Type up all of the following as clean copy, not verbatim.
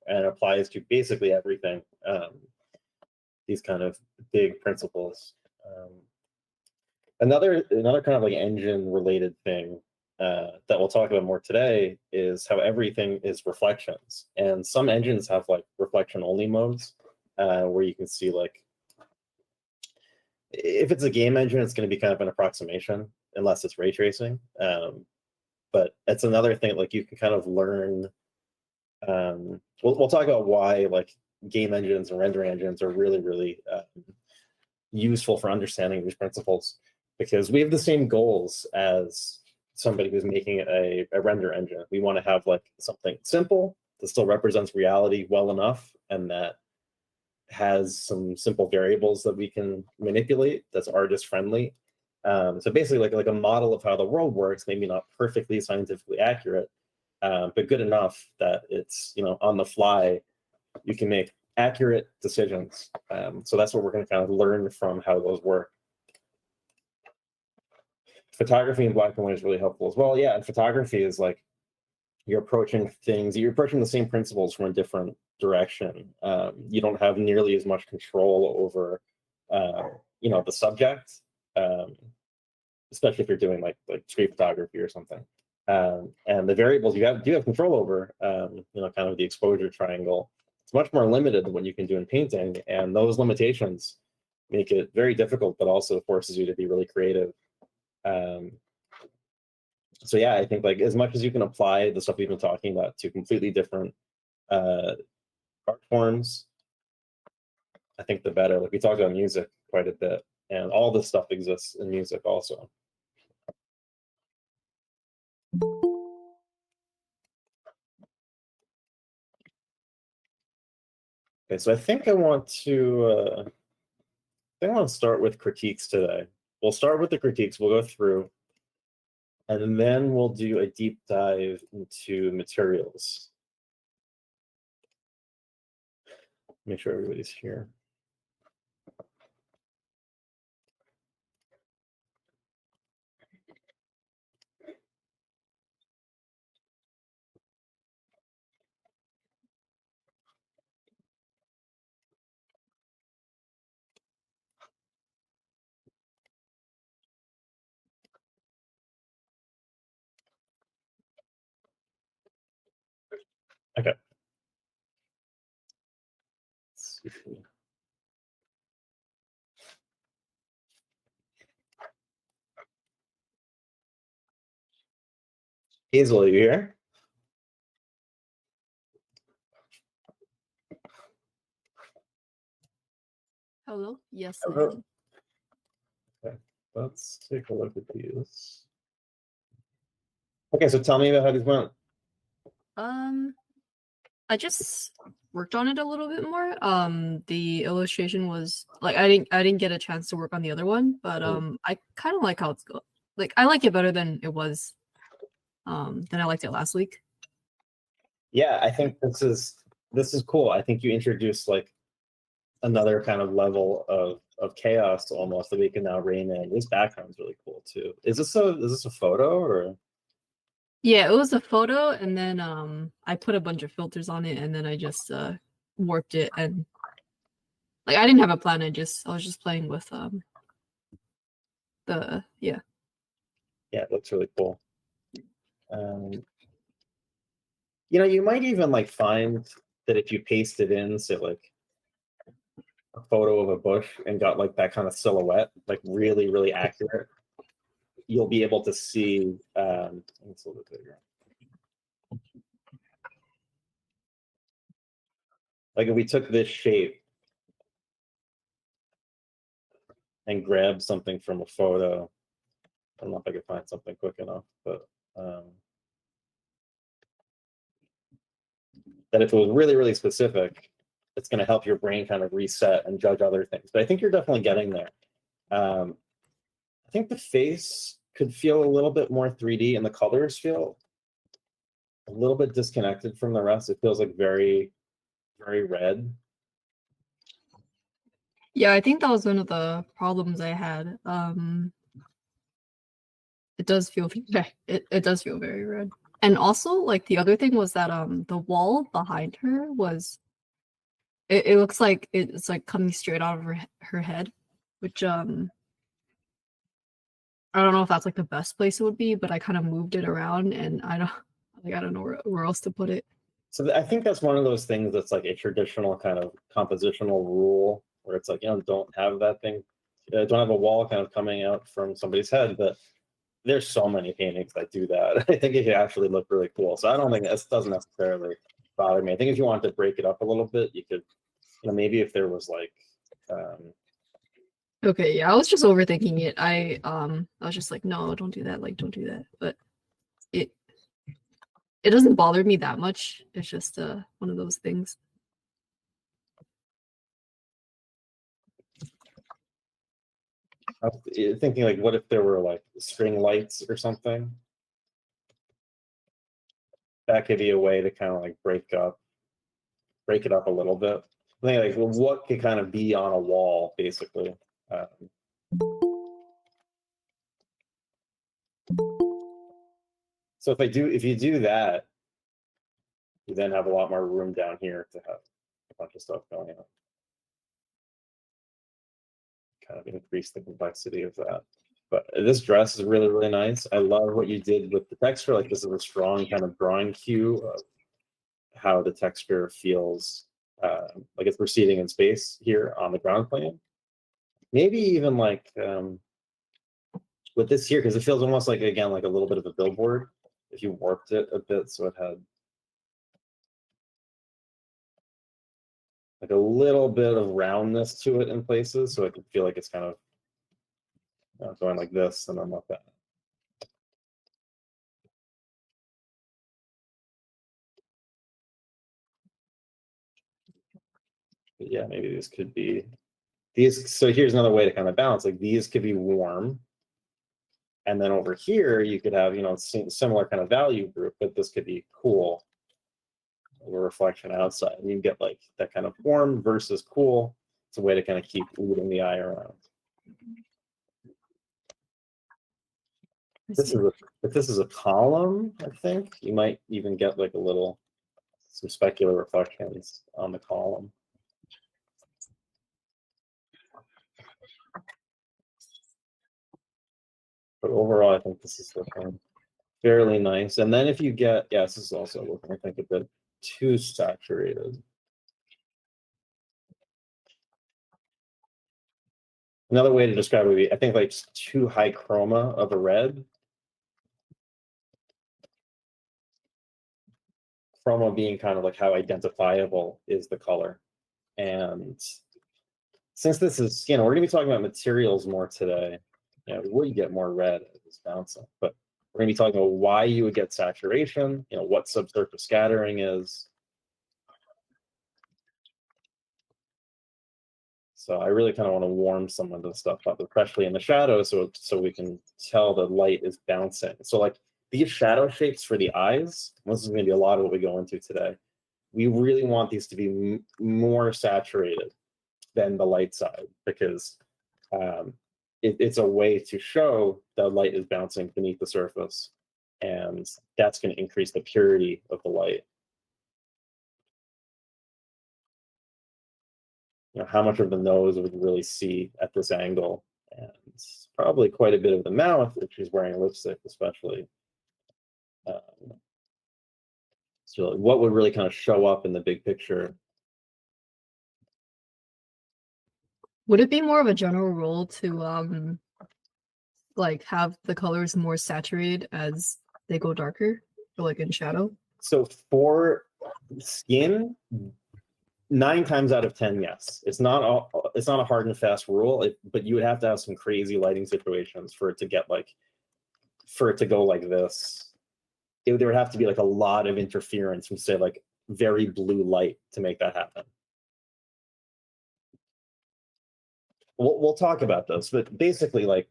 and applies to basically everything. These kind of big principles. Another kind of like engine related thing that we'll talk about more today is how everything is reflections, and some engines have like reflection only modes where you can see like if it's a game engine, it's going to be kind of an approximation unless it's ray tracing. But it's another thing like you can kind of learn. We'll talk about why like game engines and rendering engines are really useful for understanding these principles, because we have the same goals as somebody who's making a render engine. We want to have like something simple that still represents reality well enough, and that has some simple variables that we can manipulate that's artist friendly. So basically like a model of how the world works, maybe not perfectly scientifically accurate, but good enough that it's, you know, on the fly, you can make accurate decisions. So that's what we're going to kind of learn from how those work. Photography in black and white is really helpful as well. Yeah, and photography is like you're approaching the same principles from a different direction. You don't have nearly as much control over, you know, the subject, especially if you're doing like street photography or something. And the variables you do have control over, you know, kind of the exposure triangle. It's much more limited than what you can do in painting, and those limitations make it very difficult, but also forces you to be really creative. So yeah, I think like as much as you can apply the stuff we've been talking about to completely different art forms, I think the better. Like we talked about music quite a bit, and all this stuff exists in music also. Okay, so I think I want to start with critiques today. We'll start with the critiques. We'll go through, and then we'll do a deep dive into materials. Make sure everybody's here. Okay. Hazel, are you here? Hello? Yes. Hello. Okay, let's take a look at these. Okay, so tell me about how these went. I just worked on it a little bit more. The illustration was like I didn't get a chance to work on the other one, but I kind of like how it's going. Like I like it better than it was than I liked it last week. Yeah, I think this is cool. I think you introduced like another kind of level of chaos almost that we can now rein in. This background's really cool too. Is this a photo or? Yeah, it was a photo, and then I put a bunch of filters on it, and then I just warped it, and like I didn't have a plan. I was just playing with the yeah. Yeah, it looks really cool. You know, you might even like find that if you pasted in, say like a photo of a bush and got like that kind of silhouette, like really accurate, you'll be able to see. It's a little bit bigger. Like if we took this shape and grabbed something from a photo, I don't know if I could find something quick enough, but that if it was really specific, it's going to help your brain kind of reset and judge other things. But I think you're definitely getting there. I think the face could feel a little bit more 3D, and the colors feel a little bit disconnected from the rest. It feels like very red. Yeah, I think that was one of the problems I had. It does feel it does feel very red. And also, like the other thing was that the wall behind her was it looks like it's like coming straight out of her head, which I don't know if that's like the best place it would be, but I kind of moved it around and I don't know where else to put it. So I think that's one of those things that's like a traditional kind of compositional rule where it's like, don't have that thing, don't have a wall kind of coming out from somebody's head. But there's so many paintings that do that. I think it could actually look really cool. So I don't think this doesn't necessarily bother me. I think if you wanted to break it up a little bit, you could, maybe if there was like, Okay, yeah, I was just overthinking it. I was just like, no, don't do that. Like, don't do that. But it it doesn't bother me that much. It's just one of those things. I was thinking like, what if there were like string lights or something? That could be a way to kind of like break it up a little bit. I think like, well, what could kind of be on a wall, basically. So if you do that, you then have a lot more room down here to have a bunch of stuff going on. Kind of increase the complexity of that. But this dress is really, really nice. I love what you did with the texture. Like this is a strong kind of drawing cue of how the texture feels like it's proceeding in space here on the ground plane. Maybe even like with this here, because it feels almost like, again, like a little bit of a billboard if you warped it a bit so it had like a little bit of roundness to it in places, so it could feel like it's kind of going like this and then like that. But yeah, maybe these could be these. So here's another way to kind of balance. Like these could be warm, and then over here you could have similar kind of value group, but this could be cool. A reflection outside, and you get like that kind of warm versus cool. It's a way to kind of keep leading the eye around. If this is a column, I think you might even get like some specular reflections on the column. But overall, I think this is looking fairly nice. And then if you get, this is also looking, I think, a bit too saturated. Another way to describe it would be, I think, like too high chroma of a red. Chroma being kind of like how identifiable is the color. And since this is, we're going to be talking about materials more today, we would get more red as it's bouncing, but we're going to be talking about why you would get saturation, what subsurface scattering is. So I really kind of want to warm some of the stuff up, especially in the shadow, so we can tell the light is bouncing. So like these shadow shapes for the eyes, this is going to be a lot of what we go into today. We really want these to be more saturated than the light side, because it's a way to show that light is bouncing beneath the surface, and that's going to increase the purity of the light. How much of the nose would you really see at this angle, and probably quite a bit of the mouth if she's wearing lipstick, especially. So what would really kind of show up in the big picture? Would it be more of a general rule to like have the colors more saturated as they go darker, or like in shadow? So for skin, 9 times out of 10, yes. It's not a hard and fast rule, but you would have to have some crazy lighting situations for it to go like this. There would have to be like a lot of interference from, say, like very blue light to make that happen. We'll talk about this, but basically, like,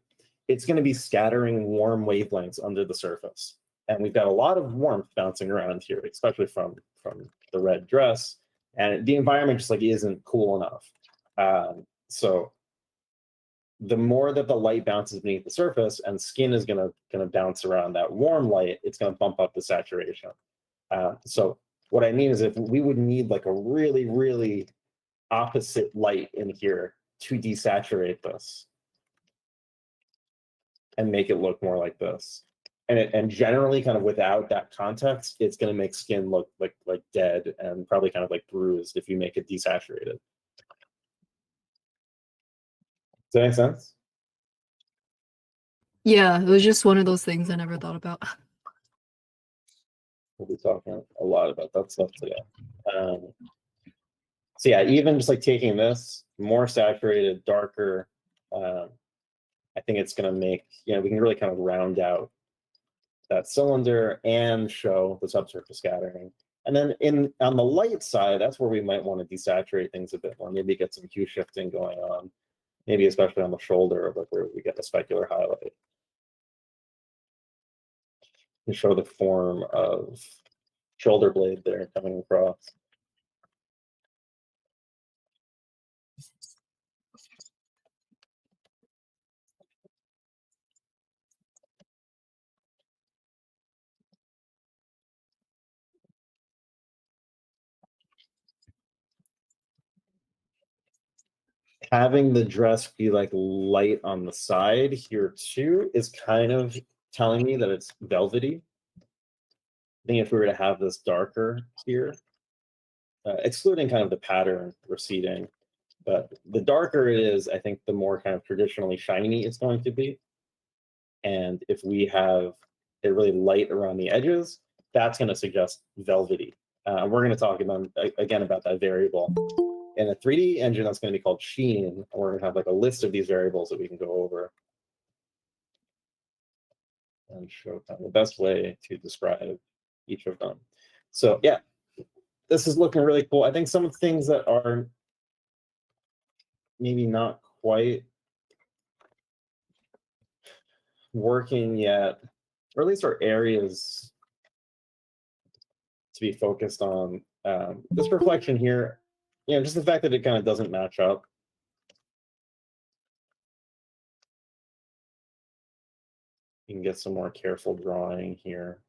it's going to be scattering warm wavelengths under the surface, and we've got a lot of warmth bouncing around here, especially from the red dress, and the environment just like isn't cool enough. So the more that the light bounces beneath the surface and skin is gonna bounce around that warm light, it's gonna bump up the saturation. So what I mean is if we would need like a really, really opposite light in here to desaturate this and make it look more like this. And generally kind of without that context, it's going to make skin look like dead and probably kind of like bruised if you make it desaturated. Does that make sense? Yeah, it was just one of those things I never thought about. We'll be talking a lot about that stuff today. So yeah, even just like taking this more saturated, darker, I think it's going to make, we can really kind of round out that cylinder and show the subsurface scattering. And then on the light side, that's where we might want to desaturate things a bit more, maybe get some hue shifting going on, maybe especially on the shoulder, like where we get the specular highlight. To show the form of shoulder blade there coming across. Having the dress be like light on the side here too is kind of telling me that it's velvety. I think if we were to have this darker here, excluding kind of the pattern receding, but the darker it is, I think the more kind of traditionally shiny it's going to be. And if we have it really light around the edges, that's going to suggest velvety. We're going to talk again about that variable. In a 3D engine, that's going to be called sheen. And we're going to have like a list of these variables that we can go over and show kind of the best way to describe each of them. So yeah, this is looking really cool. I think some of the things that are maybe not quite working yet, or at least are areas to be focused on. This reflection here, just the fact that it kind of doesn't match up. You can get some more careful drawing here.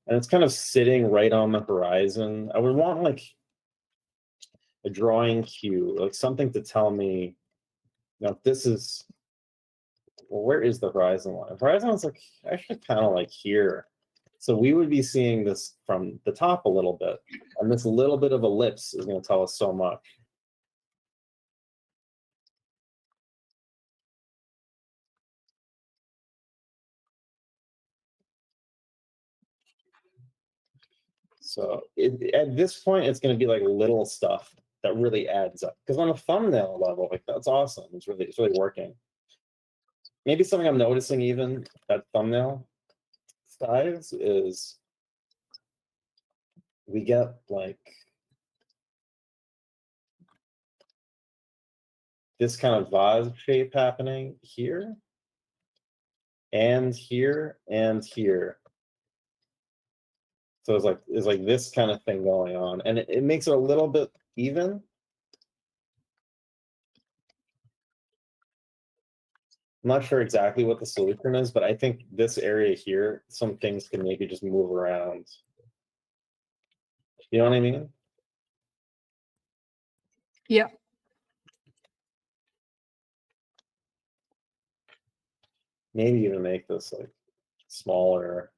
And it's kind of sitting right on the horizon. I would want like a drawing cue, like something to tell me, this is, well, where is the horizon line? Horizon is like actually kind of like here. So we would be seeing this from the top a little bit. And this little bit of ellipse is going to tell us so much. So at this point, it's going to be like little stuff that really adds up. Because on a thumbnail level, like that's awesome. It's really working. Maybe something I'm noticing even that thumbnail size is we get like this kind of vase shape happening here and here and here. So it's like this kind of thing going on, and it makes it a little bit even. I'm not sure exactly what the solution is, but I think this area here, some things can maybe just move around. You know what I mean? Yeah. Maybe even make this like smaller.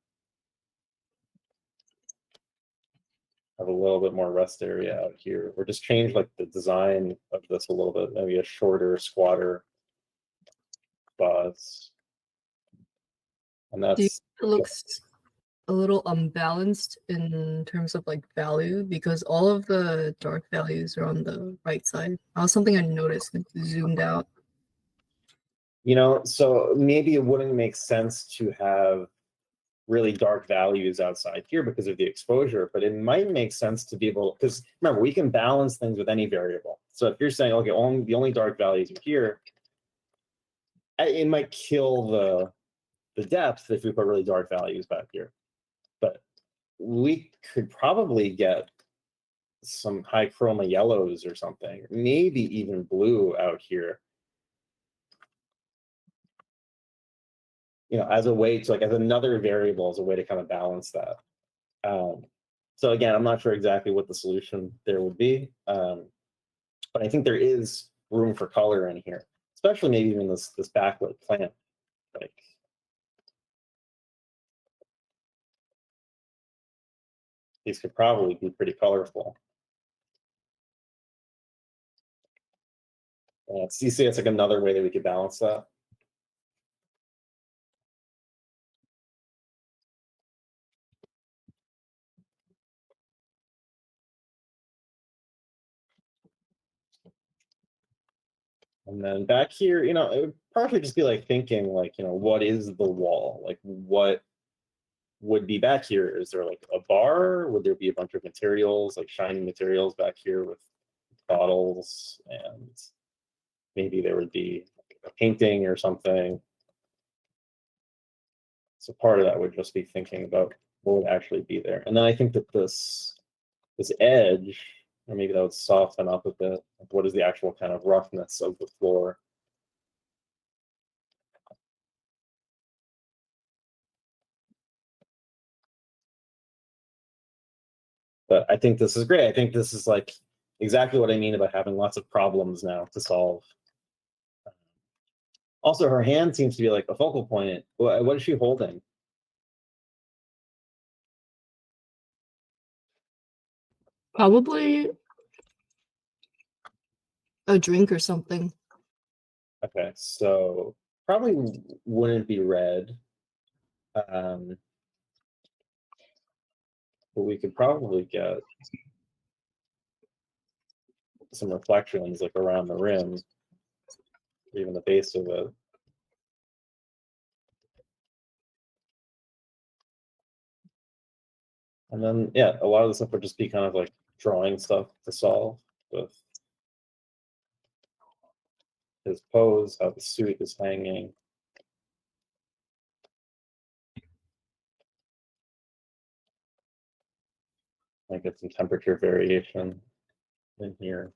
Have a little bit more rest area out here, or just change like the design of this a little bit, maybe a shorter, squatter vase. And that's It looks a little unbalanced in terms of like value because all of the dark values are on the right side. That was something I noticed like, zoomed out. So maybe it wouldn't make sense to have really dark values outside here because of the exposure, but it might make sense to be able, because remember, we can balance things with any variable. So if you're saying, okay, the only dark values are here, it might kill the depth if we put really dark values back here. But we could probably get some high chroma yellows or something, maybe even blue out here. as a way to, like, as another variable, as a way to kind of balance that. So again, I'm not sure exactly what the solution there would be, but I think there is room for color in here, especially maybe even this backlit plant. Like, these could probably be pretty colorful. So you see, it's like another way that we could balance that. And then back here, it would probably just be like thinking, like, what is the wall? Like, what would be back here? Is there like a bar? Would there be a bunch of materials, like shiny materials back here with bottles? And maybe there would be a painting or something. So part of that would just be thinking about what would actually be there. And then I think that this edge, or maybe that would soften up a bit. Like, what is the actual kind of roughness of the floor? But I think this is great. I think this is like exactly what I mean about having lots of problems now to solve. Also, her hand seems to be like a focal point. What is she holding? Probably a drink or something. Okay, so probably wouldn't be red. But we could probably get some reflections like around the rim, even the base of it. And then, yeah, a lot of the stuff would just be kind of like drawing stuff to solve with his pose, how the suit is hanging. I get some temperature variation in here.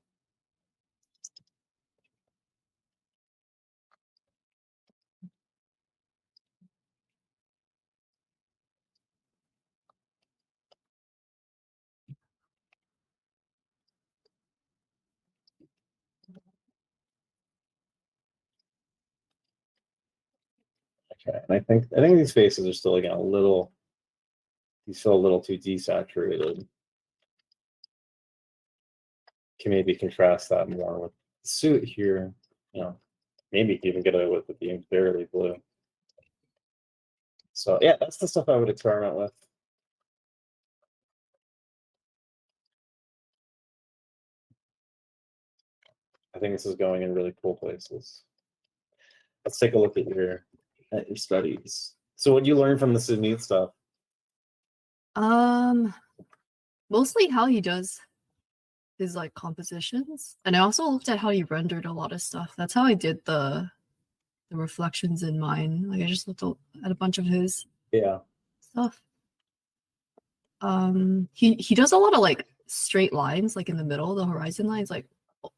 Okay, and I think these faces are still again these feel a little too desaturated. Can maybe contrast that more with the suit here. Maybe even get away with it being barely blue. So yeah, that's the stuff I would experiment with. I think this is going in really cool places. Let's take a look at your studies. So what do you learn from the Sydney stuff? Mostly how he does his like compositions, and I also looked at how he rendered a lot of stuff. That's how I did the reflections in mine. Like I just looked at a bunch of his stuff. He does a lot of like straight lines, like in the middle, the horizon lines. Like a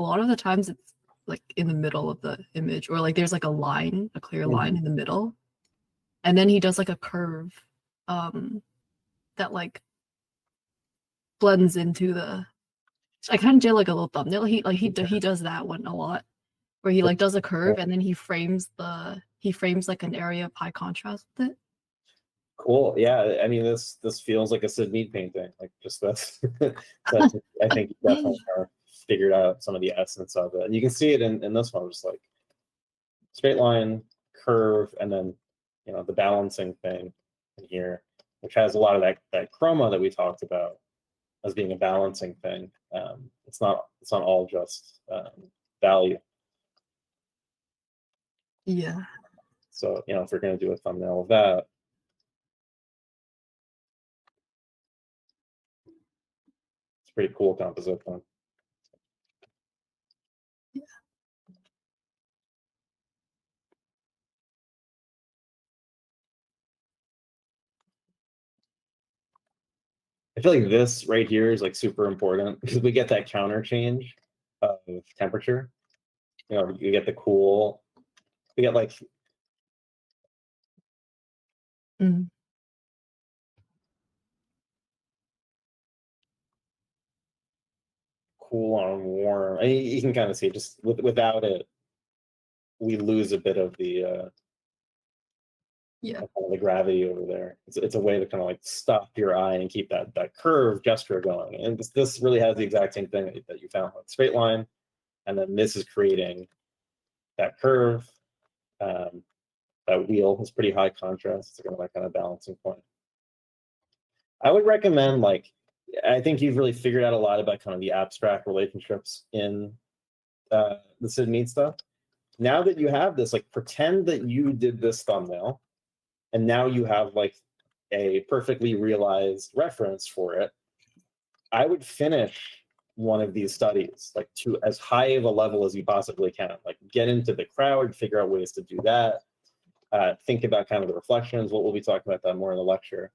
lot of the times it's like in the middle of the image, or like there's like a clear line in the middle, and then he does like a curve, that like blends into the. I kind of did like a little thumbnail. He does that one a lot, where he like does a curve and then he frames like an area of high contrast with it. Cool. Yeah, I mean this feels like a Sid Mead painting. Like just that's I think you definitely figured out some of the essence of it, and you can see it in this one, just like straight line, curve, and then the balancing thing in here, which has a lot of that chroma that we talked about as being a balancing thing. It's not all just value. Yeah. So if we're going to do a thumbnail of that, it's pretty cool composition. Yeah. I feel like this right here is like super important because we get that counter change of temperature. You get the cool. We get like Mm. Cool on warm. I mean, you can kind of see just without it, we lose a bit of the Yeah. kind of the gravity over there. It's a way to kind of like stop your eye and keep that curve gesture going. And this really has the exact same thing that you found with straight line, and then this is creating that curve. Um, that wheel is pretty high contrast. It's that kind of balancing point. I would recommend I think you've really figured out a lot about kind of the abstract relationships in the Sid Mead stuff. Now that you have this, like pretend that you did this thumbnail, and now you have like a perfectly realized reference for it. I would finish one of these studies like to as high of a level as you possibly can. Like get into the crowd, figure out ways to do that. Think about kind of the reflections. We'll be talking about that more in the lecture.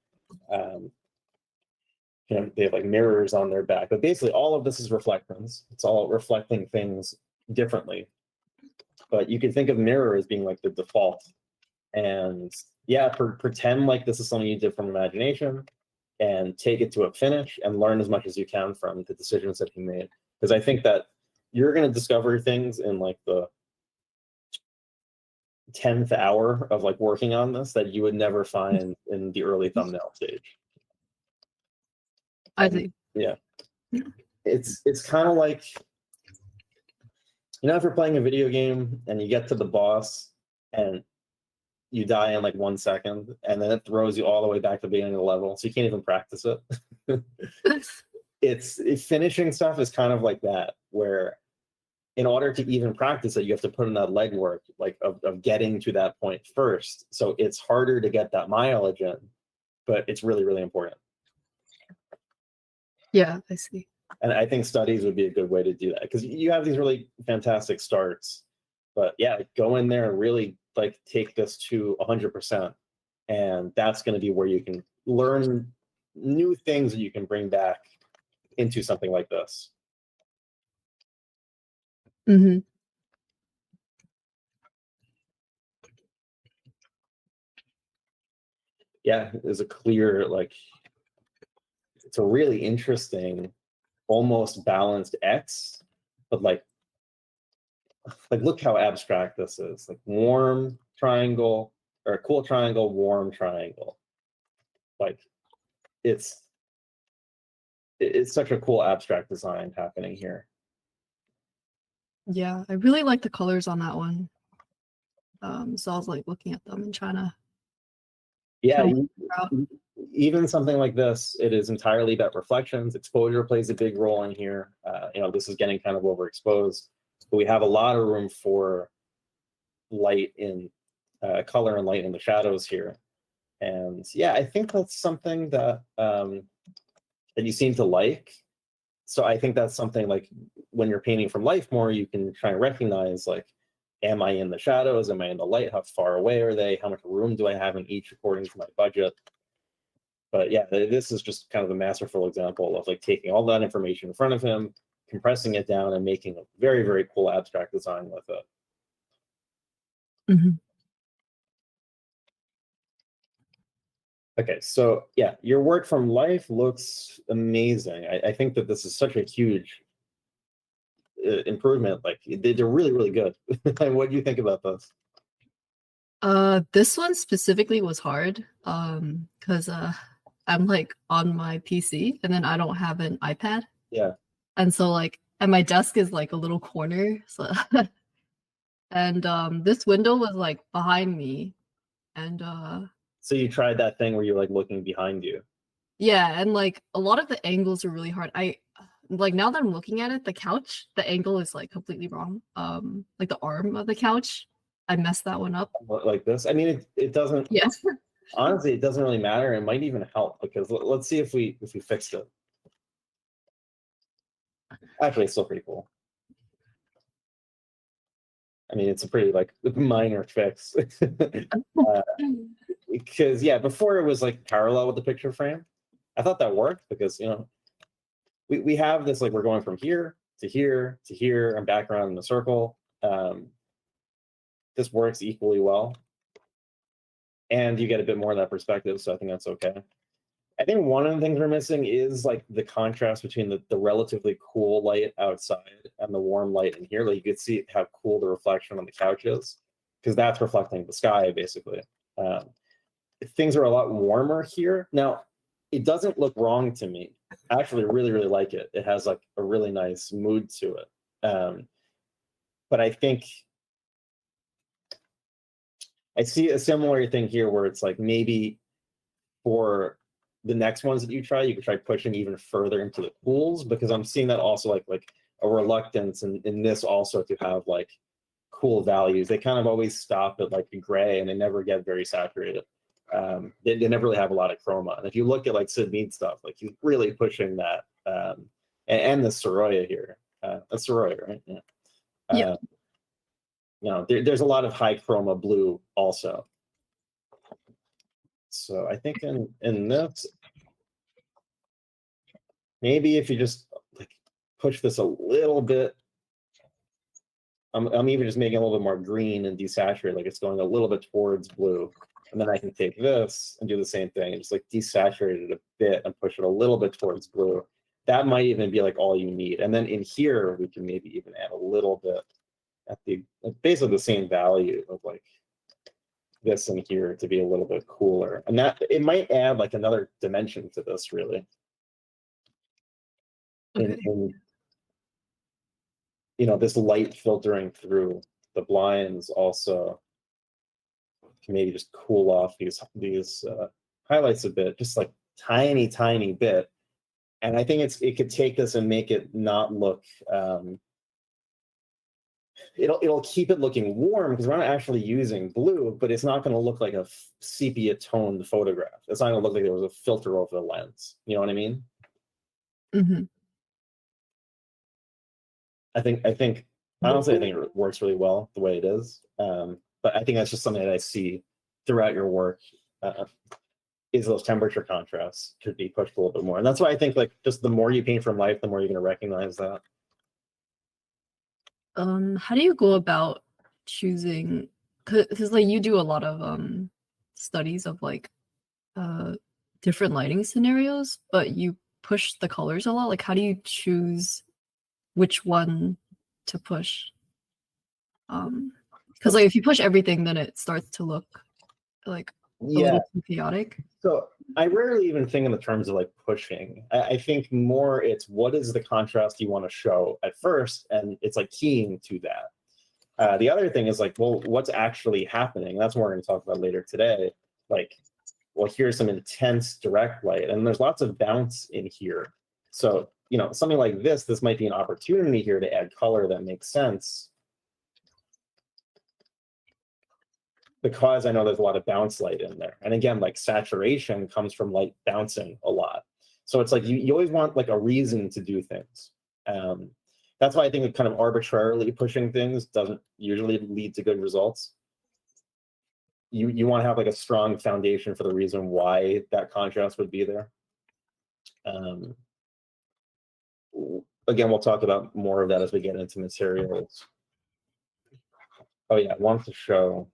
They have like mirrors on their back, but basically all of this is reflectance. It's all reflecting things differently. But you can think of mirror as being like the default. And yeah, pretend like this is something you did from imagination, and take it to a finish and learn as much as you can from the decisions that he made. Because I think that you're going to discover things in like the 10th hour of like working on this that you would never find in the early thumbnail stage. I see. Yeah. It's kind of like, if you're playing a video game and you get to the boss and you die in like 1 second, and then it throws you all the way back to the beginning of the level, so you can't even practice it. It's finishing stuff is kind of like that, where in order to even practice it, you have to put in that legwork, like of getting to that point first. So it's harder to get that mileage in, but it's really, really important. Yeah, I see. And I think studies would be a good way to do that, because you have these really fantastic starts, but yeah, go in there and really like take this to 100%, and that's going to be where you can learn new things that you can bring back into something like this. Mm-hmm. Yeah, there's a clear it's a really interesting, almost balanced X, but like look how abstract this is. Like warm triangle, or a cool triangle, warm triangle. Like it's such a cool abstract design happening here. Yeah, I really like the colors on that one. So I was like looking at them and trying to. Yeah, out. even something like this, it is entirely about reflections. Exposure plays a big role in here. This is getting kind of overexposed, but we have a lot of room for light in color and light in the shadows here. And yeah, I think that's something that that you seem to like. So I think that's something like when you're painting from life more, you can try and recognize like, am I in the shadows? Am I in the light? How far away are they? How much room do I have in each according to my budget? But yeah, this is just kind of a masterful example of like taking all that information in front of him, compressing it down, and making a very, very cool abstract design with it. Mm-hmm. Okay, so yeah, your work from life looks amazing. I think that this is such a huge improvement. Like they're really, really good. What do you think about this? This one specifically was hard. Because I'm like on my PC and then I don't have an iPad. Yeah. And so like, and my desk is like a little corner. So and this window was like behind me, and So you tried that thing where you're like looking behind you. yeah, and like a lot of the angles are really hard. I like now that I'm looking at it, the couch, the angle is like completely wrong. Like the arm of the couch, I messed that one up. Like this. I mean, it doesn't. Yes. Honestly, it doesn't really matter. It might even help, because let's see if we fixed it. Actually, it's still pretty cool. I mean, it's a pretty like minor fix. Because yeah, before it was like parallel with the picture frame. I thought that worked because we have this like we're going from here to here to here and back around in the circle. This works equally well. and you get a bit more of that perspective. So I think that's okay. I think one of the things we're missing is like the contrast between the relatively cool light outside and the warm light in here. Like you could see how cool the reflection on the couch is, because that's reflecting the sky basically. Um, things are a lot warmer here. Now, it doesn't look wrong to me. I actually really, really like it. It has like a really nice mood to it. But I think I see a similar thing here where it's like maybe for the next ones that you try, you could try pushing even further into the cools, because I'm seeing that also like a reluctance in this also to have like cool values. They kind of always stop at like a gray and they never get very saturated. They never really have a lot of chroma. And if you look at like Sid Mead stuff, like he's really pushing that. And the Soroya here. That's Soroya, right? Yeah. Yeah. You know, there's a lot of high chroma blue also. So I think in this, maybe if you just like push this a little bit, I'm even just making a little bit more green and desaturate, like it's going a little bit towards blue. And then I can take this and do the same thing and just like desaturate it a bit and push it a little bit towards blue. That might even be like all you need. And then in here, we can maybe even add a little bit at basically the same value of like this in here to be a little bit cooler. And that it might add like another dimension to this really. Okay. In you know, this light filtering through the blinds also can maybe just cool off these highlights a bit, just like tiny bit. And I think it could take this and make it not look it'll keep it looking warm because we're not actually using blue, but it's not going to look like a sepia toned photograph. It's not going to look like there was a filter over the lens. You know what I mean? Mm-hmm. I think honestly, I think it works really well the way it is. But I think that's just something that I see throughout your work. Is those temperature contrasts could be pushed a little bit more, and that's why I think like just the more you paint from life, the more you're going to recognize that. How do you go about choosing? Because like you do a lot of studies of like different lighting scenarios, but you push the colors a lot. Like, how do you choose which one to push? Because like if you push everything, then it starts to look like a little too chaotic. So I rarely even think in the terms of like pushing. I think more it's what is the contrast you want to show at first, and it's like keying to that. The other thing is like, well, what's actually happening? That's what we're going to talk about later today. Like, well, here's some intense direct light, and there's lots of bounce in here. So, you know, something like this might be an opportunity here to add color that makes sense. Because I know there's a lot of bounce light in there. And again, like saturation comes from light bouncing a lot. So it's like you always want like a reason to do things. That's why I think kind of arbitrarily pushing things doesn't usually lead to good results. You want to have like a strong foundation for the reason why that contrast would be there. Again, we'll talk about more of that as we get into materials. Oh yeah, I want to show.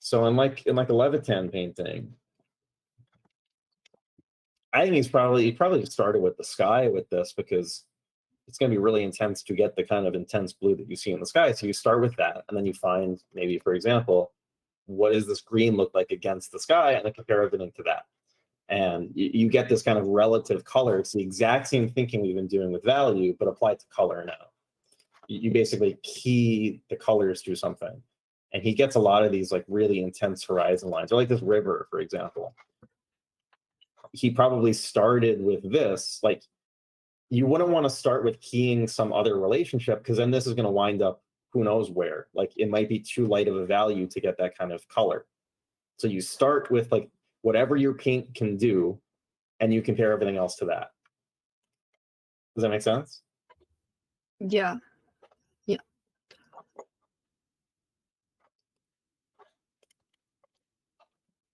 So in like a Levitan painting, I think he probably started with the sky with this because it's going to be really intense to get the kind of intense blue that you see in the sky. So you start with that, and then you find maybe, for example, what does this green look like against the sky, and then compare everything to that. And you get this kind of relative color. It's the exact same thinking we've been doing with value, but applied to color now. You basically key the colors to something. And he gets a lot of these like really intense horizon lines, or like this river, for example. He probably started with this, like you wouldn't want to start with keying some other relationship because then this is going to wind up who knows where. Like it might be too light of a value to get that kind of color. So you start with like whatever your paint can do and you compare everything else to that. Does that make sense? Yeah. Yeah.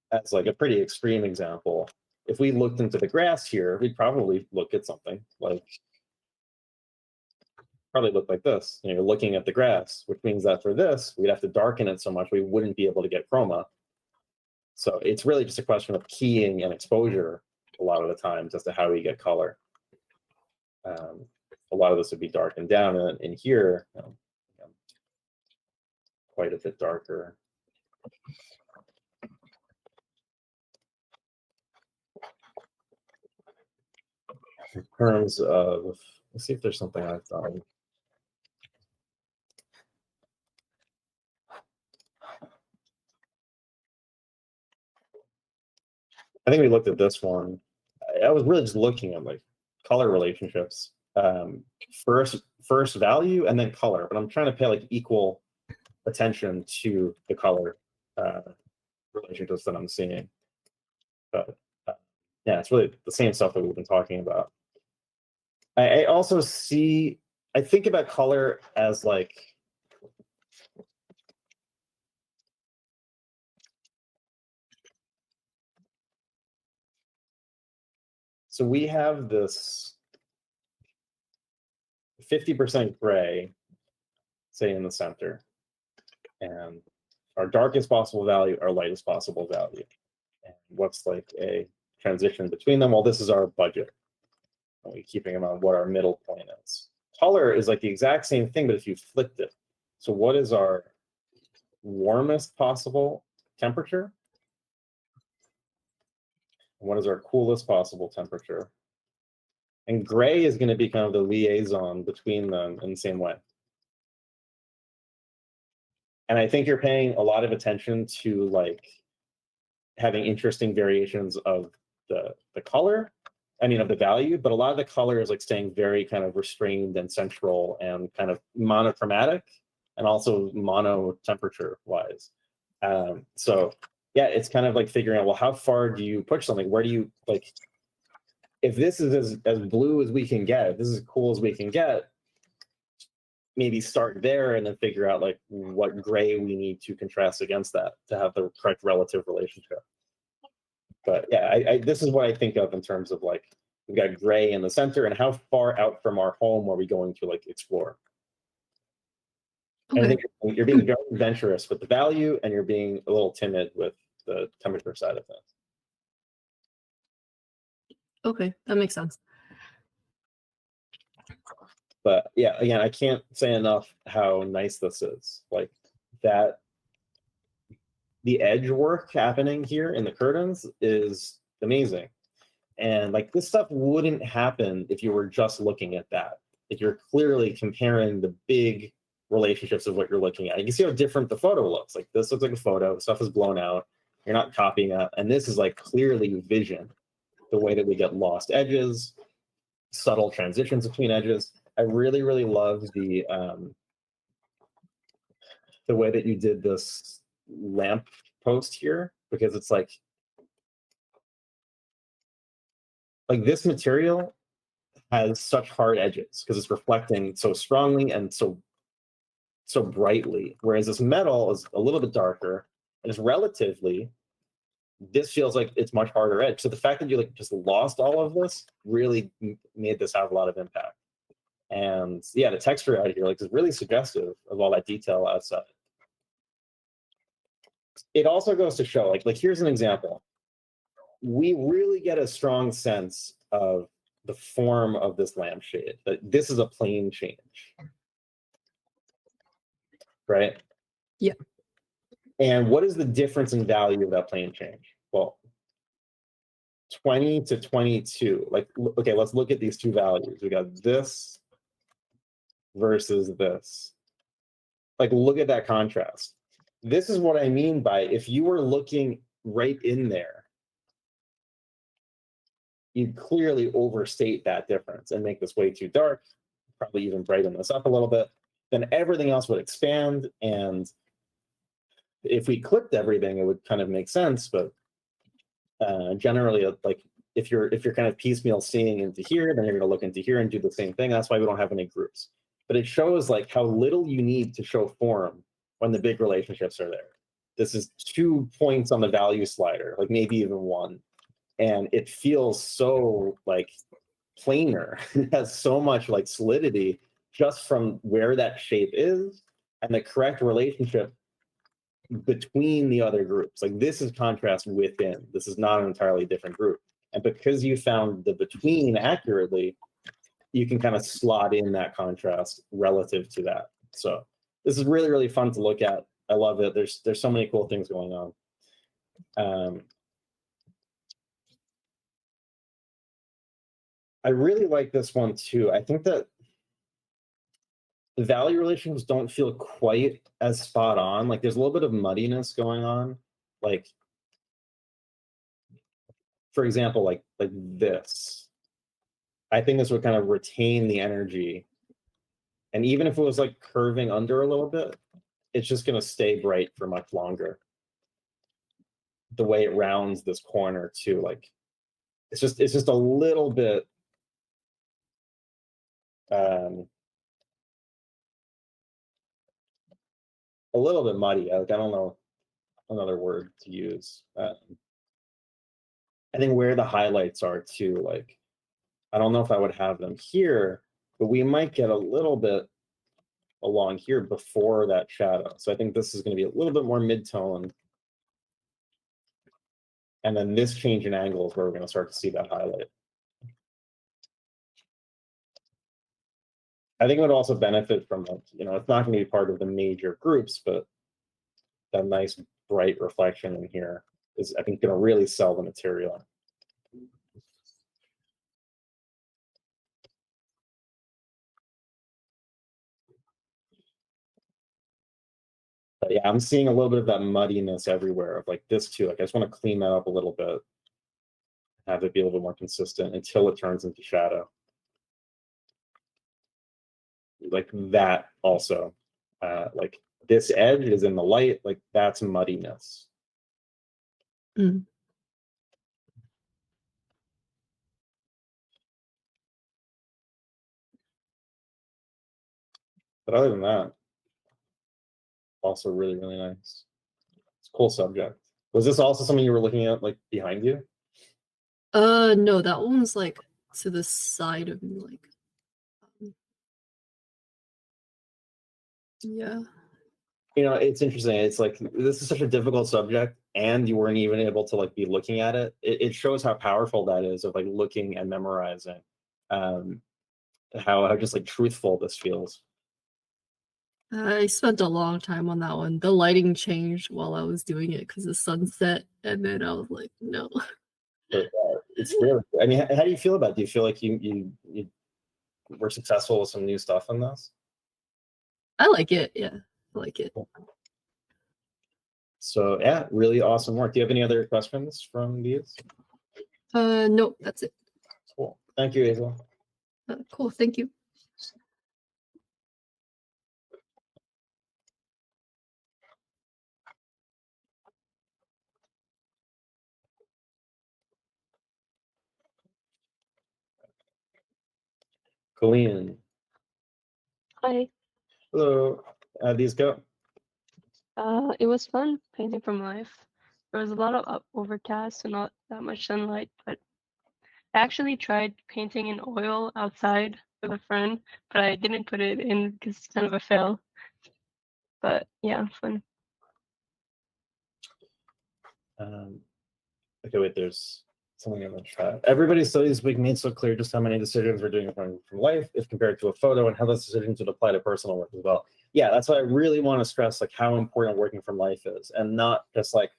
That's like a pretty extreme example. if we looked into the grass here, we'd probably look at something like, probably look like this. You're looking at the grass, which means that for this, we'd have to darken it so much we wouldn't be able to get chroma. So it's really just a question of keying and exposure a lot of the times as to how we get color. A lot of this would be darkened down, and in here, quite a bit darker. In terms of, let's see if there's something I've done. I think we looked at this one. I was really just looking at like color relationships. First value and then color, but I'm trying to pay like equal attention to the color relationships that I'm seeing. But yeah, it's really the same stuff that we've been talking about. I also see, I think about color as like, so we have this 50% gray, say in the center, and our darkest possible value, our lightest possible value. And what's like a transition between them? Well, this is our budget. And we're keeping in mind what our middle point is. Color is like the exact same thing, but if you flipped it. So what is our warmest possible temperature? And what is our coolest possible temperature? And gray is going to be kind of the liaison between them in the same way. And I think you're paying a lot of attention to like having interesting variations of the color, I mean of the value, but a lot of the color is like staying very kind of restrained and central and kind of monochromatic and also mono temperature wise. So yeah, it's kind of like figuring out, well, how far do you push something? Where do you like, if this is as blue as we can get, if this is as cool as we can get, maybe start there and then figure out like what gray we need to contrast against that to have the correct relative relationship. But yeah, this is what I think of in terms of like, we've got gray in the center and how far out from our home are we going to like explore? Okay. And I think you're being very adventurous with the value and you're being a little timid with the temperature side of things. Okay, that makes sense. But yeah, again, I can't say enough how nice this is. Like that, the edge work happening here in the curtains is amazing. And like this stuff wouldn't happen if you were just looking at that. If you're clearly comparing the big relationships of what you're looking at. You can see how different the photo looks. Like this looks like a photo, stuff is blown out. You're not copying that. And this is like clearly vision, the way that we get lost edges, subtle transitions between edges. I really, really love the way that you did this lamp post here, because it's like this material has such hard edges because it's reflecting so strongly and so brightly, whereas this metal is a little bit darker and it's relatively, this feels like it's much harder edge. So the fact that you like just lost all of this really made this have a lot of impact. And yeah, the texture out here like is really suggestive of all that detail outside. It also goes to show, like here's an example. We really get a strong sense of the form of this lampshade, that this is a plane change. Right? Yeah. And what is the difference in value of that plane change? Well, 20 to 22. Like, okay, let's look at these two values. We got this versus this. Like, look at that contrast. This is what I mean by if you were looking right in there, you'd clearly overstate that difference and make this way too dark, probably even brighten this up a little bit. Then everything else would expand, and if we clipped everything, it would kind of make sense. But generally, like if you're kind of piecemeal seeing into here, then you're going to look into here and do the same thing. That's why we don't have any groups. But it shows like how little you need to show form when the big relationships are there. This is 2 points on the value slider, like maybe even 1. and it feels so like planar. It has so much like solidity just from where that shape is and the correct relationship between the other groups. Like this is contrast within. This is not an entirely different group. And because you found the between accurately, you can kind of slot in that contrast relative to that. So this is really, really fun to look at. I love it. There's so many cool things going on. I really like this one too. I think that the value relations don't feel quite as spot on. Like there's a little bit of muddiness going on. Like, for example, like this. I think this would kind of retain the energy. And even if it was like curving under a little bit, it's just going to stay bright for much longer. The way it rounds this corner too, like it's just a little bit muddy. Like, I don't know another word to use. I think where the highlights are too, like I don't know if I would have them here, but we might get a little bit along here before that shadow. So I think this is going to be a little bit more mid-tone. And then this change in angle is where we're going to start to see that highlight. I think it would also benefit from, like, you know, it's not going to be part of the major groups, but that nice bright reflection in here is, I think, going to really sell the material. But yeah, I'm seeing a little bit of that muddiness everywhere of like this too. Like I just want to clean that up a little bit, have it be a little bit more consistent until it turns into shadow. Like that also, like this edge is in the light, like that's muddiness. Mm. But other than that, also really, really nice. It's a cool subject. Was this also something you were looking at like behind you? No, that one's like to the side of me, like yeah. You know, it's interesting. It's like this is such a difficult subject, and you weren't even able to like be looking at it. It shows how powerful that is of like looking and memorizing. How just like truthful this feels. I spent a long time on that one. The lighting changed while I was doing it because the sun set, and then I was like, no. But it's really. I mean, how do you feel about it? Do you feel like you were successful with some new stuff in this? I like it. Yeah, I like it. So yeah, really awesome work. Do you have any other questions from these? No, that's it. Cool. Thank you, Hazel. Cool. Thank you. Colleen. Hi. Hello. These go. It was fun painting from life. There was a lot of overcast and not that much sunlight, but I actually tried painting in oil outside with a friend, but I didn't put it in because it's kind of a fail. But yeah, fun. Okay, wait, there's something in the chat. Everybody's study this week made so clear just how many decisions we're doing from life if compared to a photo, and how those decisions would apply to personal work as well. Yeah, that's why I really want to stress like how important working from life is, and not just like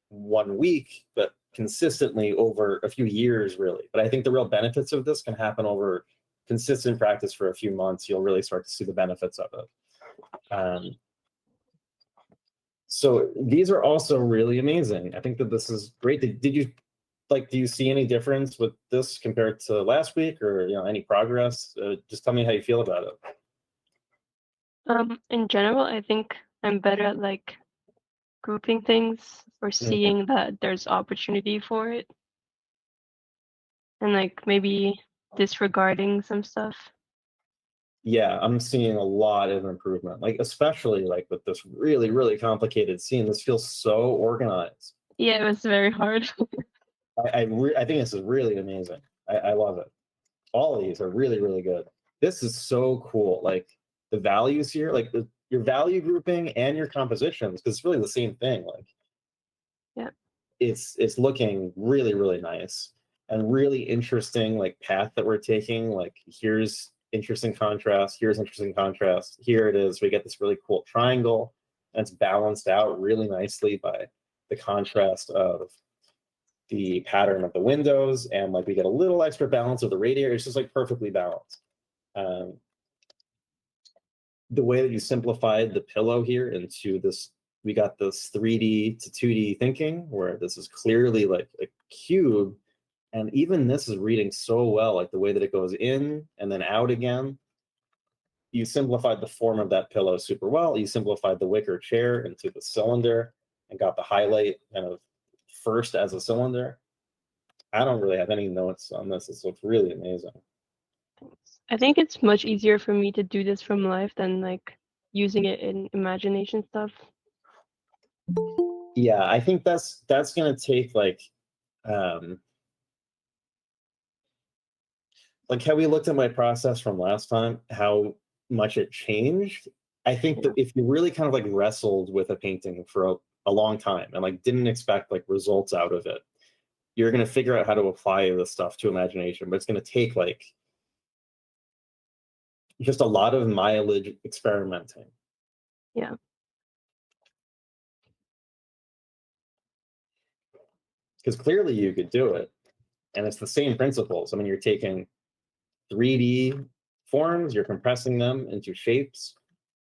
1 week, but consistently over a few years, really. But I think the real benefits of this can happen over consistent practice for a few months. You'll really start to see the benefits of it. So these are also really amazing. I think that this is great. Did you like? Do you see any difference with this compared to last week, or any progress? Just tell me how you feel about it. In general, I think I'm better at like grouping things or seeing that there's opportunity for it, and like maybe disregarding some stuff. Yeah, I'm seeing a lot of improvement, like especially like with this really, really complicated scene. This feels so organized. Yeah, it was very hard. I think this is really amazing. I love it. All of these are really, really good. This is so cool. Like the values here, like your value grouping and your compositions, because it's really the same thing. Like, Yeah. it's looking really, really nice and really interesting. Like path that we're taking. Like here's interesting contrast. Here's interesting contrast. Here it is. We get this really cool triangle, and it's balanced out really nicely by the contrast of the pattern of the windows, and like we get a little extra balance of the radiator. It's just like perfectly balanced. The way that you simplified the pillow here into this, we got this 3D to 2D thinking where this is clearly like a cube, and even this is reading so well, like the way that it goes in and then out again. You simplified the form of that pillow super well. You simplified the wicker chair into the cylinder and got the highlight kind of first as a cylinder. I don't really have any notes on this. This looks really amazing. I think it's much easier for me to do this from life than like using it in imagination stuff. Yeah, I think that's gonna take like how we looked at my process from last time, how much it changed. I think that if you really kind of like wrestled with a painting for a long time and like didn't expect like results out of it, you're going to figure out how to apply this stuff to imagination, but it's going to take like just a lot of mileage experimenting. Yeah. Because clearly you could do it. And it's the same principles. I mean, you're taking 3D forms, you're compressing them into shapes.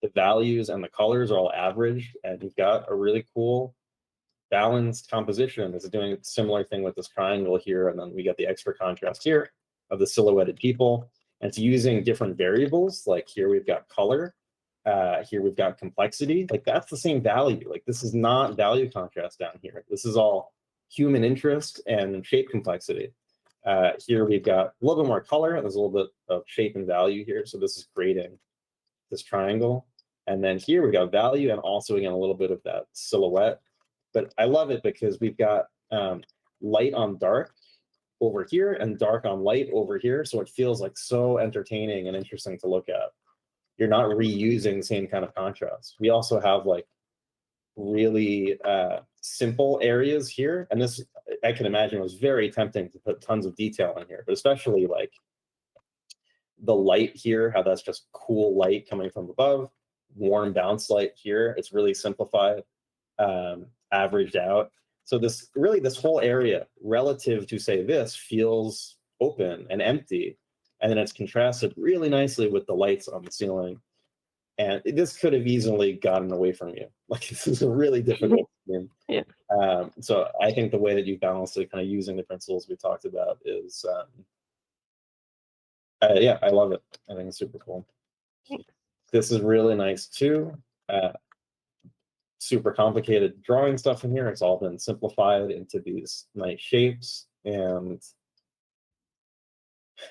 The values and the colors are all averaged, and you've got a really cool balanced composition. This is doing a similar thing with this triangle here, and then we get the extra contrast here of the silhouetted people. And it's using different variables. Like here we've got color, here we've got complexity. Like that's the same value. Like this is not value contrast down here. This is all human interest and shape complexity. Here we've got a little bit more color, and there's a little bit of shape and value here. So this is grading this triangle. And then here we got value and also again a little bit of that silhouette. But I love it because we've got light on dark over here and dark on light over here. So it feels like so entertaining and interesting to look at. You're not reusing the same kind of contrast. We also have like really simple areas here. And this, I can imagine, was very tempting to put tons of detail in here, but especially like the light here, how that's just cool light coming from above, warm bounce light here. It's really simplified, averaged out. So this whole area relative to say this feels open and empty. And then it's contrasted really nicely with the lights on the ceiling. And this could have easily gotten away from you. Like this is a really difficult game. Yeah. So I think the way that you balance it, kind of using the principles we talked about, is yeah, I love it. I think it's super cool. Thanks. This is really nice too. Super complicated drawing stuff in here. It's all been simplified into these nice shapes. And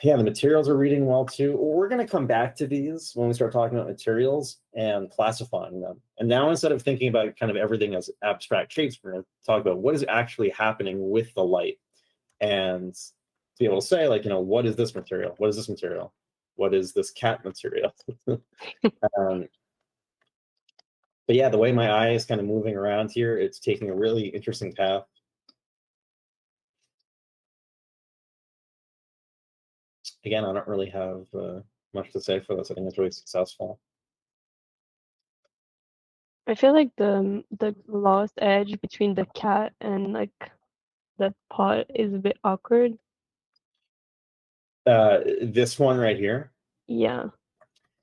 yeah, the materials are reading well too. We're going to come back to these when we start talking about materials and classifying them. And now instead of thinking about kind of everything as abstract shapes, we're going to talk about what is actually happening with the light, and to be able to say, like, you know, what is this material? What is this material? What is this cat material? But yeah, the way my eye is kind of moving around here, it's taking a really interesting path. Again, I don't really have much to say for this. I think it's really successful. I feel like the lost edge between the cat and like the pot is a bit awkward. This one right here. Yeah.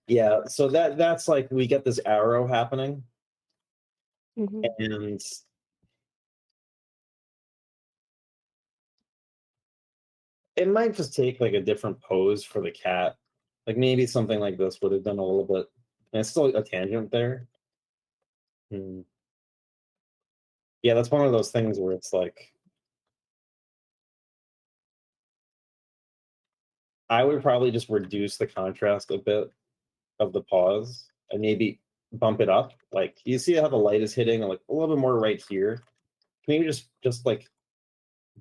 Yeah, so that's like we get this arrow happening. Mm-hmm. And it might just take like a different pose for the cat. Like maybe something like this would have done a little bit. And it's still a tangent there. Yeah, that's one of those things where it's like, I would probably just reduce the contrast a bit of the pause and maybe bump it up. Like you see how the light is hitting like a little bit more right here. Maybe just like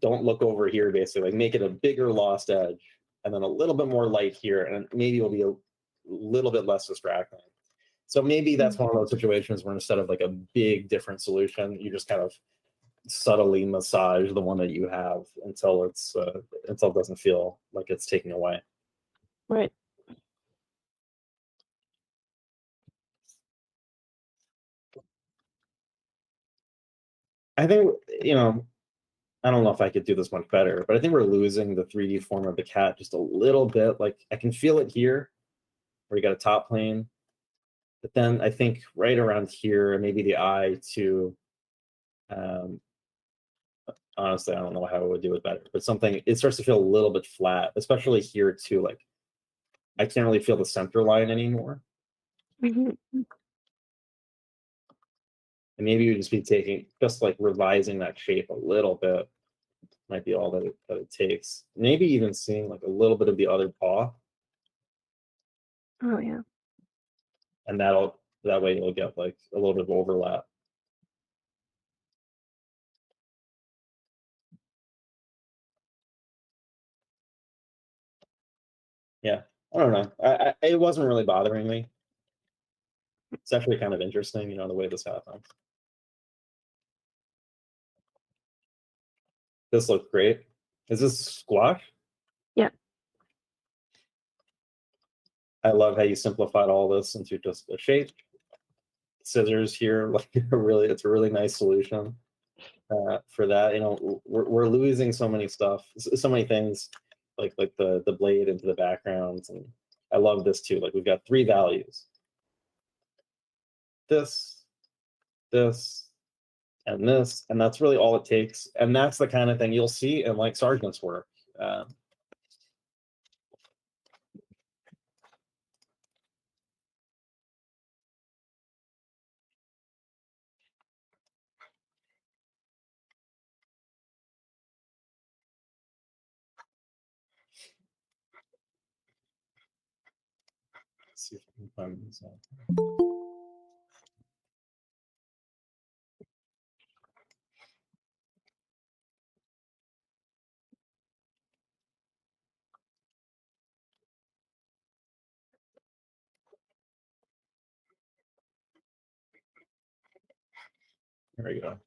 don't look over here, basically. Like make it a bigger lost edge, and then a little bit more light here, and maybe it'll be a little bit less distracting. So maybe that's one of those situations where instead of like a big different solution, you just kind of subtly massage the one that you have until it's until it doesn't feel like it's taking away. Right. I think, you know, I don't know if I could do this much better, but I think we're losing the 3D form of the cat just a little bit. Like I can feel it here, where you got a top plane, but then I think right around here, maybe the eye too. Honestly, I don't know how I would do it better, but something, it starts to feel a little bit flat, especially here too. Like I can't really feel the center line anymore. Mhm. And maybe you just be taking, just like revising that shape a little bit might be all that it takes. Maybe even seeing like a little bit of the other paw, Oh yeah. and that way you'll get like a little bit of overlap. Yeah, I don't know. It wasn't really bothering me. It's actually kind of interesting, you know, the way this happens. This looks great. Is this squash? Yeah. I love how you simplified all this into just a shape. Scissors here, like really, it's a really nice solution for that. You know, we're losing so many stuff, so many things, like the blade into the backgrounds, and I love this too. Like we've got 3 values. This, and this, and that's really all it takes. And that's the kind of thing you'll see in like Sargent's work. Let's see if I can find this out. There we go.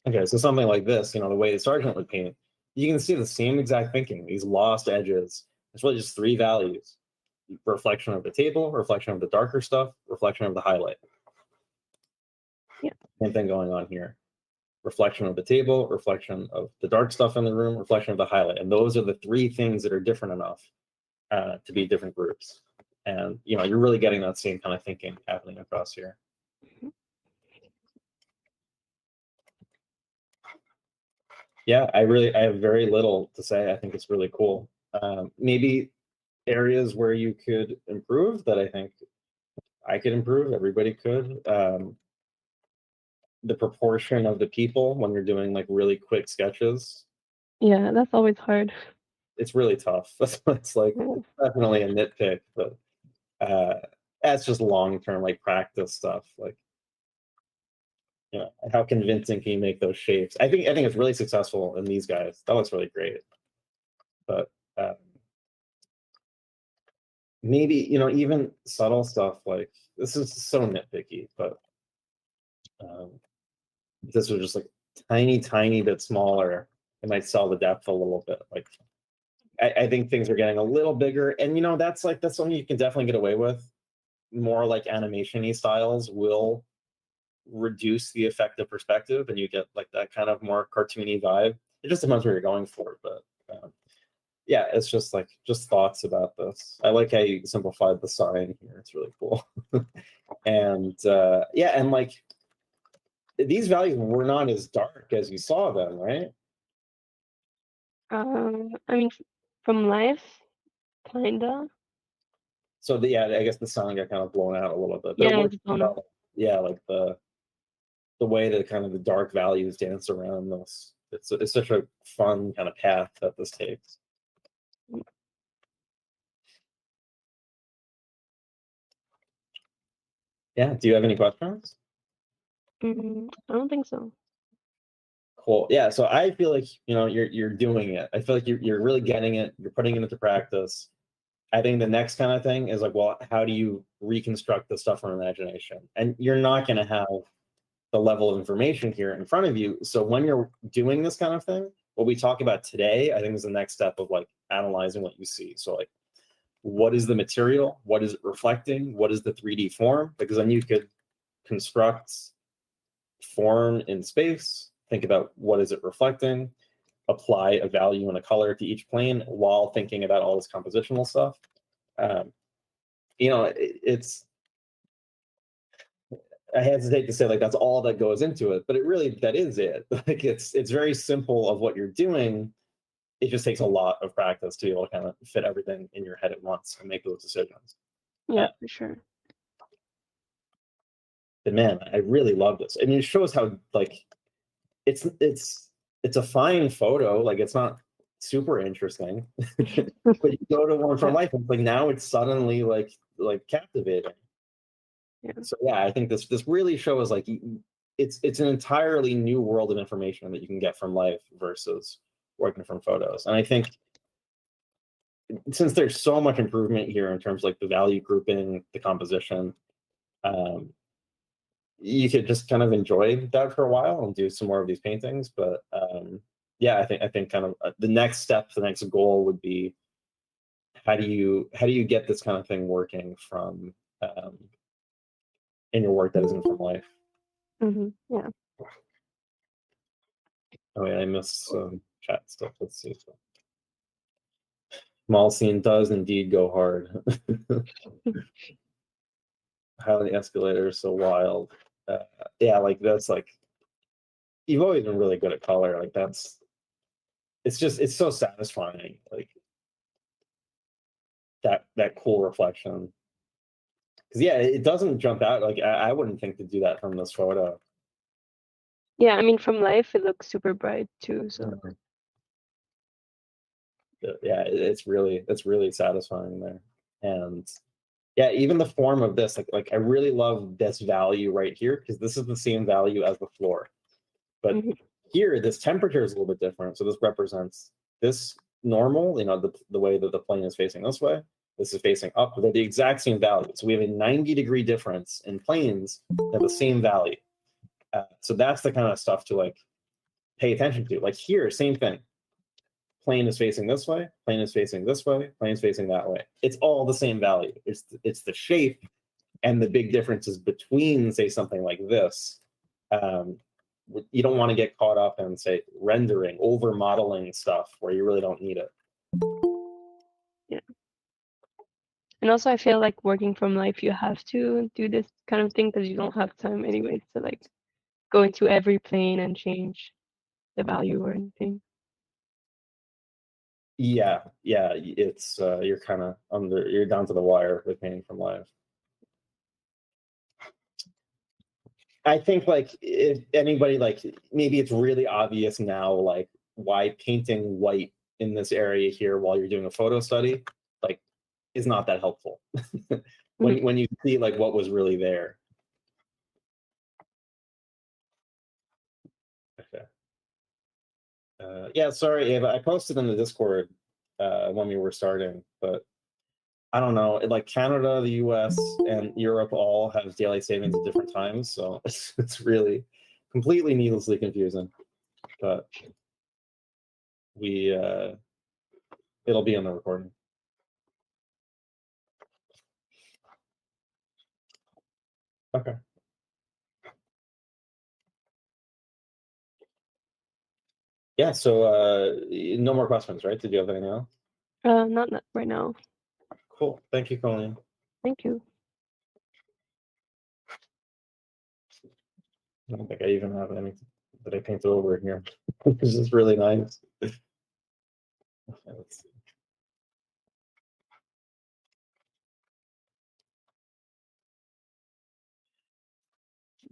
Okay, so something like this, you know, the way the Sargent would paint, you can see the same exact thinking, these lost edges. It's really just 3 values. Reflection of the table, reflection of the darker stuff, reflection of the highlight. Yeah. Same thing going on here. Reflection of the table, reflection of the dark stuff in the room, reflection of the highlight. And those are the 3 things that are different enough to be different groups. And, you know, you're really getting that same kind of thinking happening across here. Yeah, I have very little to say. I think it's really cool. Maybe areas where you could improve that I think I could improve, everybody could. The proportion of the people when you're doing like really quick sketches, Yeah, that's always hard. it's really tough. It's like it's definitely a nitpick, but that's just long-term like practice stuff. Like, you know, how convincing can you make those shapes? I think it's really successful in these guys. That looks really great. But maybe, you know, even subtle stuff like this is so nitpicky, but this was just like tiny bit smaller, it might sell the depth a little bit. Like I think things are getting a little bigger, and you know, that's something you can definitely get away with. More like animation-y styles will reduce the effect of perspective, and you get like that kind of more cartoony vibe. It just depends where you're going for, but yeah, it's just like thoughts about this. I like how you simplified the sign here. It's really cool. And yeah, and like these values were not as dark as you saw them, right? I mean, from life, kinda. So yeah, I guess the sound got kind of blown out a little bit, but it Yeah, worked it's blown up. well. Yeah, like the way that kind of the dark values dance around this. It's such a fun kind of path that this takes. Yeah. Do you have any questions? I don't think so. Cool. Cool. Yeah. So I feel like, you're doing it. I feel like you're really getting it. You're putting it into practice. I think the next kind of thing is like, well, how do you reconstruct the stuff from imagination? And you're not going to have the level of information here in front of you. So when you're doing this kind of thing, what we talk about today, I think is the next step of like analyzing what you see. So like, what is the material? What is it reflecting? What is the 3D form? Because then you could construct form in space, think about what is it reflecting, apply a value and a color to each plane while thinking about all this compositional stuff. It's, I hesitate to say like that's all that goes into it, but that is it. Like it's very simple of what you're doing. It just takes a lot of practice to be able to kind of fit everything in your head at once and make those decisions. Yeah, for sure. But man, I really love this. I mean, it shows how like it's a fine photo. Like it's not super interesting, but you go to one for life, and like now it's suddenly like captivating. Yeah. So yeah, I think this really shows like it's an entirely new world of information that you can get from life versus working from photos. And I think since there's so much improvement here in terms of like the value grouping, the composition, you could just kind of enjoy that for a while and do some more of these paintings. But yeah, I think kind of the next step, the next goal would be how do you get this kind of thing working from in your work that isn't from life. Yeah. Oh yeah, I missed some chat stuff. Let's see. Mall scene does indeed go hard. How the escalator is so wild. Yeah, like that's like you've always been really good at color. Like it's so satisfying. Like that cool reflection. Because yeah, it doesn't jump out. Like I wouldn't think to do that from this photo. Yeah, I mean, from life, it looks super bright too. So Yeah, it's really satisfying there. And yeah, even the form of this, like I really love this value right here because this is the same value as the floor. But here, this temperature is a little bit different. So this represents this normal, the way that the plane is facing this way. This is facing up. They're the exact same value. So we have a 90-degree difference in planes that have the same value. So that's the kind of stuff to like pay attention to. Like here, same thing. Plane is facing this way. Plane is facing this way. Plane is facing that way. It's all the same value. It's the shape and the big differences between, say, something like this. You don't want to get caught up in, say, rendering, over modeling stuff where you really don't need it. Yeah. And also, I feel like working from life, you have to do this kind of thing because you don't have time anyways to like go into every plane and change the value or anything. Yeah, it's you're kind of you're down to the wire with painting from life. I think like if anybody like maybe it's really obvious now like why painting white in this area here while you're doing a photo study like is not that helpful when you see like what was really there. Okay. Yeah, sorry, Ava. I posted in the Discord when we were starting, but I don't know. Like Canada, the U.S., and Europe all have daylight savings at different times, so it's really completely needlessly confusing. But we it'll be on the recording. Okay. Yeah. So no more questions, right? Did you have anything else? Not right now. Cool. Thank you, Colleen. Thank you. I don't think I even have anything that I painted over here. This is really nice. Okay, let's see.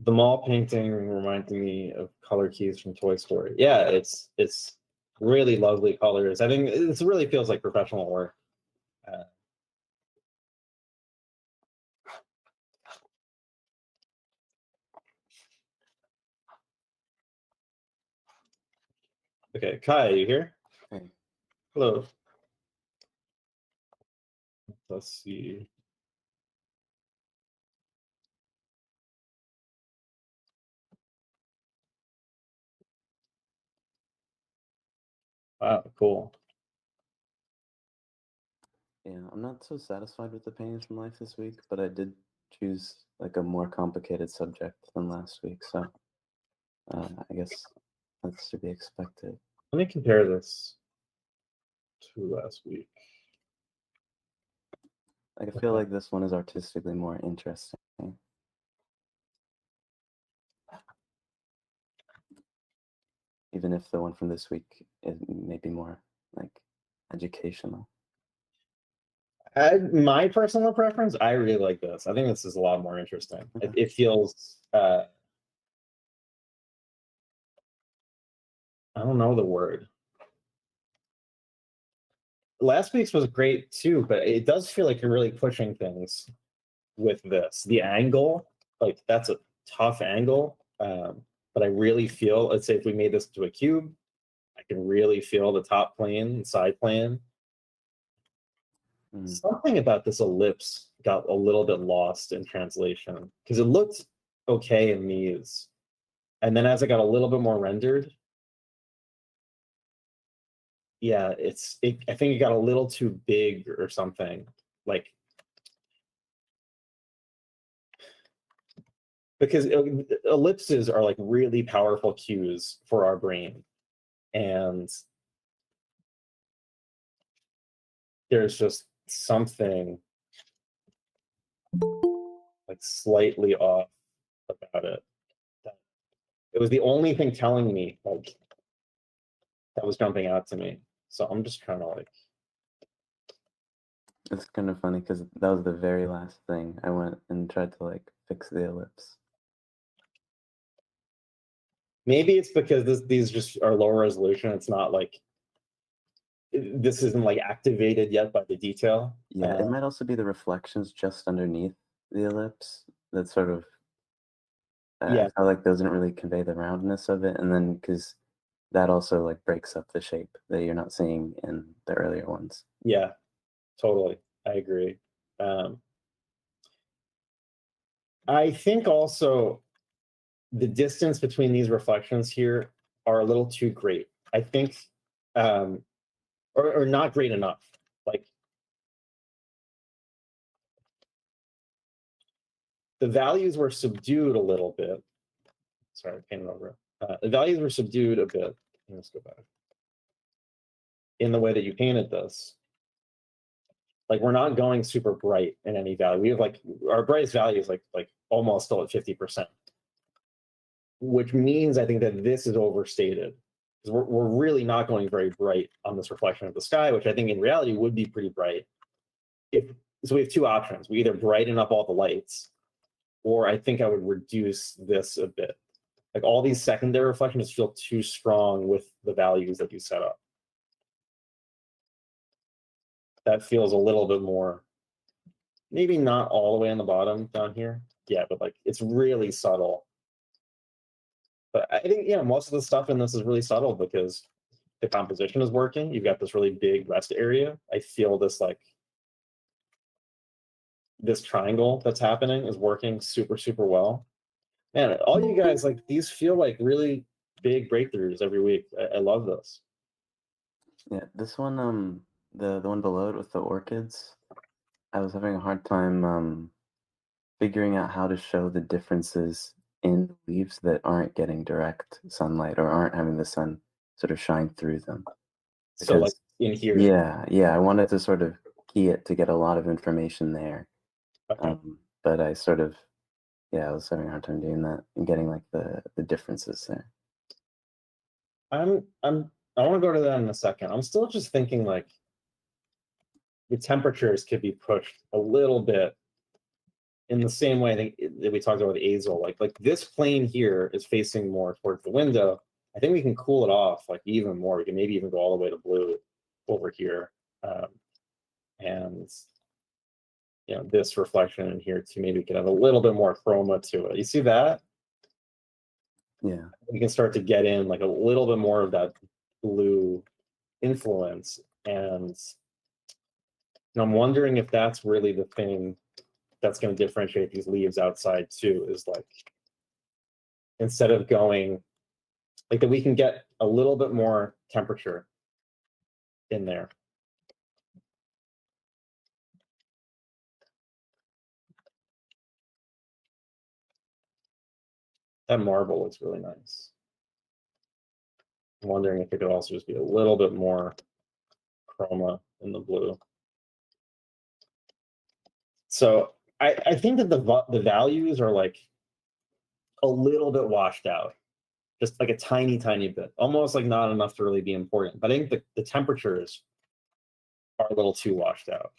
The mall painting reminded me of Color Keys from Toy Story. Yeah, it's really lovely colors. I think this really feels like professional work. Okay, Kai, are you here? Hey. Hello. Let's see. Wow, cool. Yeah, I'm not so satisfied with the paintings from life this week, but I did choose like a more complicated subject than last week, so I guess that's to be expected. Let me compare this to last week. Like, I feel like this one is artistically more interesting. Even if the one from this week is maybe more like educational. My personal preference, I really like this. I think this is a lot more interesting. It feels, I don't know the word. Last week's was great too, but it does feel like you're really pushing things with this. The angle, like that's a tough angle, but I really feel, let's say if we made this to a cube, I can really feel the top plane and side plane. Something about this ellipse got a little bit lost in translation because it looked okay in these. And then as it got a little bit more rendered, yeah, I think it got a little too big or something. Like, because ellipses are like really powerful cues for our brain. And there's just something like slightly off about it. It was the only thing telling me like that was jumping out to me. So I'm just trying to like. It's kind of funny because that was the very last thing I went and tried to like fix the ellipse. Maybe it's because these just are lower resolution. It's not like this isn't like activated yet by the detail. Yeah, it might also be the reflections just underneath the ellipse that sort of. Yeah. I felt like those didn't really convey the roundness of it, and then because that also like breaks up the shape that you're not seeing in the earlier ones. Yeah, totally. I agree. I think also the distance between these reflections here are a little too great. I think, or not great enough. Like the values were subdued a little bit. Sorry, I painted over it. The values were subdued a bit. Let's go back. In the way that you painted this. Like we're not going super bright in any value. We have like our brightest value is like almost still at 50%. Which means I think that this is overstated. Because we're really not going very bright on this reflection of the sky, which I think in reality would be pretty bright. So we have two options. We either brighten up all the lights, or I think I would reduce this a bit. Like all these secondary reflections feel too strong with the values that you set up. That feels a little bit more, maybe not all the way on the bottom down here. Yeah, but like it's really subtle. But I think, yeah, most of the stuff in this is really subtle because the composition is working. You've got this really big rest area. I feel this like this triangle that's happening is working super, super well. Man, all you guys, like these feel like really big breakthroughs every week. I love this. Yeah, this one, the one below it with the orchids, I was having a hard time figuring out how to show the differences in the leaves that aren't getting direct sunlight or aren't having the sun sort of shine through them. So like in here. Yeah, I wanted to sort of key it to get a lot of information there. Okay. But I sort of, I was having a hard time doing that and getting like the differences there. I want to go to that in a second. I'm still just thinking like the temperatures could be pushed a little bit in the same way I think that we talked about with Azel. Like this plane here is facing more towards the window. I think we can cool it off like even more. We can maybe even go all the way to blue over here. And you know, this reflection in here too, maybe we can have a little bit more chroma to it. You see that? Yeah. We can start to get in like a little bit more of that blue influence, and I'm wondering if that's really the thing that's going to differentiate these leaves outside too, is like, instead of going like that, we can get a little bit more temperature in there. That marble looks really nice. I'm wondering if it could also just be a little bit more chroma in the blue. So I think that the values are like a little bit washed out, just like a tiny bit, almost like not enough to really be important. But I think the temperatures are a little too washed out.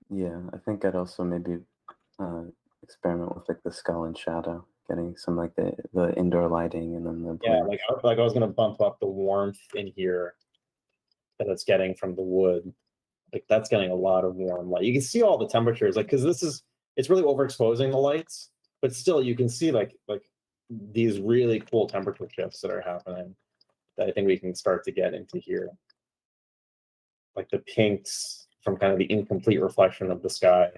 Yeah, I think I'd also maybe experiment with like the skull and shadow, getting some like the indoor lighting and then the blue. Yeah, like I was gonna bump up the warmth in here that it's getting from the wood. Like that's getting a lot of warm light. You can see all the temperatures, like, because it's really overexposing the lights, but still you can see like these really cool temperature shifts that are happening that I think we can start to get into here. Like the pinks from kind of the incomplete reflection of the sky.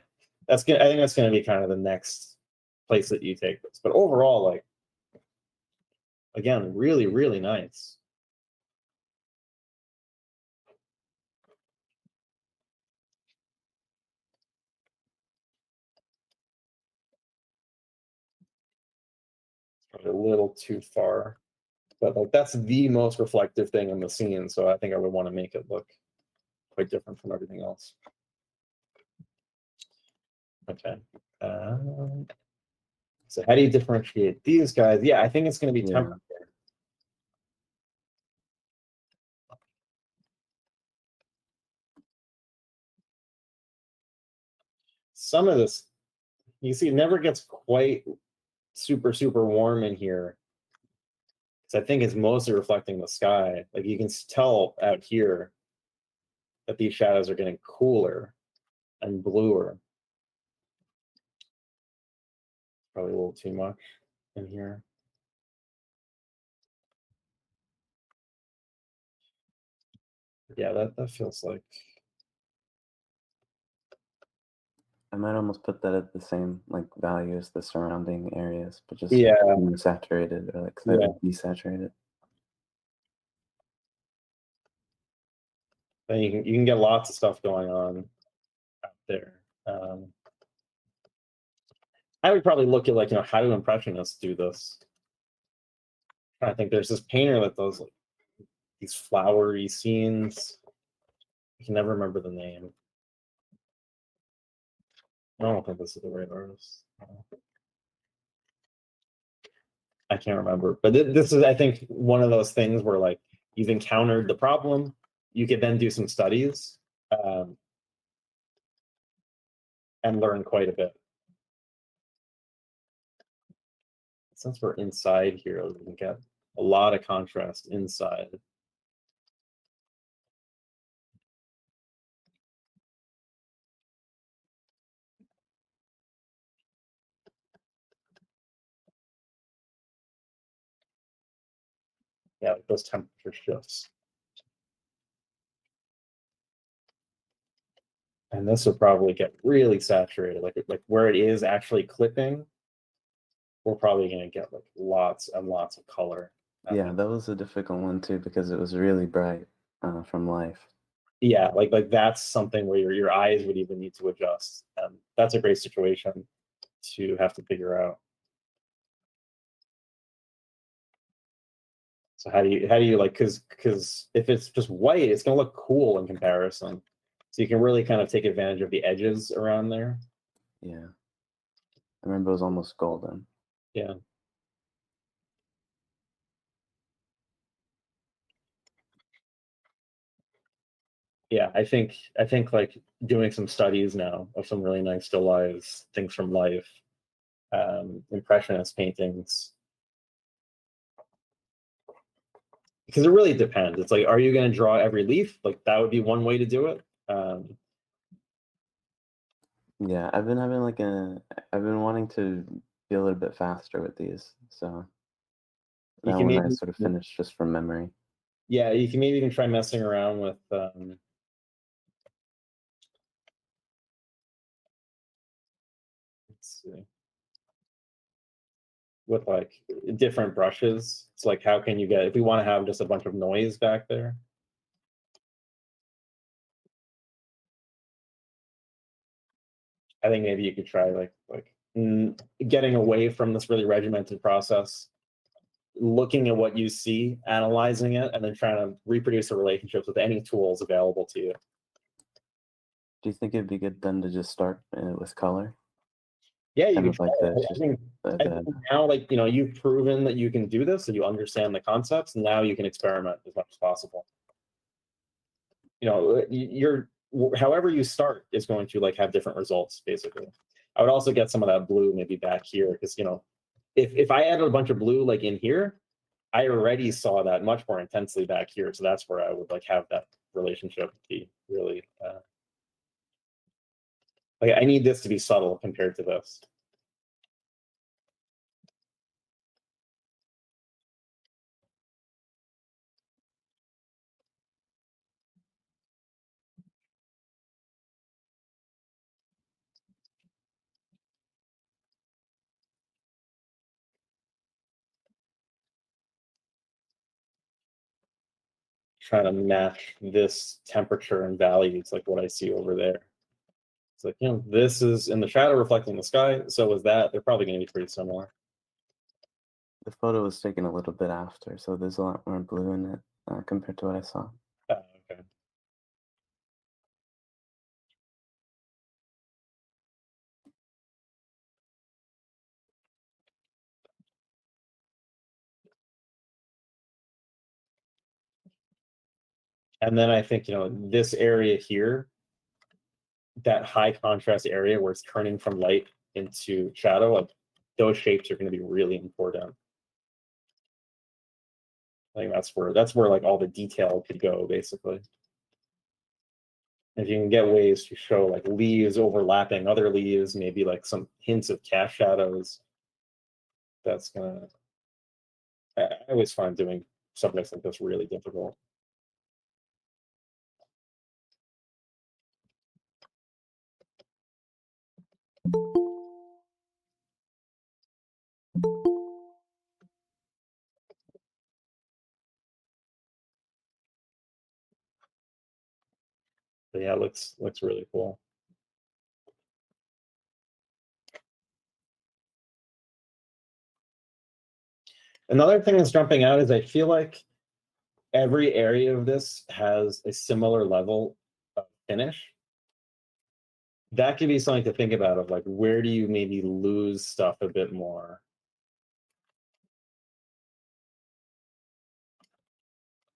I think that's gonna be kind of the next place that you take this. But overall, like, again, really, really nice. Probably a little too far, but like that's the most reflective thing in the scene, so I think I would want to make it look quite different from everything else. Okay. So how do you differentiate these guys? Yeah, I think it's going to be temperature. Some of this, you see, it never gets quite super warm in here. So I think it's mostly reflecting the sky. Like you can tell out here that these shadows are getting cooler and bluer. Probably a little too much in here. Yeah, that feels like. I might almost put that at the same like value as the surrounding areas, but just more saturated or like slightly desaturated. Then you can get lots of stuff going on out there. I would probably look at like, how do impressionists do this? I think there's this painter that does like these flowery scenes. I can never remember the name. I don't think this is the right artist. I can't remember, but this is, I think, one of those things where like you've encountered the problem, you could then do some studies and learn quite a bit. Since we're inside here, we can get a lot of contrast inside. Yeah, like those temperature shifts. And this will probably get really saturated, like where it is actually clipping, we're probably going to get like lots and lots of color. Yeah, that was a difficult one too because it was really bright from life. Yeah, like that's something where your eyes would even need to adjust. That's a great situation to have to figure out. So how do you like, because if it's just white, it's gonna look cool in comparison. So you can really kind of take advantage of the edges around there. Yeah. I remember it was almost golden. Yeah. Yeah, I think like doing some studies now of some really nice still lives, things from life, impressionist paintings. Because it really depends. It's like, are you going to draw every leaf? Like that would be one way to do it. Yeah, I've been wanting to be a little bit faster with these, so You That can one I maybe, sort of finished just from memory. yeah, you can maybe even try messing around with let's see, with like different brushes. It's like, how can you get, if we want to have just a bunch of noise back there, I think maybe you could try getting away from this really regimented process, looking at what you see, analyzing it, and then trying to reproduce the relationships with any tools available to you. Do you think it'd be good then to just start with color? Yeah, you Kind can of like try it. the I just think now, like, you've proven that you can do this, so you understand the concepts. Now you can experiment as much as possible. You're however you start is going to like have different results, basically. I would also get some of that blue maybe back here, because if I added a bunch of blue like in here, I already saw that much more intensely back here. So that's where I would like have that relationship be really like, I need this to be subtle compared to this. Trying to match this temperature and values like what I see over there. It's like, this is in the shadow reflecting the sky, so is that. They're probably going to be pretty similar. the photo was taken a little bit after, so there's a lot more blue in it compared to what I saw. Okay. And then I think, this area here, that high contrast area where it's turning from light into shadow, like those shapes are going to be really important. I think that's where like all the detail could go, basically. If you can get ways to show like leaves overlapping other leaves, maybe like some hints of cast shadows, that's gonna. I always find doing subjects like this really difficult. But yeah, it looks really cool. Another thing that's jumping out is I feel like every area of this has a similar level of finish. That could be something to think about, of like, where do you maybe lose stuff a bit more?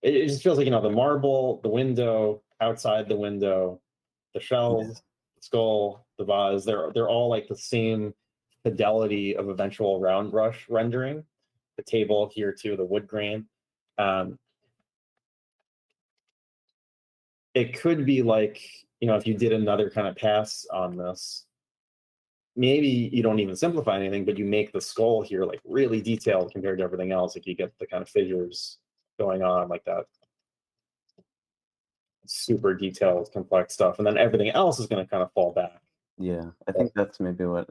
It just feels like, the marble, the window, outside the window, the shells, the skull, the vase, they're all like the same fidelity of eventual round brush rendering. The table here too, the wood grain. It could be like, if you did another kind of pass on this, maybe you don't even simplify anything, but you make the skull here like really detailed compared to everything else. Like you get the kind of fissures going on, like that super detailed, complex stuff, and then everything else is going to kind of fall back. Yeah, I think that's maybe what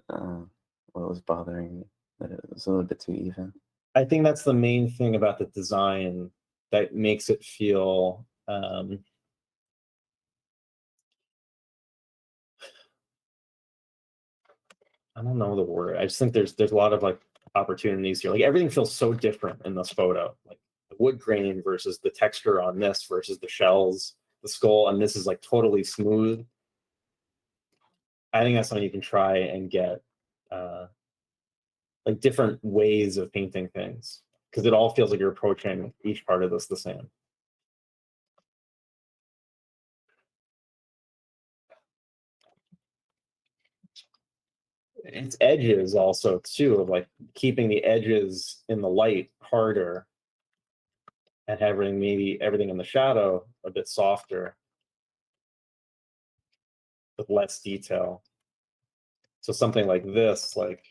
was bothering me, that it was a little bit too even. I think that's the main thing about the design that makes it feel I don't know the word. I just think there's a lot of like opportunities here. Like everything feels so different in this photo. Like the wood grain versus the texture on this versus the shells, the skull, and this is like totally smooth. I think that's something you can try and get like different ways of painting things, because it all feels like you're approaching each part of this the same. Its edges also too, of like keeping the edges in the light harder and having maybe everything in the shadow a bit softer with less detail. So something like this, like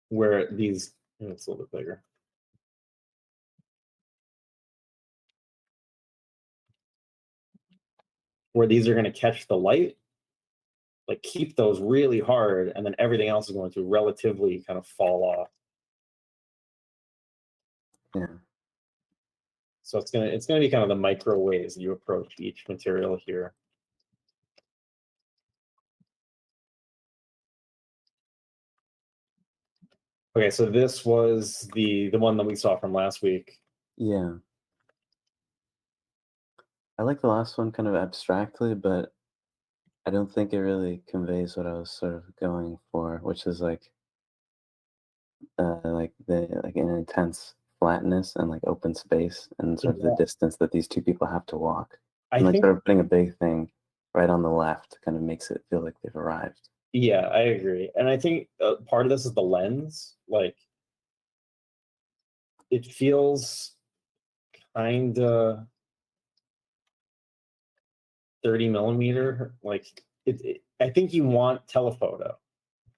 where these, it's a little bit bigger. Where these are going to catch the light, like keep those really hard, and then everything else is going to relatively kind of fall off. Yeah. So it's gonna be kind of the micro ways that you approach each material here. Okay, so this was the one that we saw from last week. Yeah. I like the last one kind of abstractly, but I don't think it really conveys what I was sort of going for, which is like an intense flatness and like open space and sort of the Yeah. distance that these two people have to walk. I And like think, sort of putting a big thing right on the left kind of makes it feel like they've arrived. yeah, I agree, and I think part of this is the lens. Like, it feels kind of 30 millimeter. Like, I think you want telephoto,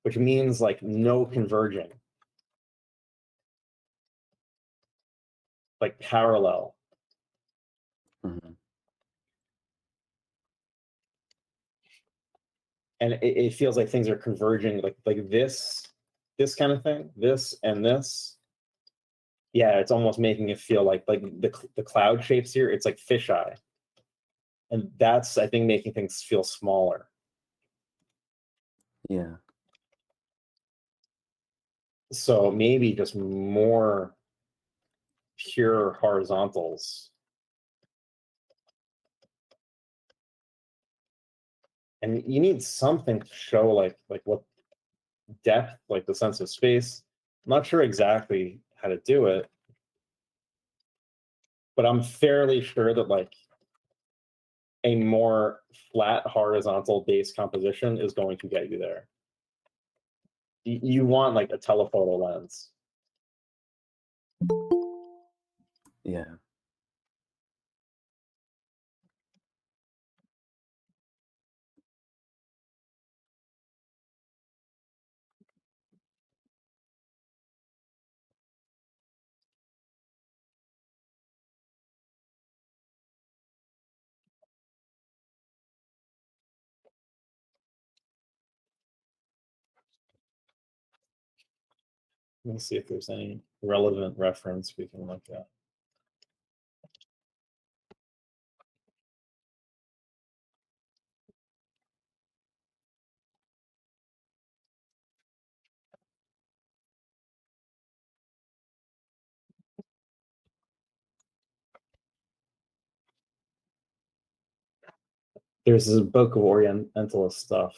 which means like no converging, like parallel. Mhm. And it feels like things are converging, like this kind of thing, this and this. Yeah, it's almost making it feel like the cloud shapes here. It's like fisheye, and that's, I think, making things feel smaller. Yeah. So maybe just more pure horizontals. And you need something to show like what depth, like the sense of space. I'm not sure exactly how to do it, but I'm fairly sure that like a more flat horizontal base composition is going to get you there. You want like a telephoto lens. Yeah. Let me see if there's any relevant reference we can look at. There's this book of Orientalist stuff.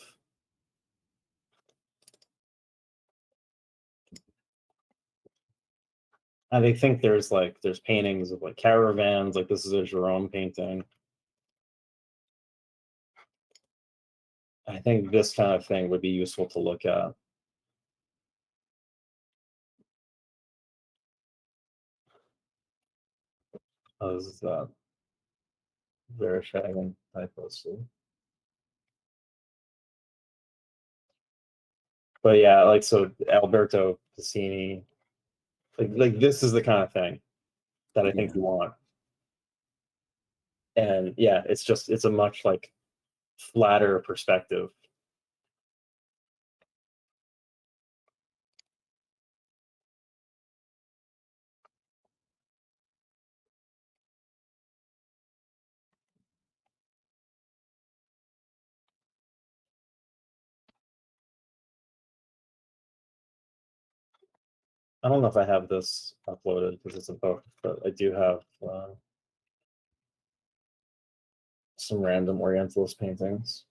And I think there's paintings of like caravans, like this is a Jerome painting. I think this kind of thing would be useful to look at. Oh, this is that Vereshchagin typo. But yeah, like, so Alberto Cassini, like this is the kind of thing that I think Yeah. you want. And yeah, it's a much like flatter perspective. I don't know if I have this uploaded because it's a book, but I do have some random Orientalist paintings.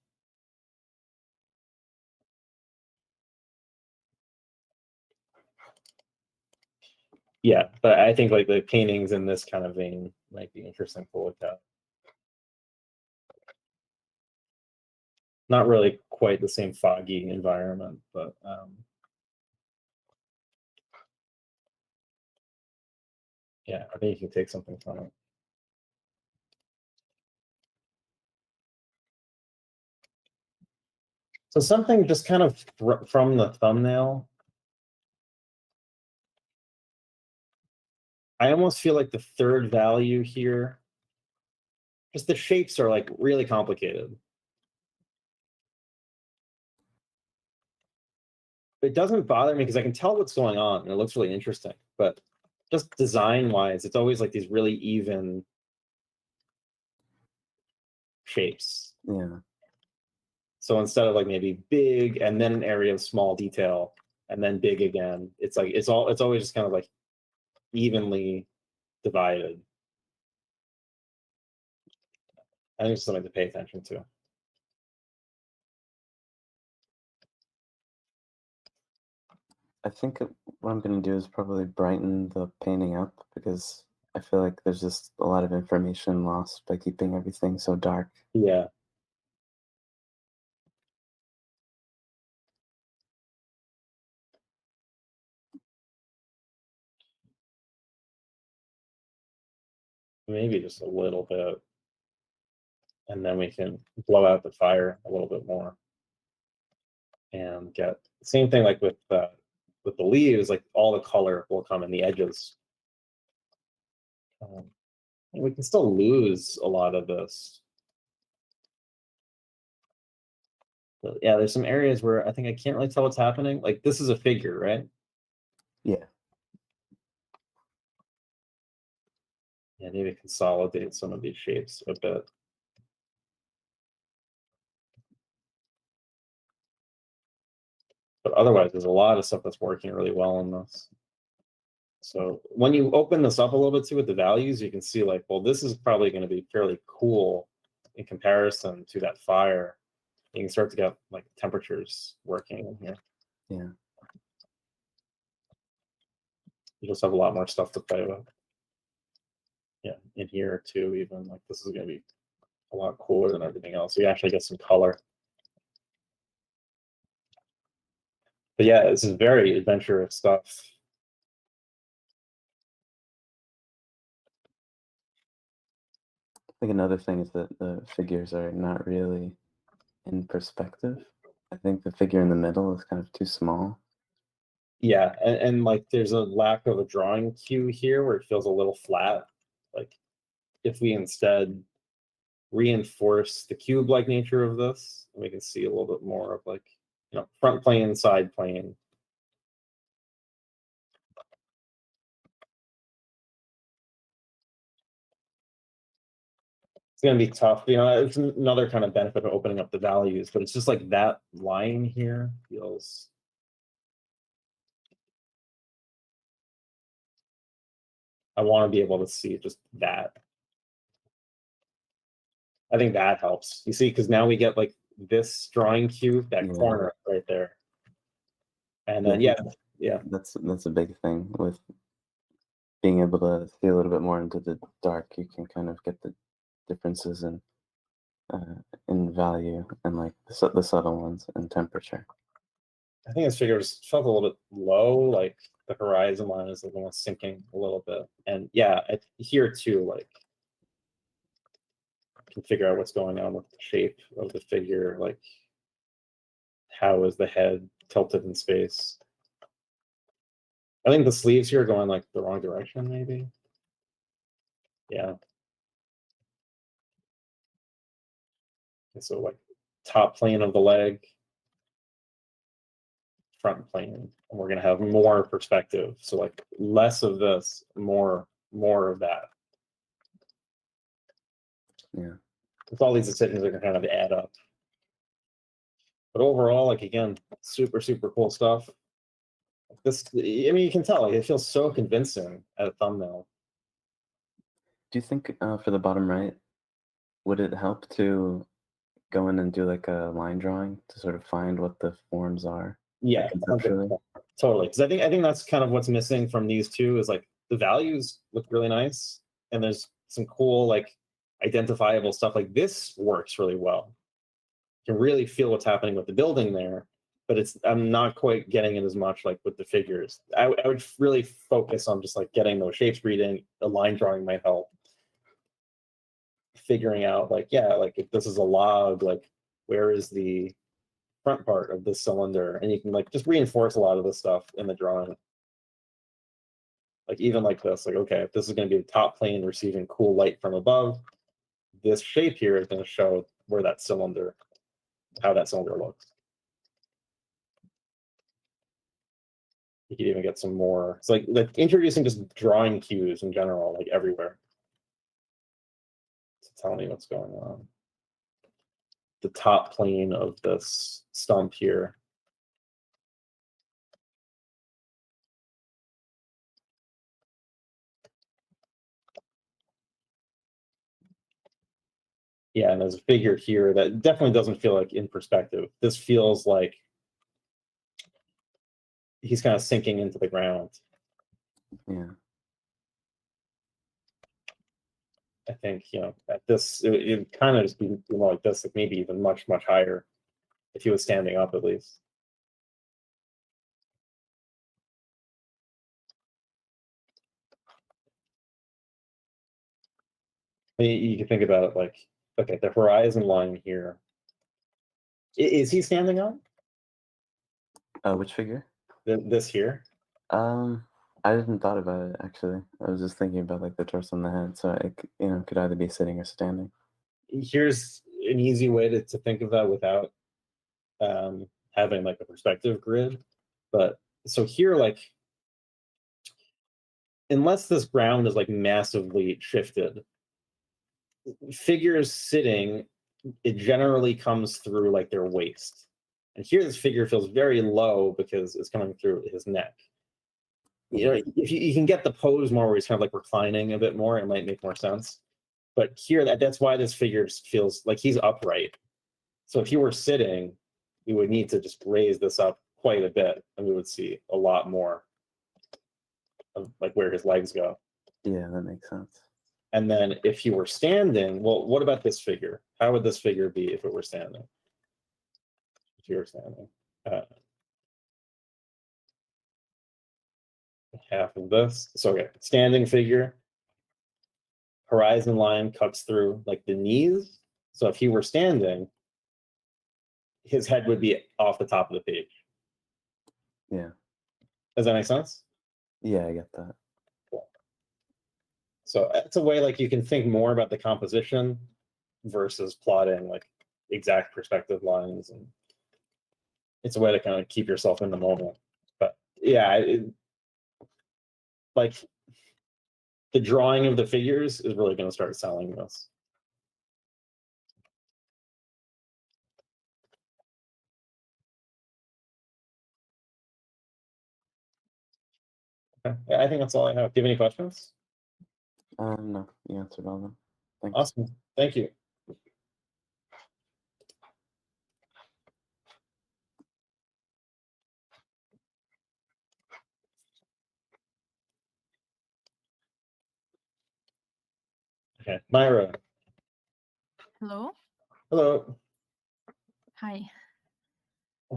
Yeah, but I think like the paintings in this kind of vein might be interesting to look at. Not really quite the same foggy environment, but yeah, I think you can take something from it. So something just kind of from the thumbnail I almost feel like the third value here, just the shapes are like really complicated. It doesn't bother me because I can tell what's going on and it looks really interesting, but just design wise, it's always like these really even shapes. Yeah. So instead of like maybe big and then an area of small detail and then big again, it's like it's always just kind of like evenly divided. I think it's something to pay attention to. I think what I'm going to do is probably brighten the painting up because I feel like there's just a lot of information lost by keeping everything so dark. Yeah. Maybe just a little bit. And then we can blow out the fire a little bit more. And get the same thing like with the leaves, like all the color will come in the edges. And we can still lose a lot of this. But yeah, there's some areas where I think I can't really tell what's happening. Like this is a figure, right? Yeah. Yeah, maybe consolidate some of these shapes a bit. But otherwise, there's a lot of stuff that's working really well in this. So when you open this up a little bit too with the values, you can see like, well, this is probably going to be fairly cool in comparison to that fire. You can start to get like temperatures working in here. Yeah. You just have a lot more stuff to play with. Yeah, in here too, even like this is going to be a lot cooler than everything else. You actually get some color. But yeah, this is very adventurous stuff. I think another thing is that the figures are not really in perspective. I think the figure in the middle is kind of too small. Yeah, and like there's a lack of a drawing cue here where it feels a little flat. Like if we instead reinforce the cube-like nature of this, we can see a little bit more of like, front plane, side plane. It's going to be tough. It's another kind of benefit of opening up the values, but it's just like that line here feels. I want to be able to see just that. I think that helps. You see, because now we get like this drawing cue, that corner right there. And then, yeah. That's a big thing with being able to see a little bit more into the dark. You can kind of get the differences in value and like the subtle ones and temperature. I think this figure just felt a little bit low, like the horizon line is almost sinking a little bit. And yeah, here too, like I can figure out what's going on with the shape of the figure, like how is the head tilted in space. I think the sleeves here are going like the wrong direction, maybe. Yeah. And so like top plane of the leg, front plane, and we're gonna have more perspective. So like less of this, more of that. Yeah. With all these decisions are gonna kind of add up. But overall, like again, super, super cool stuff. This, I mean, you can tell, like, it feels so convincing at a thumbnail. Do you think for the bottom right, would it help to go in and do like a line drawing to sort of find what the forms are? Yeah, conceptually. Totally. Because I think that's kind of what's missing from these two is like the values look really nice, and there's some cool like identifiable stuff. Like this works really well. You can really feel what's happening with the building there, but I'm not quite getting it as much like with the figures. I would really focus on just like getting those shapes reading. The line drawing might help. Figuring out like, yeah, like if this is a log, like where is the front part of this cylinder? And you can like just reinforce a lot of this stuff in the drawing. Like even like this, like, okay, if this is going to be the top plane receiving cool light from above, this shape here is going to show where that cylinder, how that cylinder looks. You could even get some more. It's like introducing just drawing cues in general, like everywhere. To tell me what's going on. The top plane of this stump here. Yeah, and there's a figure here that definitely doesn't feel like in perspective. This feels like he's kind of sinking into the ground. Yeah. I think, you know, at this, it kind of just be more like this, like maybe even much, much higher if he was standing up at least. I mean, you can think about it like, okay, the horizon line here. Is he standing up? Which figure? This here? I didn't thought about it actually. I was just thinking about like the torso and the head, so it could either be sitting or standing. Here's an easy way to think of that without having like a perspective grid. But so here, like, unless this ground is like massively shifted, figures sitting, it generally comes through like their waist. And here this figure feels very low because it's coming through his neck. You know, if you can get the pose more where he's kind of like reclining a bit more, it might make more sense. But here, that's why this figure feels like he's upright. So if he were sitting, we would need to just raise this up quite a bit, and we would see a lot more of like where his legs go. Yeah, that makes sense. And then if he were standing, well, what about this figure? How would this figure be if it were standing? If you were standing. Half of this. So okay, standing figure. Horizon line cuts through like the knees. So if he were standing, his head would be off the top of the page. Yeah. Does that make sense? Yeah, I get that. Cool. So it's a way like you can think more about the composition versus plotting like exact perspective lines, and it's a way to kind of keep yourself in the moment. But yeah, like the drawing of the figures is really going to start selling this. Okay. Yeah, I think that's all I have. Do you have any questions? No, you answered all of them. Thanks. Awesome. Thank you. Okay, Myra. Hello. Hello. Hi.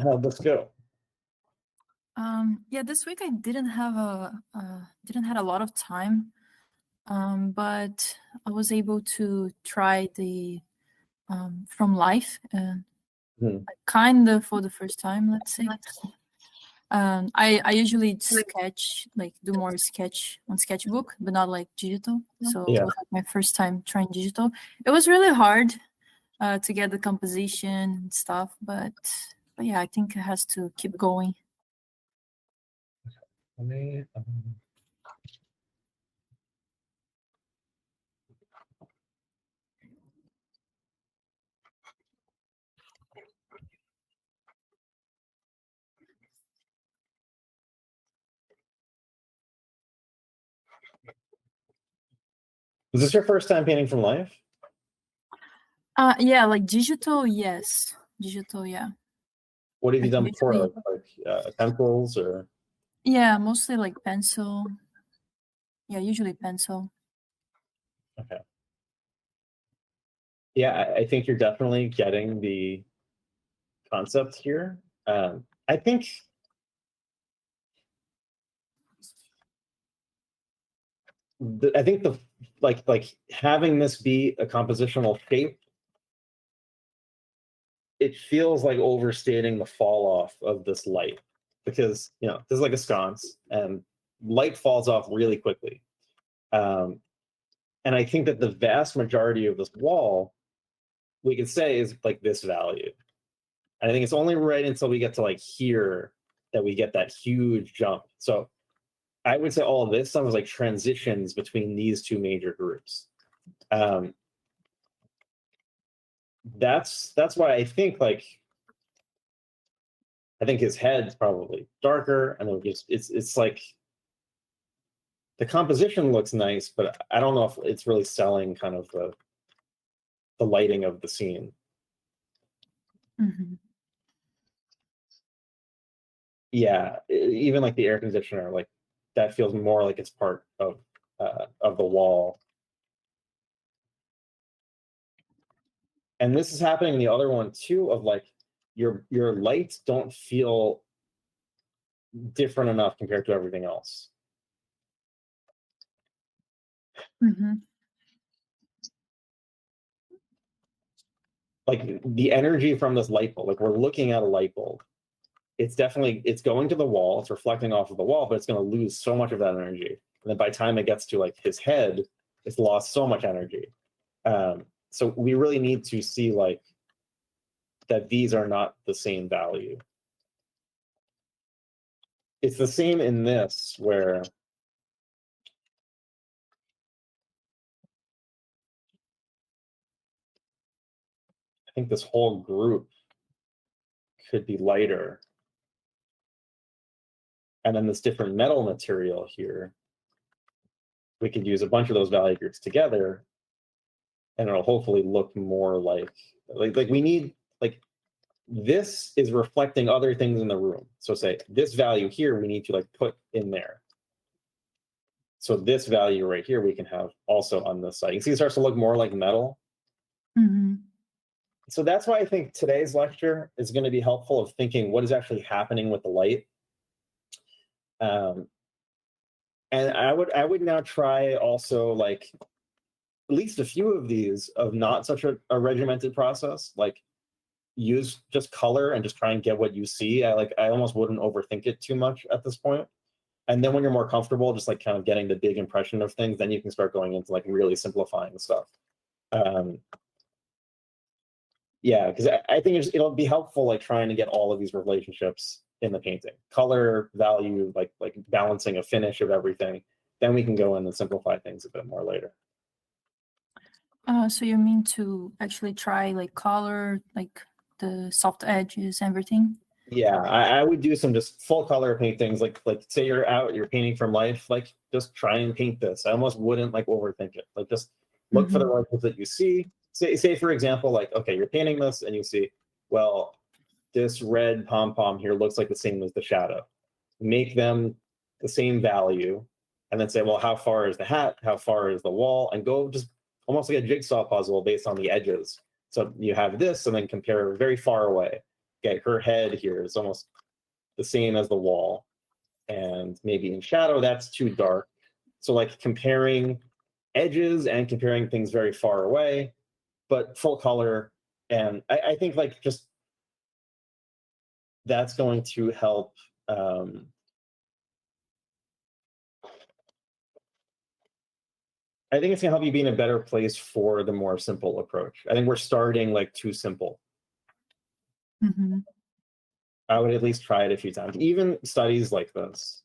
How'd this go? Yeah, this week I didn't have a lot of time, but I was able to try the From Life, kind of for the first time, let's say. I usually sketch, like do more sketch on sketchbook, but not like digital. So Yeah. it was like my first time trying digital. It was really hard to get the composition and stuff, but yeah, I think it has to keep going. Let me, is this your first time painting from life? Yeah, like digital, yes. Digital, yeah. What have you done before? Usually- Like pencils or? Yeah, mostly like pencil. Yeah, usually pencil. Okay. Yeah, I think you're definitely getting the concept here. I think the like having this be a compositional shape, it feels like overstating the fall off of this light, because you know this is like a sconce and light falls off really quickly. And I think that the vast majority of this wall, we can say, is like this value. And I think it's only right until we get to like here that we get that huge jump. So I would say all of this stuff is like transitions between these two major groups. That's why I think his head's probably darker, and it's like the composition looks nice, but I don't know if it's really selling kind of the lighting of the scene. Mm-hmm. Yeah, even like the air conditioner, like that feels more like it's part of the wall. And this is happening in the other one too, of like your lights don't feel different enough compared to everything else. Mm-hmm. Like the energy from this light bulb, like we're looking at a light bulb. It's going to the wall, it's reflecting off of the wall, but it's going to lose so much of that energy. And then by the time it gets to like his head, it's lost so much energy. So we really need to see like that these are not the same value. It's the same in this, where I think this whole group could be lighter. And then this different metal material here, we could use a bunch of those value groups together, and it'll hopefully look more like we need, like, this is reflecting other things in the room. So say this value here, we need to like put in there. So this value right here, we can have also on this side. You can see it starts to look more like metal. Mm-hmm. So that's why I think today's lecture is going to be helpful of thinking what is actually happening with the light. And I would now try also like at least a few of these of not such a regimented process, like use just color and just try and get what you see. I almost wouldn't overthink it too much at this point. And then when you're more comfortable, just like kind of getting the big impression of things, then you can start going into like really simplifying stuff. Yeah, because I think it'll be helpful like trying to get all of these relationships in the painting. Color, value, like balancing a finish of everything. Then we can go in and simplify things a bit more later. So you mean to actually try like color, like the soft edges, everything? Yeah, I would do some just full color paintings. Like say you're painting from life, like just try and paint this. I almost wouldn't like overthink it. Like just look for the relatives that you see. Say for example, like, okay, you're painting this and you see, well, this red pom-pom here looks like the same as the shadow. Make them the same value, and then say, well, how far is the hat? How far is the wall? And go just almost like a jigsaw puzzle based on the edges. So you have this, and then compare very far away. Okay, her head here is almost the same as the wall. And maybe in shadow, that's too dark. So like comparing edges and comparing things very far away, but full color. And I think like just that's going to help. I think it's going to help you be in a better place for the more simple approach. I think we're starting like too simple. Mm-hmm. I would at least try it a few times, even studies like this.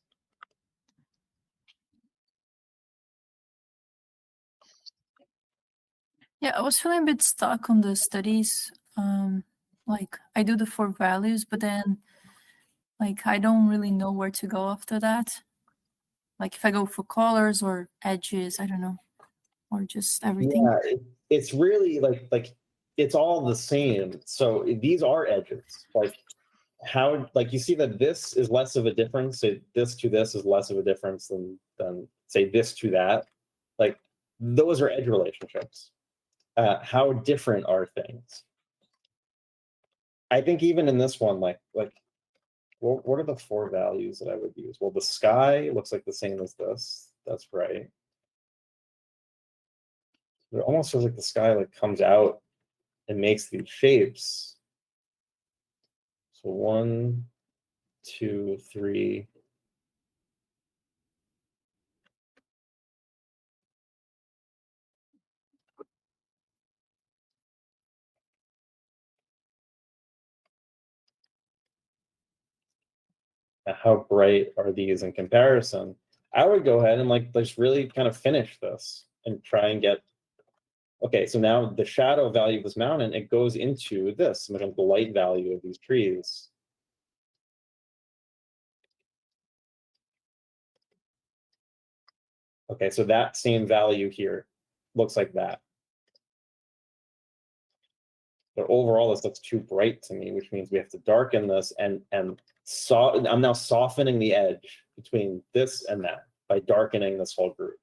Yeah, I was feeling a bit stuck on the studies. Like I do the 4 values, but then like I don't really know where to go after that. Like if I go for colors or edges, I don't know, or just everything. Yeah, it's really like it's all the same. So these are edges. Like how, like you see that this is less of a difference. So this to this is less of a difference than say this to that. Like those are edge relationships. How different are things? I think even in this one, like what are the 4 values that I would use? Well, the sky looks like the same as this. That's right. It almost feels like the sky like comes out and makes these shapes. So 1, 2, 3. How bright are these in comparison? I would go ahead and like just really kind of finish this and try and get, okay, so now the shadow value of this mountain, it goes into this, the light value of these trees. Okay, so that same value here looks like that. But overall, this looks too bright to me, which means we have to darken this and I'm now softening the edge between this and that by darkening this whole group.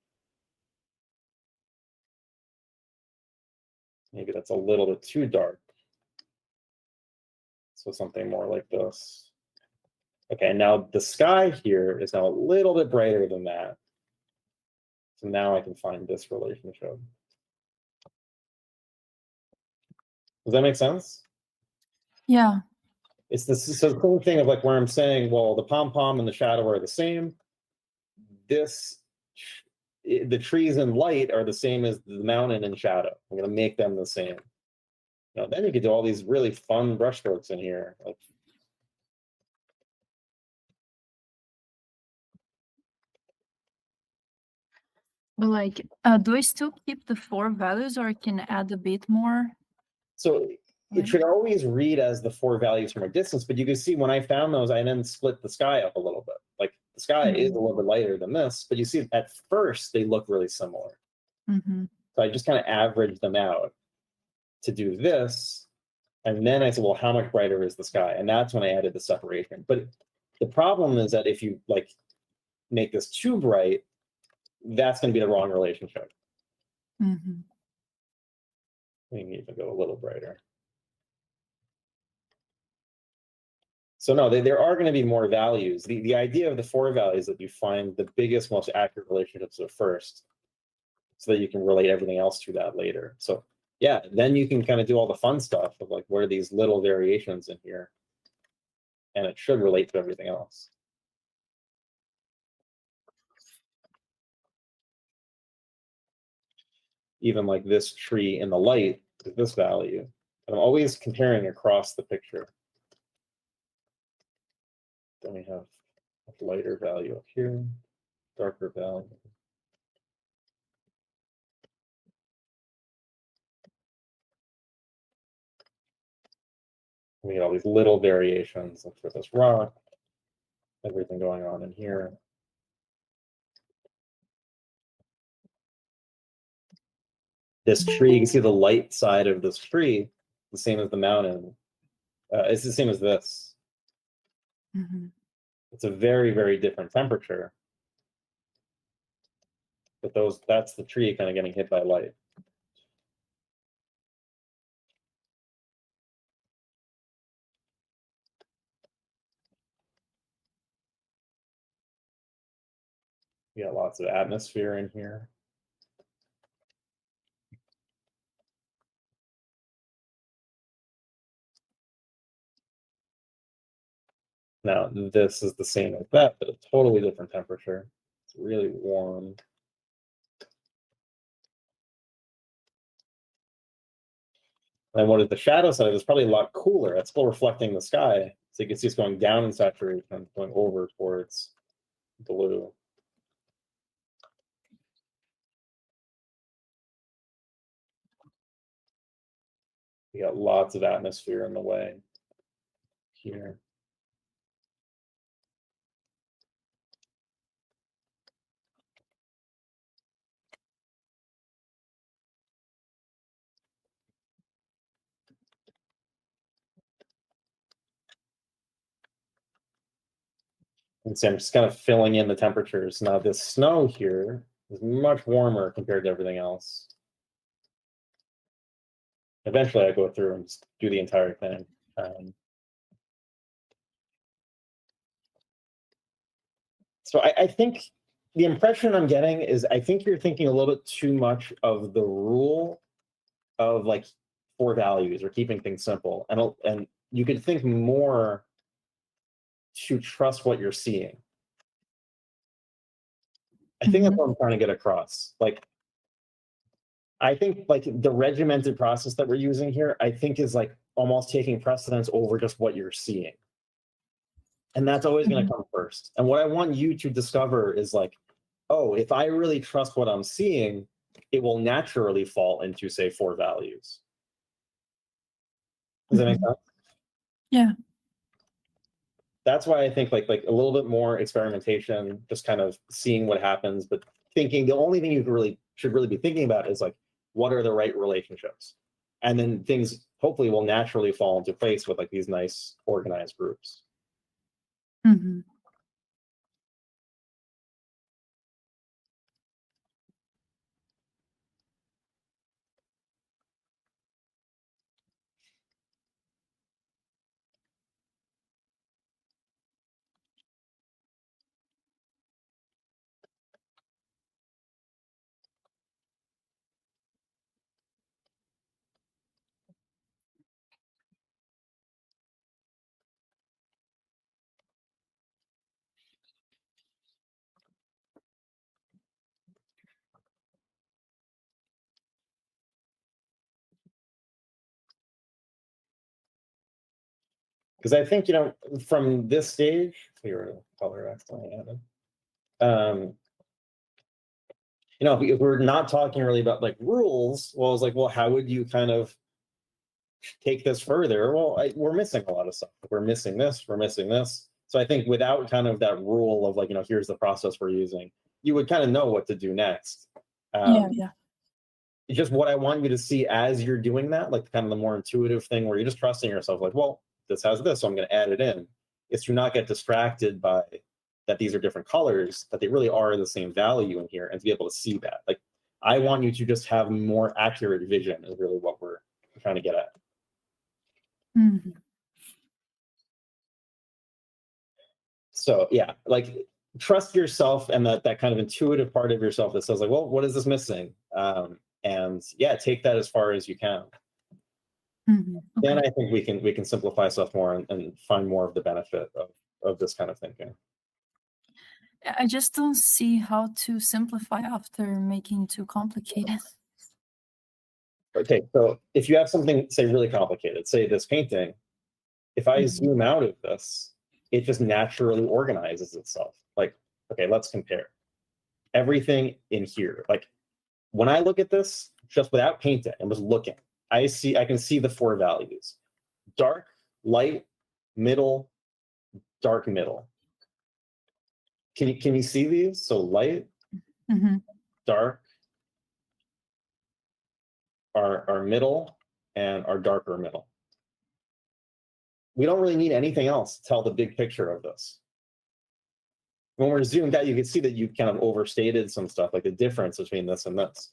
Maybe that's a little bit too dark. So something more like this. Okay, now the sky here is now a little bit brighter than that. So now I can find this relationship. Does that make sense? Yeah. It's this so the same thing of like where I'm saying, well, the pom-pom and the shadow are the same. The trees in light are the same as the mountain in shadow. I'm gonna make them the same. Now, then you can do all these really fun brushstrokes in here. Like, But like, do I still keep the 4 values, or I can add a bit more? so it should always read as the 4 values from a distance, but you can see when I found those, I then split the sky up a little bit. Like the sky is a little bit lighter than this, but you see at first they look really similar. So I just kind of averaged them out to do this. And then I said, well, how much brighter is the sky? And that's when I added the separation. But the problem is that if you like make this too bright, that's going to be the wrong relationship. We can even go a little brighter. So no, there are going to be more values. The idea of the 4 values that you find the biggest, most accurate relationships at first, so that you can relate everything else to that later. So yeah, then you can kind of do all the fun stuff of like, what are these little variations in here? And it should relate to everything else. Even like this tree in the light is this value. And I'm always comparing across the picture. Then we have a lighter value up here, darker value. We get all these little variations for this rock, everything going on in here. This tree, you can see the light side of this tree, the same as the mountain. It's the same as this. It's a very, very different temperature. But that's the tree kind of getting hit by light. We got lots of atmosphere in here. Now, this is the same as that, but a totally different temperature. It's really warm. And what is the shadow side? It's probably a lot cooler. It's still reflecting the sky. So you can see it's going down in saturation, going over towards blue. We got lots of atmosphere in the way here. And so I'm just kind of filling in the temperatures. Now this snow here is much warmer compared to everything else. Eventually I go through and just do the entire thing. So I think the impression I'm getting is I think you're thinking a little bit too much of the rule of like 4 values or keeping things simple. And you could think more to trust what you're seeing. I think that's what I'm trying to get across. Like, I think like the regimented process that we're using here, I think is like almost taking precedence over just what you're seeing. And that's always going to come first. And what I want you to discover is like, oh, if I really trust what I'm seeing, it will naturally fall into, say, 4 values. Does that make sense? Yeah. That's why I think like a little bit more experimentation, just kind of seeing what happens, but thinking the only thing you should really be thinking about is like, what are the right relationships? And then things hopefully will naturally fall into place with like these nice organized groups. Mm-hmm. Because I think, from this stage, here, color accidentally added. If we're not talking really about like rules, well, I was like, well, how would you kind of take this further? Well, we're missing a lot of stuff. We're missing this, we're missing this. So I think without kind of that rule of like, here's the process we're using, you would kind of know what to do next. Yeah. It's just what I want you to see as you're doing that, like kind of the more intuitive thing where you're just trusting yourself, like, well, this has this, so I'm going to add it in. Is to not get distracted by that these are different colors, that they really are the same value in here, and to be able to see that. Like, I want you to just have more accurate vision is really what we're trying to get at. Mm-hmm. So yeah, like trust yourself and that kind of intuitive part of yourself that says like, well, what is this missing? And yeah, take that as far as you can. Mm-hmm. Okay. Then I think we can simplify stuff more and find more of the benefit of this kind of thinking. I just don't see how to simplify after making too complicated. Okay, so if you have something, say, really complicated, say this painting, if I zoom out of this, it just naturally organizes itself. Like, okay, let's compare. Everything in here, like when I look at this, just without painting, I'm just looking, I can see the 4 values: dark, light, middle, dark, middle. Can you see these? So light, dark, our middle, and our darker middle. We don't really need anything else to tell the big picture of this. When we're zoomed out, you can see that you've kind of overstated some stuff, like the difference between this and this.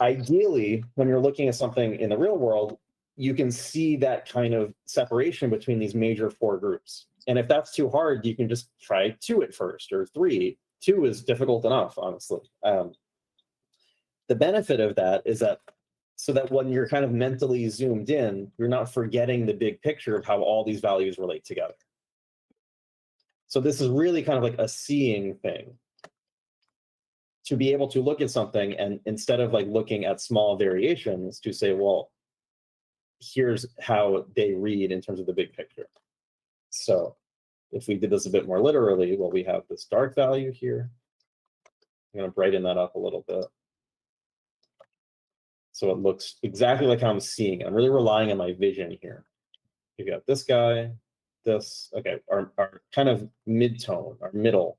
Ideally, when you're looking at something in the real world, you can see that kind of separation between these major 4 groups. And if that's too hard, you can just try 2 at first, or 3. 2 is difficult enough, honestly. The benefit of that is that so that when you're kind of mentally zoomed in, you're not forgetting the big picture of how all these values relate together. So this is really kind of like a seeing thing. To be able to look at something and instead of like looking at small variations, to say, well, here's how they read in terms of the big picture. So if we did this a bit more literally, well, we have this dark value here. I'm going to brighten that up a little bit. So it looks exactly like how I'm seeing it. I'm really relying on my vision here. You got this guy, this, okay, our kind of mid-tone, our middle,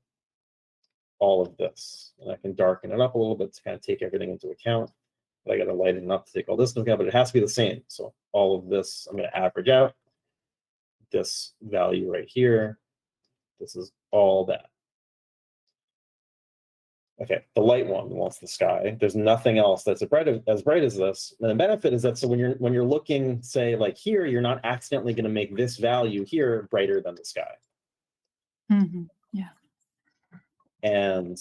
all of this. And I can darken it up a little bit to kind of take everything into account. But I got to lighten it up to take all this into account, but it has to be the same. So all of this, I'm going to average out this value right here. This is all that. Okay, the light one wants the sky. There's nothing else that's as bright as this. And the benefit is that so when you're looking, say like here, you're not accidentally going to make this value here brighter than the sky. Yeah. And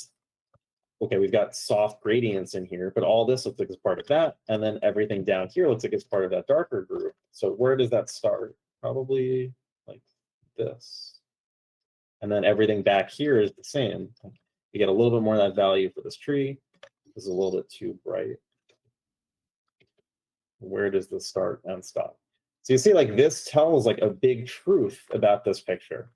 okay, we've got soft gradients in here, but all this looks like it's part of that, and then everything down here looks like it's part of that darker group. So where does that start? Probably like this, and then everything back here is the same. You get a little bit more of that value for this tree. This is a little bit too bright. Where does this start and stop? So you see, like, this tells like a big truth about this picture.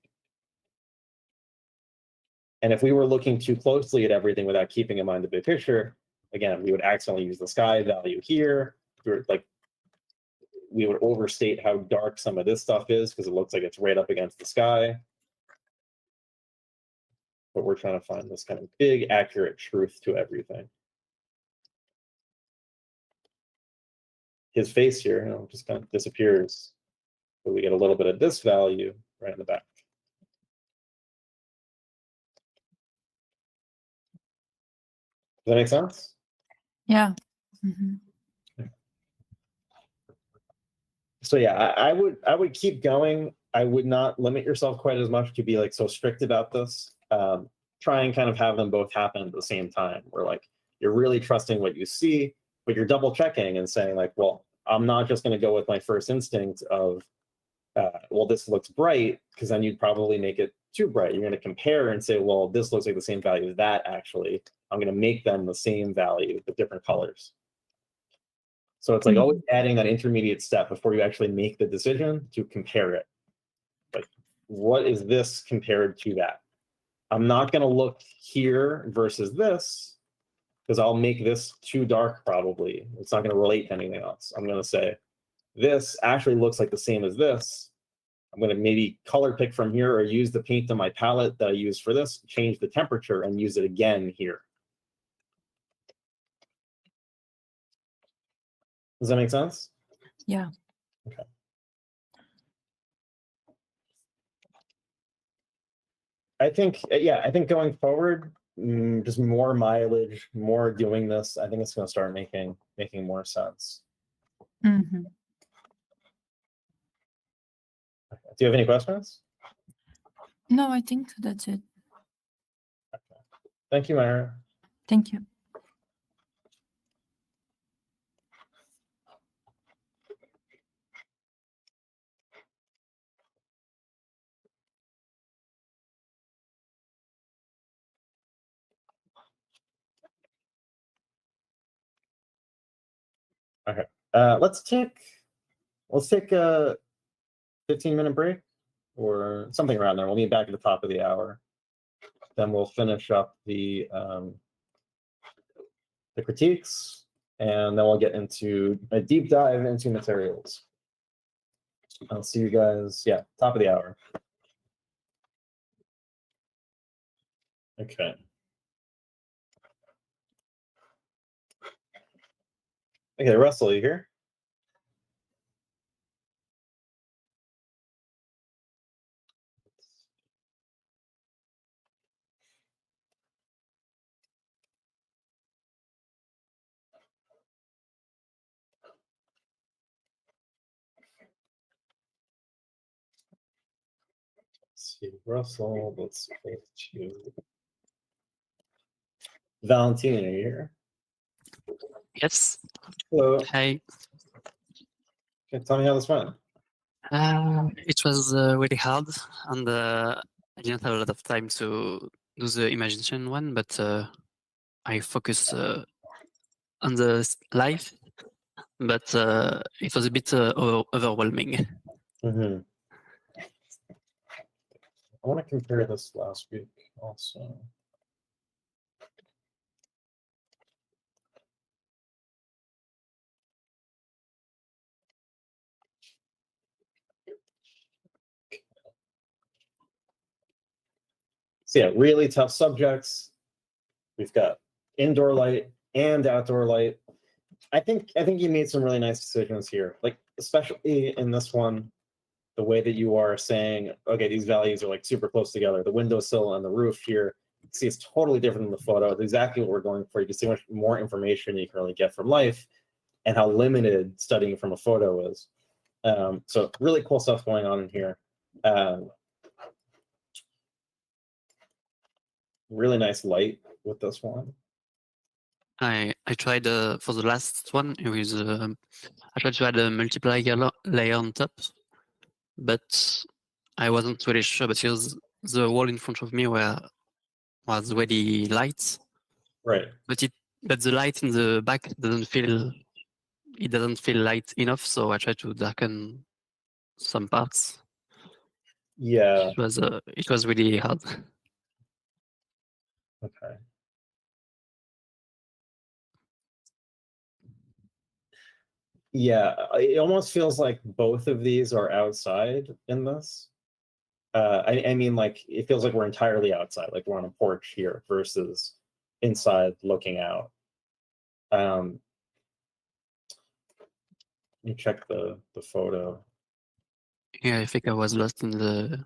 And if we were looking too closely at everything without keeping in mind the big picture, again, we would accidentally use the sky value here. We would overstate how dark some of this stuff is because it looks like it's right up against the sky. But we're trying to find this kind of big, accurate truth to everything. His face here, just kind of disappears. But we get a little bit of this value right in the back. Does that make sense? Yeah. Mm-hmm. So yeah, I would keep going. I would not limit yourself quite as much to be like so strict about this. Try and kind of have them both happen at the same time, where like you're really trusting what you see, but you're double checking and saying like, well, I'm not just going to go with my first instinct of, well, this looks bright, because then you'd probably make it too bright. You're going to compare and say, well, this looks like the same value as that. Actually, I'm going to make them the same value with different colors. So it's like always adding that intermediate step before you actually make the decision to compare it. Like, what is this compared to that? I'm not going to look here versus this, because I'll make this too dark probably. It's not going to relate to anything else. I'm going to say, this actually looks like the same as this. I'm going to maybe color pick from here or use the paint on my palette that I used for this, change the temperature, and use it again here. Does that make sense? Yeah. Okay. I think going forward, just more mileage, more doing this, I think it's going to start making more sense. Mm-hmm. Okay. Do you have any questions? No, I think that's it. Okay. Thank you, Myra. Thank you. Okay. Let's take a 15-minute break or something around there. We'll meet back at the top of the hour. Then we'll finish up the critiques, and then we'll get into a deep dive into materials. I'll see you guys, top of the hour. Okay. Okay, Russell, you here? Let's see, Russell, let's go to Valentina, are you here? Yes. Hello. Hi. Okay, tell me how this went. It was really hard, and I didn't have a lot of time to do the imagination one, but I focused on the life, but it was a bit overwhelming. Mm-hmm. I want to compare this last week also. So yeah, really tough subjects. We've got indoor light and outdoor light. I think you made some really nice decisions here. Like, especially in this one, the way that you are saying, okay, these values are like super close together. The windowsill and the roof here, you see, it's totally different in the photo. It's exactly what we're going for. You can see much more information you can really get from life and how limited studying from a photo is. So really cool stuff going on in here. Really nice light with this one. I tried for the last one with I tried to add a multiplier layer on top, but I wasn't really sure because the wall in front of me was really light. Right. But the light in the back doesn't feel light enough, so I tried to darken some parts. Yeah. It was really hard. Okay. Yeah, it almost feels like both of these are outside in this. I mean, like, it feels like we're entirely outside, like we're on a porch here versus inside looking out. Let me check the photo. Yeah, I think I was lost in the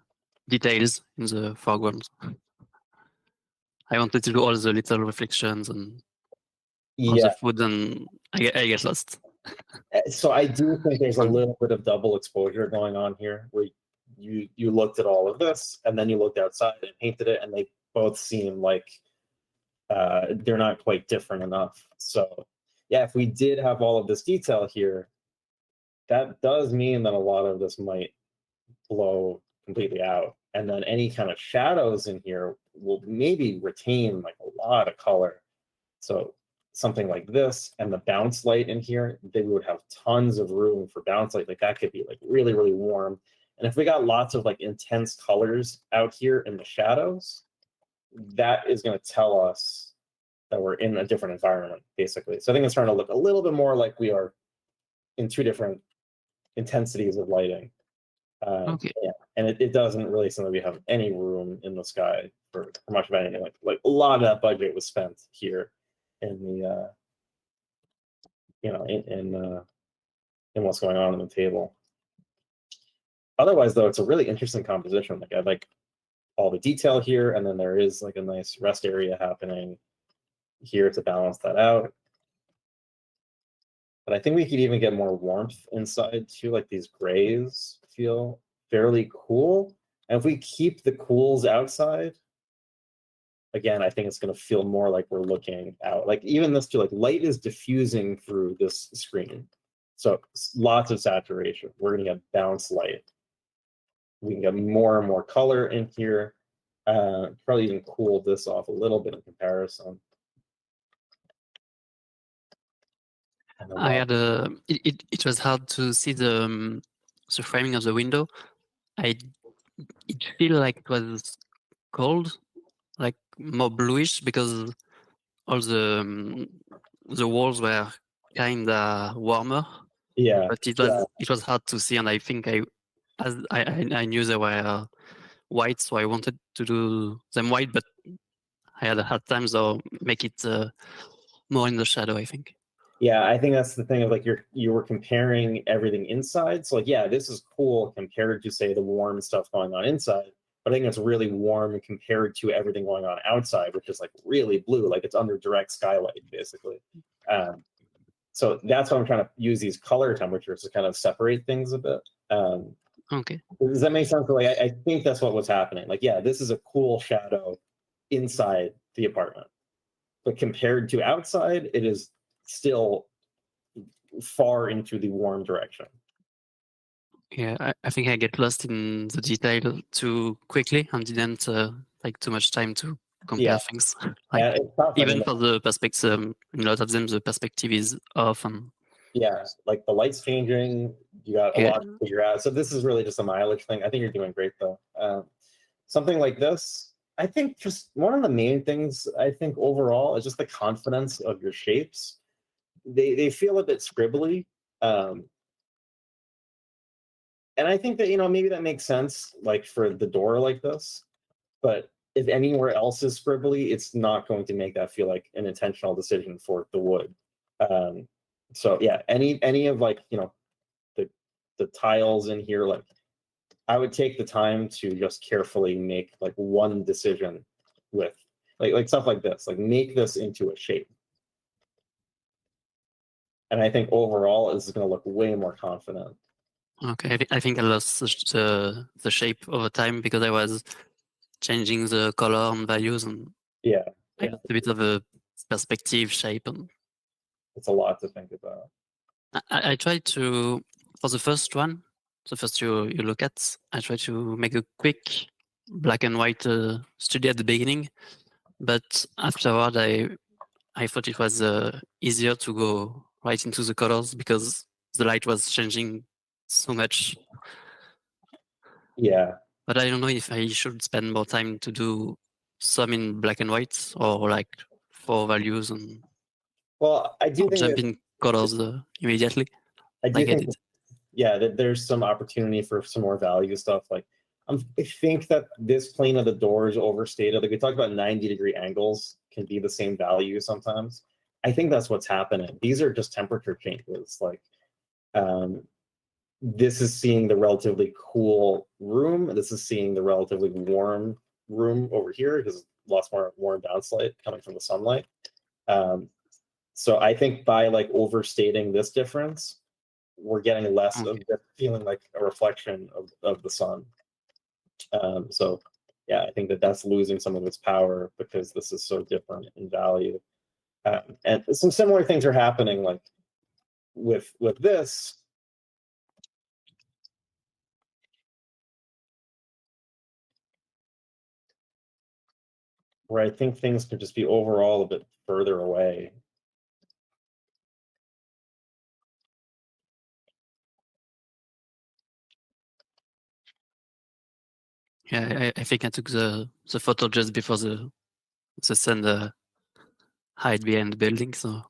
details in the foreground. I wanted to do all the little reflections and all Yeah, the food, and I get lost. so I do think there's a little bit of double exposure going on here, where you looked at all of this and then you looked outside and painted it, and they both seem like they're not quite different enough. So yeah, if we did have all of this detail here, that does mean that a lot of this might blow completely out, and then any kind of shadows in here will maybe retain like a lot of color. So something like this and the bounce light in here, they would have tons of room for bounce light. Like that could be like really, really warm. And if we got lots of like intense colors out here in the shadows, that is going to tell us that we're in a different environment, basically. So I think it's trying to look a little bit more like we are in two different intensities of lighting. Okay. Yeah. And it doesn't really seem like we have any room in the sky for much of anything. Like a lot of that budget was spent here in the in what's going on the table. Otherwise, though, it's a really interesting composition. Like I like all the detail here, and then there is like a nice rest area happening here to balance that out. But I think we could even get more warmth inside too. Like these grays feel fairly cool. And if we keep the cools outside, again, I think it's going to feel more like we're looking out. Like even this too, like light is diffusing through this screen. So lots of saturation. We're going to get bounce light. We can get more and more color in here. Probably even cool this off a little bit in comparison. I had it was hard to see the framing of the window. It feel like it was cold, like more bluish, because all the walls were kinda warmer. Yeah, But it was hard to see, and I think I knew they were white, so I wanted to do them white, but I had a hard time, so make it more in the shadow, I think. yeah, I think that's the thing of like you were comparing everything inside. So like, yeah, this is cool compared to say the warm stuff going on inside. But I think it's really warm compared to everything going on outside, which is like really blue, like it's under direct skylight, basically. So that's why I'm trying to use these color temperatures to kind of separate things a bit. Okay. Does that make sense? Like, I think that's what was happening. Like, yeah, this is a cool shadow inside the apartment, but compared to outside, it is still far into the warm direction. Yeah, I think I get lost in the detail too quickly and didn't take too much time to compare things. Like, even for the perspective, in a lot of them, the perspective is off. And yeah, like the light's changing. You got a lot to figure out. So this is really just a mileage thing. I think you're doing great though. Something like this, I think just one of the main things I think overall is just the confidence of your shapes. They feel a bit scribbly. And I think that, maybe that makes sense, like for the door like this, but if anywhere else is scribbly, it's not going to make that feel like an intentional decision for the wood. So yeah, any of like, the tiles in here, like I would take the time to just carefully make like one decision with like stuff like this, like make this into a shape. And I think overall this is going to look way more confident. Okay, I think I lost the shape over time because I was changing the color and values, and yeah, I got a bit of a perspective shape, and it's a lot to think about. I tried to, for the first one, the first you look at, I tried to make a quick black and white study at the beginning, but afterward I thought it was easier to go right into the colors because the light was changing so much. Yeah. But I don't know if I should spend more time to do some in black and white or like for values and Well, I do think jump that in colors immediately. I do Like I think did. yeah, that there's some opportunity for some more value stuff. Like, I think that this plane of the door is overstated. Like we talked about 90-degree angles can be the same value sometimes. I think that's what's happening. These are just temperature changes. Like, um, this is seeing the relatively cool room. This is seeing the relatively warm room over here because lots more warm downslight coming from the sunlight. Um, so I think by like overstating this difference, we're getting less of the feeling like a reflection of the sun. So yeah, I think that that's losing some of its power because this is so different in value. And some similar things are happening like with this. Where I think things could just be overall a bit further away. Yeah, I think I took the photo just before the sun hide behind the building. So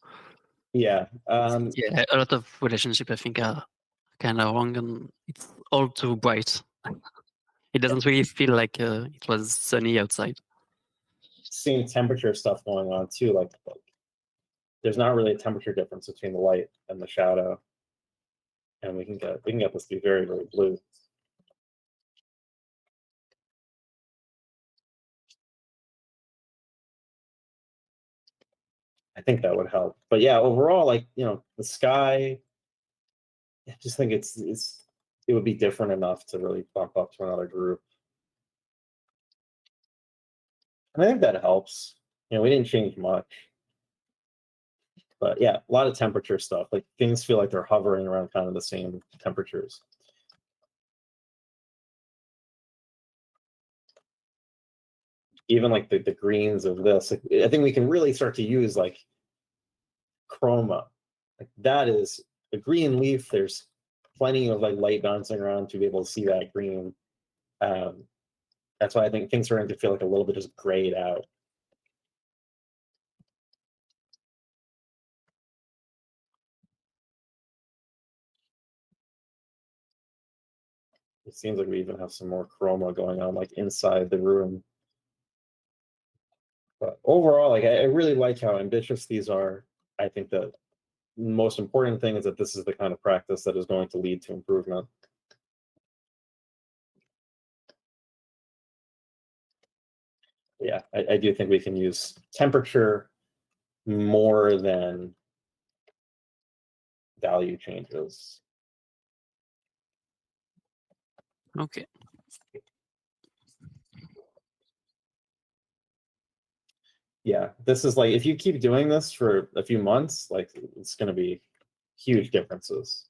Yeah. yeah, a lot of relationship I think are kind of wrong, and it's all too bright. It doesn't really feel like it was sunny outside. Seeing temperature stuff going on too, like there's not really a temperature difference between the light and the shadow, and we can get this to be very, very blue. I think that would help. But yeah, overall, like, the sky, I just think it would be different enough to really bump up to another group. And I think that helps. We didn't change much. But yeah, a lot of temperature stuff. Like things feel like they're hovering around kind of the same temperatures. Even like the greens of this, like, I think we can really start to use like chroma. Like that is a green leaf. There's plenty of like light bouncing around to be able to see that green. That's why I think things are going to feel like a little bit just grayed out. It seems like we even have some more chroma going on like inside the room. But overall, like I really like how ambitious these are. I think the most important thing is that this is the kind of practice that is going to lead to improvement. Yeah, I do think we can use temperature more than value changes. Okay. Yeah, this is like if you keep doing this for a few months, like it's going to be huge differences.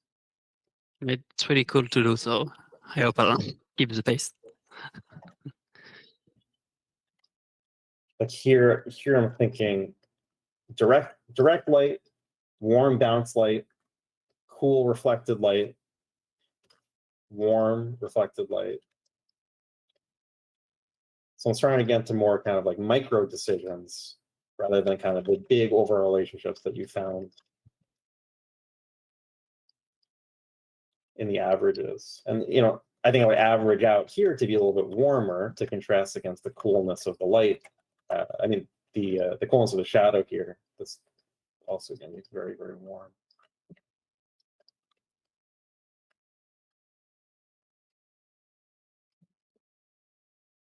It's really cool to do, so I hope I'll keep the pace. Like here I'm thinking direct light, warm bounce light, cool reflected light, warm reflected light. So I'm trying to get to more kind of like micro decisions rather than kind of the big overall relationships that you found in the averages. And I think I would average out here to be a little bit warmer to contrast against the coolness of the light. I mean the coolness of the shadow here. This also going to be very, very warm.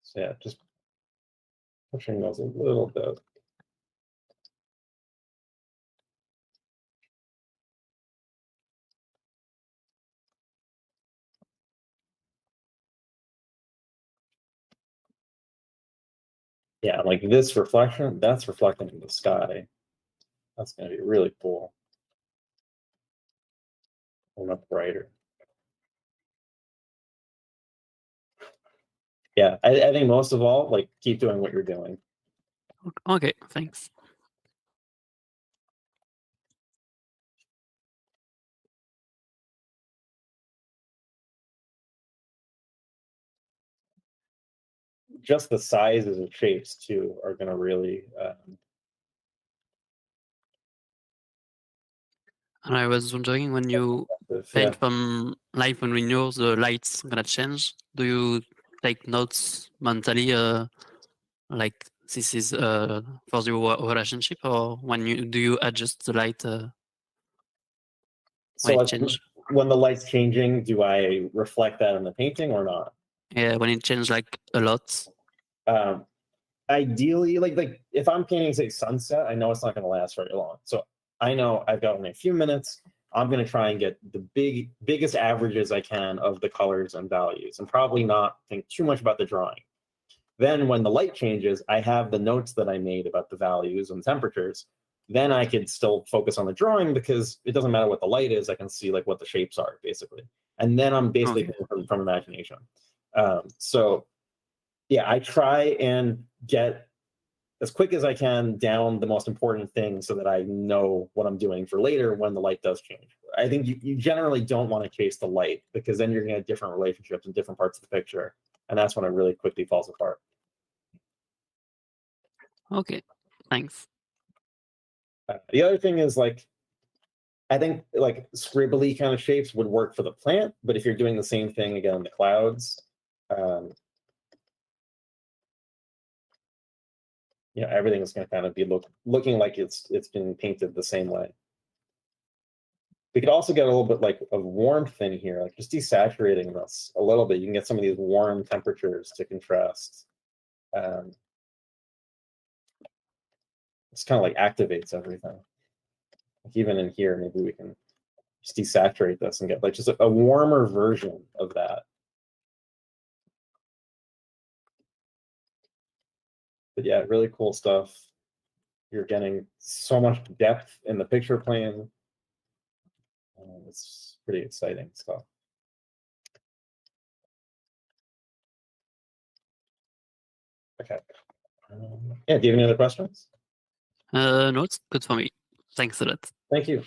So yeah, just pushing those a little bit. Yeah, like this reflection, that's reflecting in the sky. That's going to be really cool. And much brighter. Yeah, I think most of all, like keep doing what you're doing. Okay, thanks. just the sizes and shapes too are going to really And I was wondering, when you paint from live and renewal, the light's gonna change. Do you take notes mentally, like this is for the relationship, or when do you adjust the light so when it like, change? when the light's changing, do I reflect that in the painting or not? Yeah, when it changes like a lot. Ideally, like if I'm painting, say, sunset, I know it's not going to last very long. So I know I've got only a few minutes. I'm going to try and get the biggest averages I can of the colors and values, and probably not think too much about the drawing. Then when the light changes, I have the notes that I made about the values and temperatures. Then I could still focus on the drawing, because it doesn't matter what the light is. I can see like what the shapes are basically. And then I'm basically from imagination. So yeah, I try and get as quick as I can down the most important things so that I know what I'm doing for later when the light does change. I think you generally don't want to chase the light, because then you're going to have different relationships in different parts of the picture. And that's when it really quickly falls apart. Okay, thanks. The other thing is, like, I think like scribbly kind of shapes would work for the plant, but if you're doing the same thing again in the clouds, everything is going to kind of be looking like it's been painted the same way. We could also get a little bit like of warmth in here, like just desaturating this a little bit. You can get some of these warm temperatures to contrast. It's kind of like activates everything. Like even in here, maybe we can just desaturate this and get like just a warmer version of that. But yeah, really cool stuff. You're getting so much depth in the picture plane. It's pretty exciting stuff. Okay. Yeah, do you have any other questions? No, it's good for me. Thanks a lot. Thank you.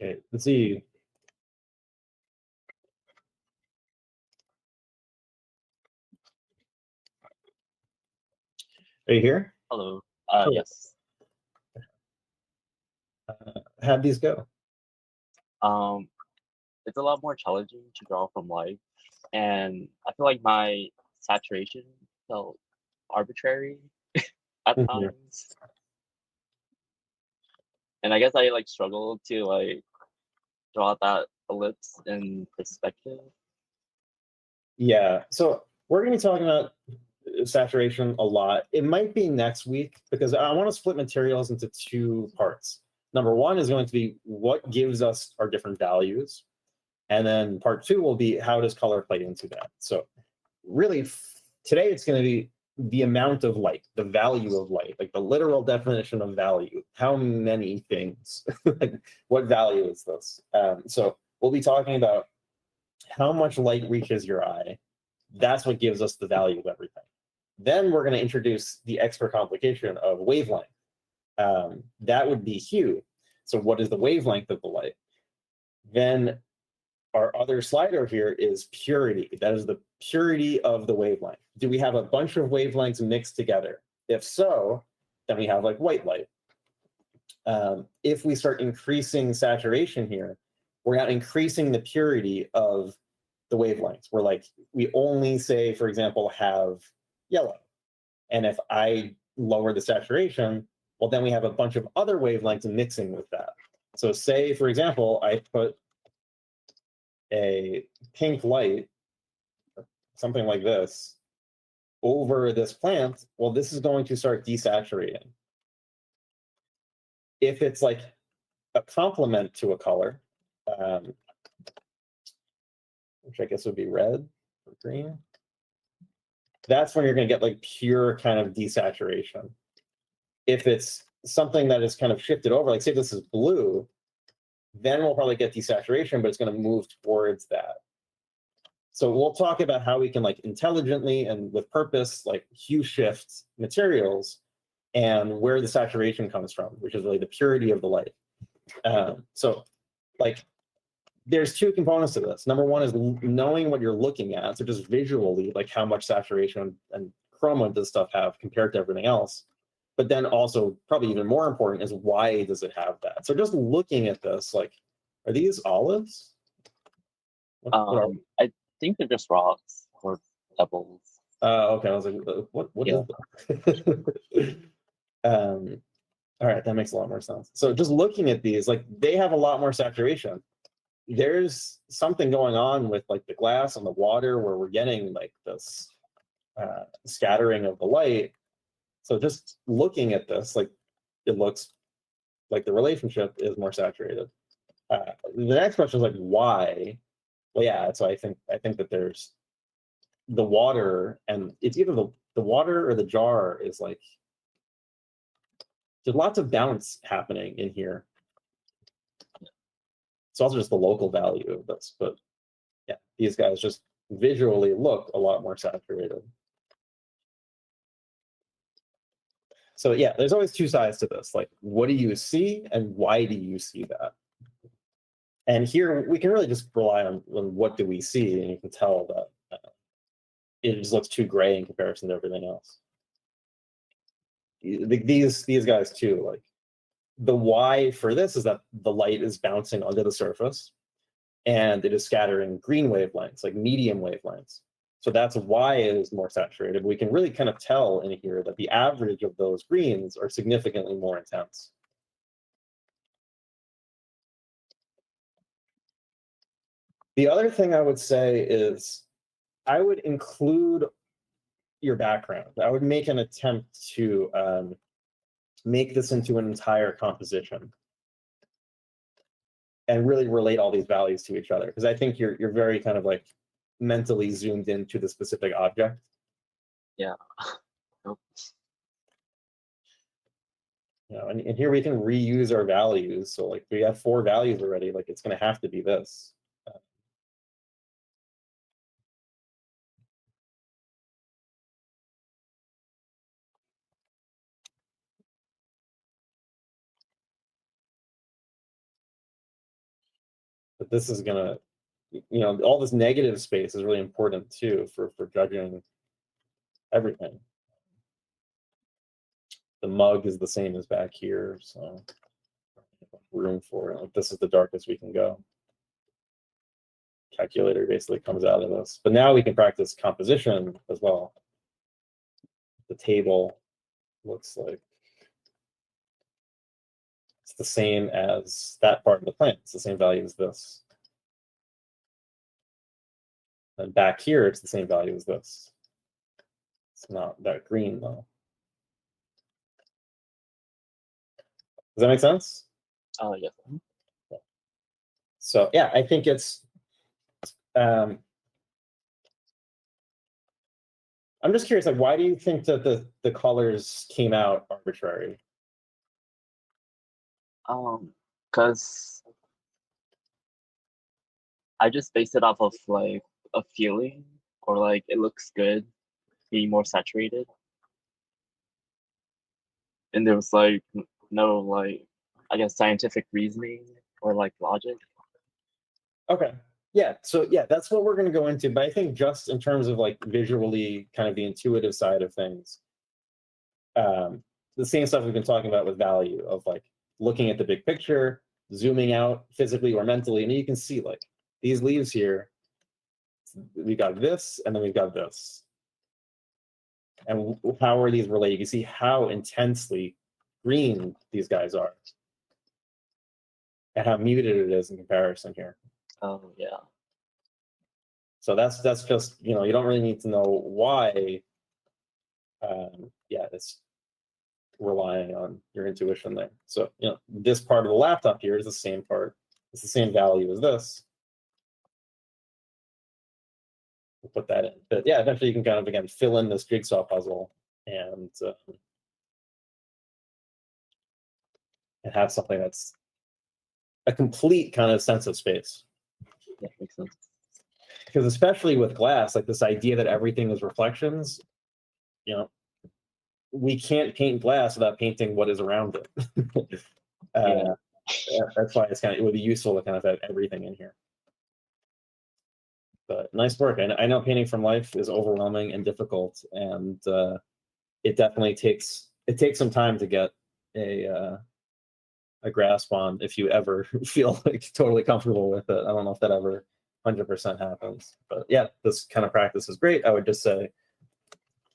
Okay, let's see. Are you here? Hello. Hello. Yes. How'd these go? It's a lot more challenging to draw from life, and I feel like my saturation felt arbitrary at times, and I guess I like struggled to like draw that ellipse in perspective. Yeah, so we're going to be talking about saturation a lot. It might be next week, because I want to split materials into two parts. Number one is going to be what gives us our different values. And then part two will be how does color play into that. So really today it's going to be the amount of light, the value of light, like the literal definition of value. How many things? Like, what value is this? So we'll be talking about how much light reaches your eye. That's what gives us the value of everything. Then we're going to introduce the extra complication of wavelength. That would be hue. So what is the wavelength of the light? Then our other slider here is purity. That is the purity of the wavelength. Do we have a bunch of wavelengths mixed together? If so, then we have like white light. If we start increasing saturation here, we're not increasing the purity of the wavelengths. We're like, we only say, for example, have yellow. And if I lower the saturation, well, then we have a bunch of other wavelengths mixing with that. So say, for example, I put a pink light, something like this, over this plant, well, this is going to start desaturating. If it's like a complement to a color, which I guess would be red or green, that's when you're going to get like pure kind of desaturation. If it's something that is kind of shifted over, like say this is blue, then we'll probably get desaturation, but it's going to move towards that. So we'll talk about how we can like intelligently and with purpose like hue shift materials and where the saturation comes from, which is really the purity of the light. So like there's two components to this. Number one is knowing what you're looking at. So just visually, like how much saturation and chroma does stuff have compared to everything else. But then also probably even more important is why does it have that? So just looking at this, like, are these olives? What are we? I think they're just rocks or pebbles. Okay. I was like, what Yeah. is that? All right, that makes a lot more sense. So just looking at these, like they have a lot more saturation. There's something going on with like the glass and the water where we're getting like this scattering of the light. So just looking at this, like it looks like the relationship is more saturated. The next question is like why? Well, yeah. So I think that there's the water, and it's either the water or the jar is like there's lots of bounce happening in here. It's also just the local value of this, but yeah, these guys just visually look a lot more saturated. So yeah, there's always two sides to this. Like, what do you see and why do you see that? And here we can really just rely on what do we see, and you can tell that it just looks too gray in comparison to everything else. These guys too, like the why for this is that the light is bouncing onto the surface and it is scattering green wavelengths, like medium wavelengths. So that's why it is more saturated. We can really kind of tell in here that the average of those greens are significantly more intense. The other thing I would say is I would include your background. I would make an attempt to make this into an entire composition and really relate all these values to each other, because I think you're very kind of like mentally zoomed into the specific object. Yeah. Nope. You know, and here we can reuse our values. So like we have 4 values already, like it's going to have to be this. But this is gonna, you know, all this negative space is really important too for judging everything. The mug is the same as back here, so room for it. Like this is the darkest we can go. Calculator basically comes out of this, but now we can practice composition as well. The table looks like it's the same as that part of the plant. It's the same value as this. And back here, it's the same value as this. It's not that green though. Does that make sense? Oh, yeah. So yeah, I think it's. I'm just curious, like, why do you think that the colors came out arbitrary? Because I just based it off of like a feeling, or like it looks good being more saturated, and there was like no like I guess scientific reasoning or like logic. Okay. Yeah, so yeah, that's what we're going to go into. But I think just in terms of like visually, kind of the intuitive side of things, the same stuff we've been talking about with value of like looking at the big picture, zooming out physically or mentally, and you can see like these leaves here. We got this, and then we've got this. And how are these related? You can see how intensely green these guys are, and how muted it is in comparison here. Oh yeah. So that's just, you know, you don't really need to know why. Yeah, it's relying on your intuition there. So, you know, this part of the laptop here is the same part. It's the same value as this. We'll put that in. But yeah, eventually you can kind of, again, fill in this jigsaw puzzle and have something that's a complete kind of sense of space. Yeah, makes sense. Because especially with glass, like this idea that everything is reflections, you know, we can't paint glass without painting what is around it. Yeah. That's why it would be useful to kind of have everything in here. But nice work. I know painting from life is overwhelming and difficult, and it definitely takes some time to get a grasp on if you ever feel like totally comfortable with it. I don't know if that ever 100% happens, but yeah, this kind of practice is great. I would just say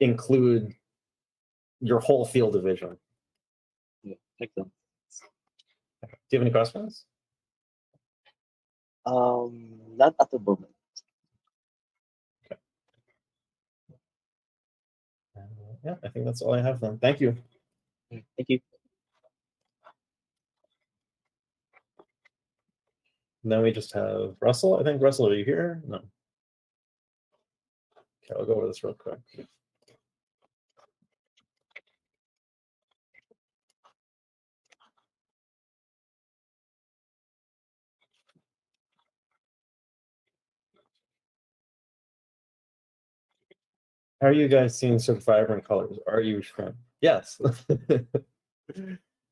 include your whole field of vision. Yeah, makes sense. Do you have any questions? Not at the moment. Yeah, I think that's all I have then. Thank you. Thank you. And then we just have Russell. I think Russell, are you here? No. Okay, I'll go over this real quick. How are you guys seeing such vibrant colors? Are you shrimp? Yes.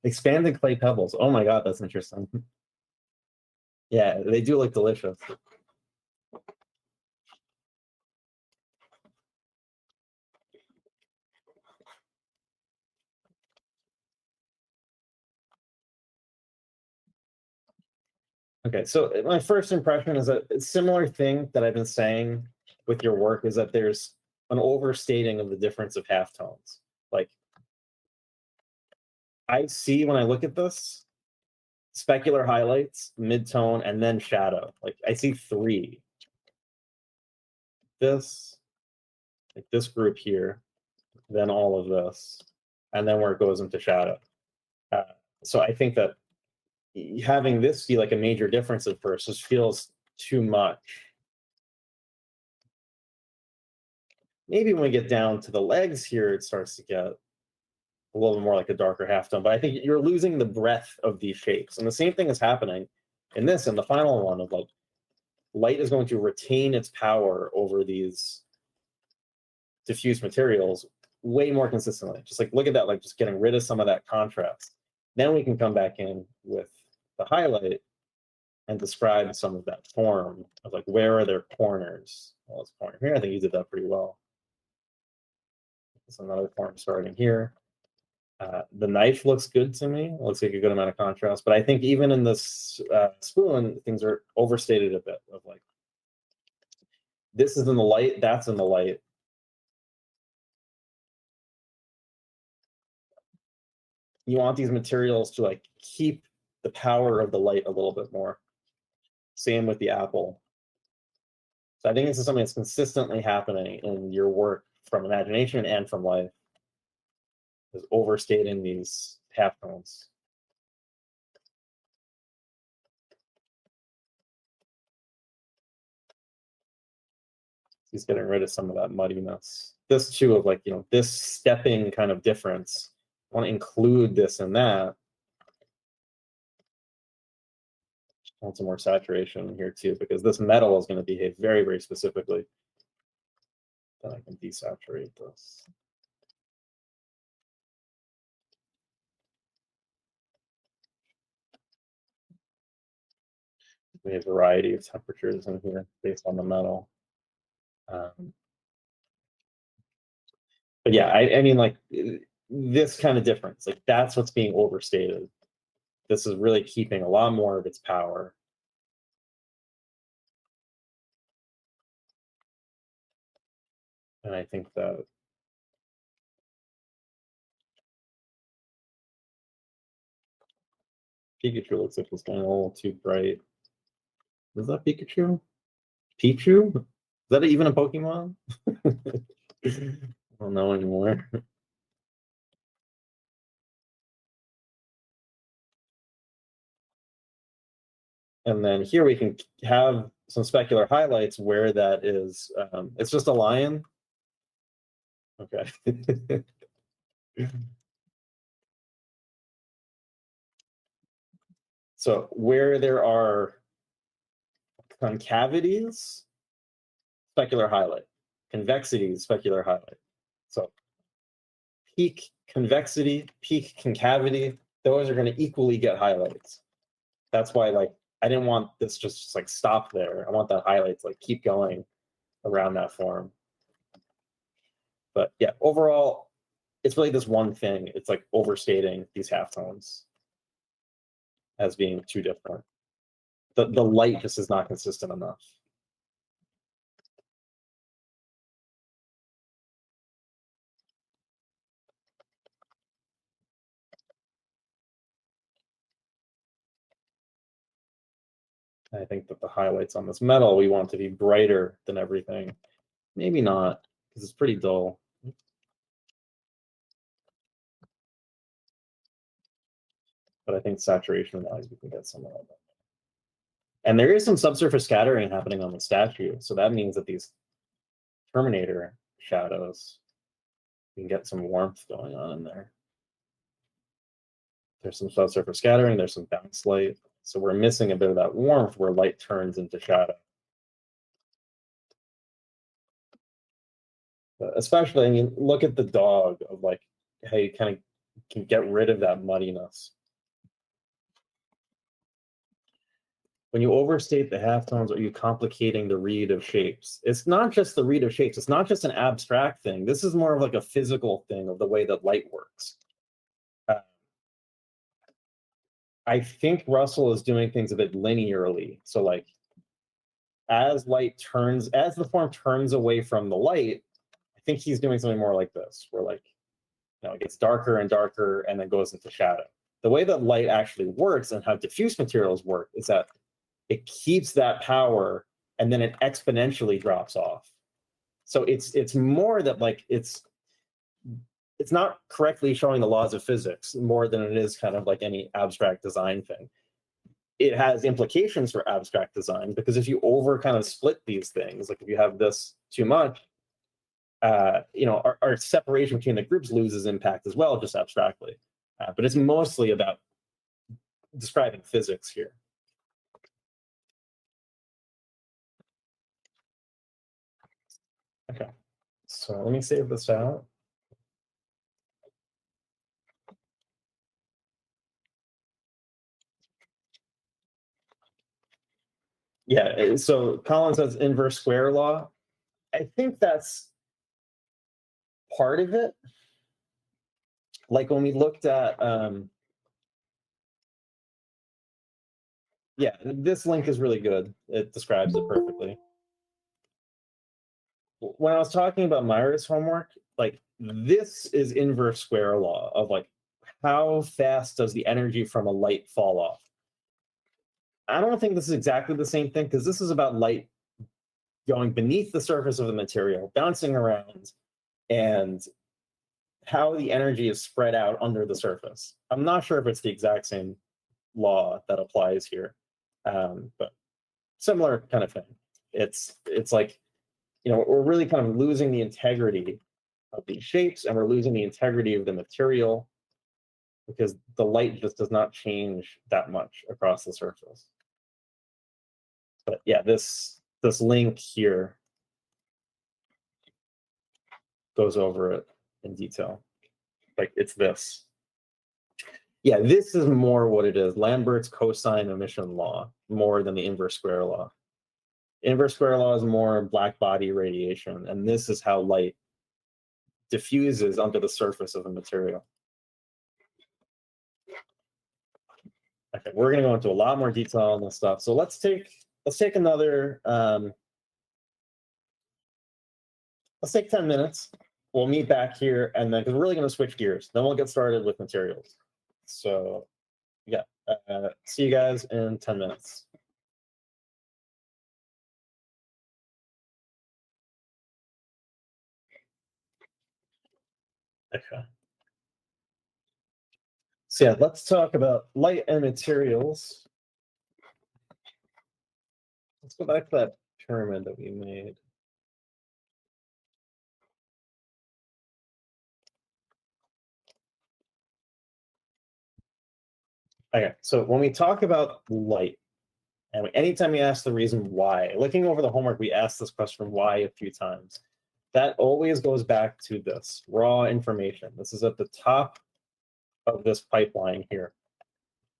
Expanded clay pebbles. Oh my god, that's interesting. Yeah, they do look delicious. Okay, so my first impression is a similar thing that I've been saying with your work is that there's an overstating of the difference of halftones. Like, I see when I look at this, specular highlights, midtone, and then shadow. Like, I see three. This, like this group here, then all of this, and then where it goes into shadow. So I think that having this be like a major difference at first just feels too much. Maybe when we get down to the legs here, it starts to get a little bit more like a darker halftone, but I think you're losing the breadth of these shapes. And the same thing is happening in this, and the final one of like, light is going to retain its power over these diffuse materials way more consistently. Just like, look at that, like just getting rid of some of that contrast. Then we can come back in with the highlight and describe some of that form of like, where are their corners? Well, it's corner here. I think you did that pretty well. There's another form starting here. The knife looks good to me. It looks like a good amount of contrast, but I think even in this spoon, things are overstated a bit of like, this is in the light, that's in the light. You want these materials to like keep the power of the light a little bit more. Same with the apple. So I think this is something that's consistently happening in your work from imagination and from life, is overstating these halftones. He's getting rid of some of that muddiness. This too of like, you know, this stepping kind of difference. I want to include this and that. I want some more saturation here too, because this metal is going to behave very, very specifically. Then I can desaturate this. We have a variety of temperatures in here based on the metal. But yeah, I mean, like this kind of difference, like that's what's being overstated. This is really keeping a lot more of its power. And I think that Pikachu looks like it's going a little too bright. Is that Pikachu? Pichu? Is that even a Pokemon? I don't know anymore. And then here we can have some specular highlights where that is. It's just a lion. Okay. So where there are concavities, specular highlight. Convexities, specular highlight. So peak convexity, peak concavity, those are going to equally get highlights. That's why like I didn't want this just like stop there. I want that highlight to like keep going around that form. But yeah, overall, it's really this one thing. It's like overstating these halftones as being too different. The light just is not consistent enough. I think that the highlights on this metal, we want to be brighter than everything. Maybe not, because it's pretty dull. But I think saturation wise, we can get some of that. And there is some subsurface scattering happening on the statue. So that means that these Terminator shadows, we can get some warmth going on in there. There's some subsurface scattering, there's some bounce light. So we're missing a bit of that warmth where light turns into shadow. But especially, I mean, look at the dog of like how you kind of can get rid of that muddiness. When you overstate the halftones, are you complicating the read of shapes? It's not just the read of shapes. It's not just an abstract thing. This is more of like a physical thing of the way that light works. I think Russell is doing things a bit linearly. So like as the form turns away from the light, I think he's doing something more like this, where like, you know, it gets darker and darker and then goes into shadow. The way that light actually works and how diffuse materials work is that it keeps that power and then it exponentially drops off. So it's more that like it's not correctly showing the laws of physics more than it is kind of like any abstract design thing. It has implications for abstract design because if you over kind of split these things, like if you have this too much, you know, our separation between the groups loses impact as well, just abstractly. But it's mostly about describing physics here. Okay, so let me save this out. Yeah, so Colin says inverse square law. I think that's part of it. Like when we looked at, yeah, this link is really good. It describes it perfectly. When I was talking about Myra's homework, like this is inverse square law of like how fast does the energy from a light fall off? I don't think this is exactly the same thing because this is about light going beneath the surface of the material, bouncing around, and how the energy is spread out under the surface. I'm not sure if it's the exact same law that applies here, but similar kind of thing. It's like, you know, we're really kind of losing the integrity of these shapes and we're losing the integrity of the material because the light just does not change that much across the surface. But yeah, this link here goes over it in detail. Like it's this. Yeah, this is more what it is. Lambert's cosine emission law, more than the inverse square law. Inverse square law is more black body radiation, and this is how light diffuses onto the surface of the material. Okay, we're gonna go into a lot more detail on this stuff. So let's take another let's take 10 minutes. We'll meet back here, and then because we're really gonna switch gears. Then we'll get started with materials. So yeah, see you guys in 10 minutes. Okay. So yeah, let's talk about light and materials. Let's go back to that pyramid that we made. Okay, so when we talk about light, and anytime we ask the reason why, looking over the homework, we asked this question why a few times. That always goes back to this raw information. This is at the top of this pipeline here.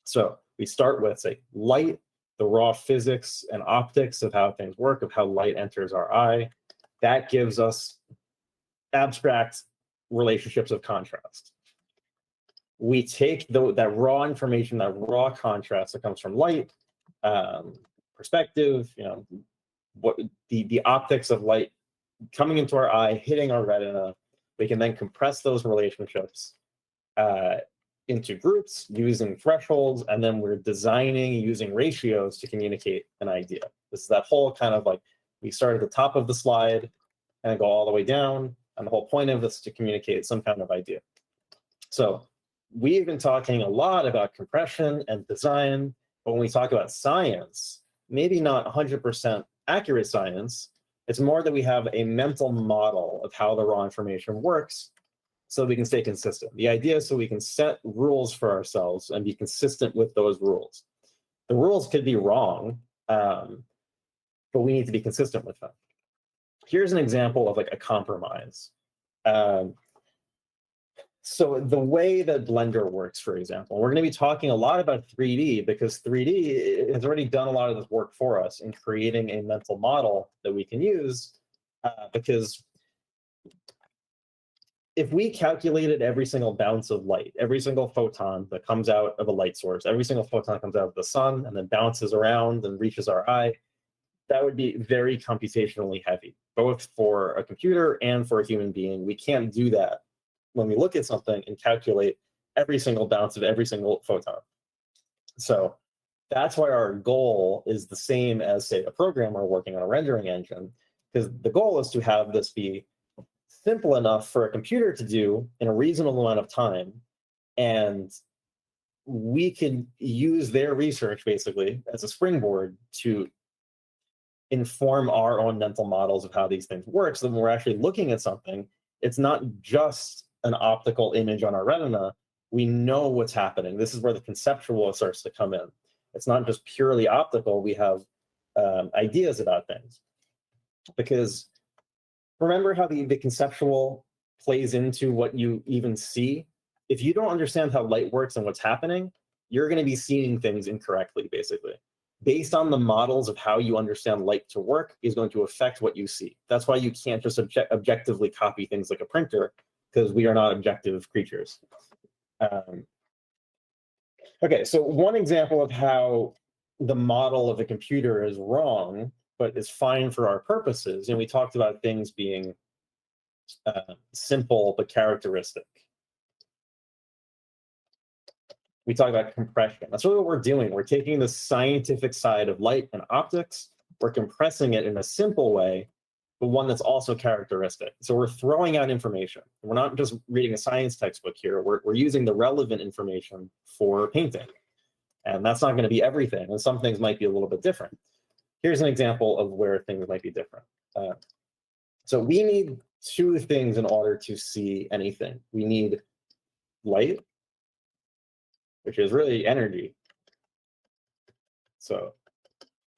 So We start with, say, light, the raw physics and optics of how things work, of how light enters our eye. That gives us abstract relationships of contrast. We take that raw information, that raw contrast that comes from light, perspective, what the optics of light coming into our eye, hitting our retina. We can then compress those relationships into groups using thresholds, and then we're designing using ratios to communicate an idea. This is that whole kind of like, we start at the top of the slide and go all the way down, and the whole point of this is to communicate some kind of idea. So we've been talking a lot about compression and design, but when we talk about science, maybe not 100% accurate science, it's more that we have a mental model of how the raw information works so we can stay consistent. The idea is so we can set rules for ourselves and be consistent with those rules. The rules could be wrong, but we need to be consistent with them. Here's an example of like a compromise. So the way that Blender works, for example, we're going to be talking a lot about 3D because 3D has already done a lot of this work for us in creating a mental model that we can use, because if we calculated every single bounce of light, every single photon that comes out of a light source, every single photon comes out of the sun and then bounces around and reaches our eye, that would be very computationally heavy, both for a computer and for a human being. We can't do that when we look at something and calculate every single bounce of every single photon. So that's why our goal is the same as, say, a programmer working on a rendering engine, because the goal is to have this be simple enough for a computer to do in a reasonable amount of time, and we can use their research basically as a springboard to inform our own mental models of how these things work, so that when we're actually looking at something, it's not just an optical image on our retina. We know what's happening. This is where the conceptual starts to come in. It's not just purely optical. We have ideas about things. Because remember how the conceptual plays into what you even see? If you don't understand how light works and what's happening, you're going to be seeing things incorrectly, basically. Based on the models of how you understand light to work is going to affect what you see. That's why you can't just objectively copy things like a printer, because we are not objective creatures. Okay, so one example of how the model of a computer is wrong, but is fine for our purposes, and we talked about things being simple but characteristic. We talk about compression. That's really what we're doing. We're taking the scientific side of light and optics, we're compressing it in a simple way, but one that's also characteristic. So we're throwing out information. We're not just reading a science textbook here. We're using the relevant information for painting. And that's not going to be everything. And some things might be a little bit different. Here's an example of where things might be different. So we need two things in order to see anything. We need light, which is really energy. So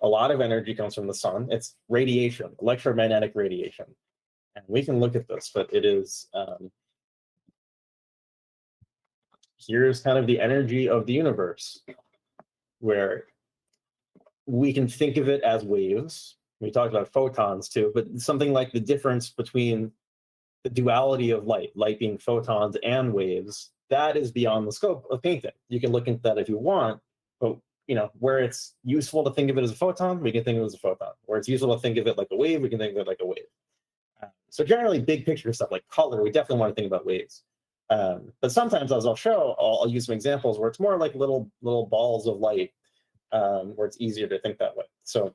a lot of energy comes from the sun. It's radiation, electromagnetic radiation. And we can look at this, but it is, here's kind of the energy of the universe, where we can think of it as waves. We talked about photons too, but something like the difference between the duality of light being photons and waves, that is beyond the scope of painting. You can look into that if you want, but where it's useful to think of it as a photon, we can think of it as a photon. Where it's useful to think of it like a wave, we can think of it like a wave. So generally, big picture stuff like color, we definitely want to think about waves. But sometimes, as I'll show, I'll use some examples where it's more like little balls of light, where it's easier to think that way. So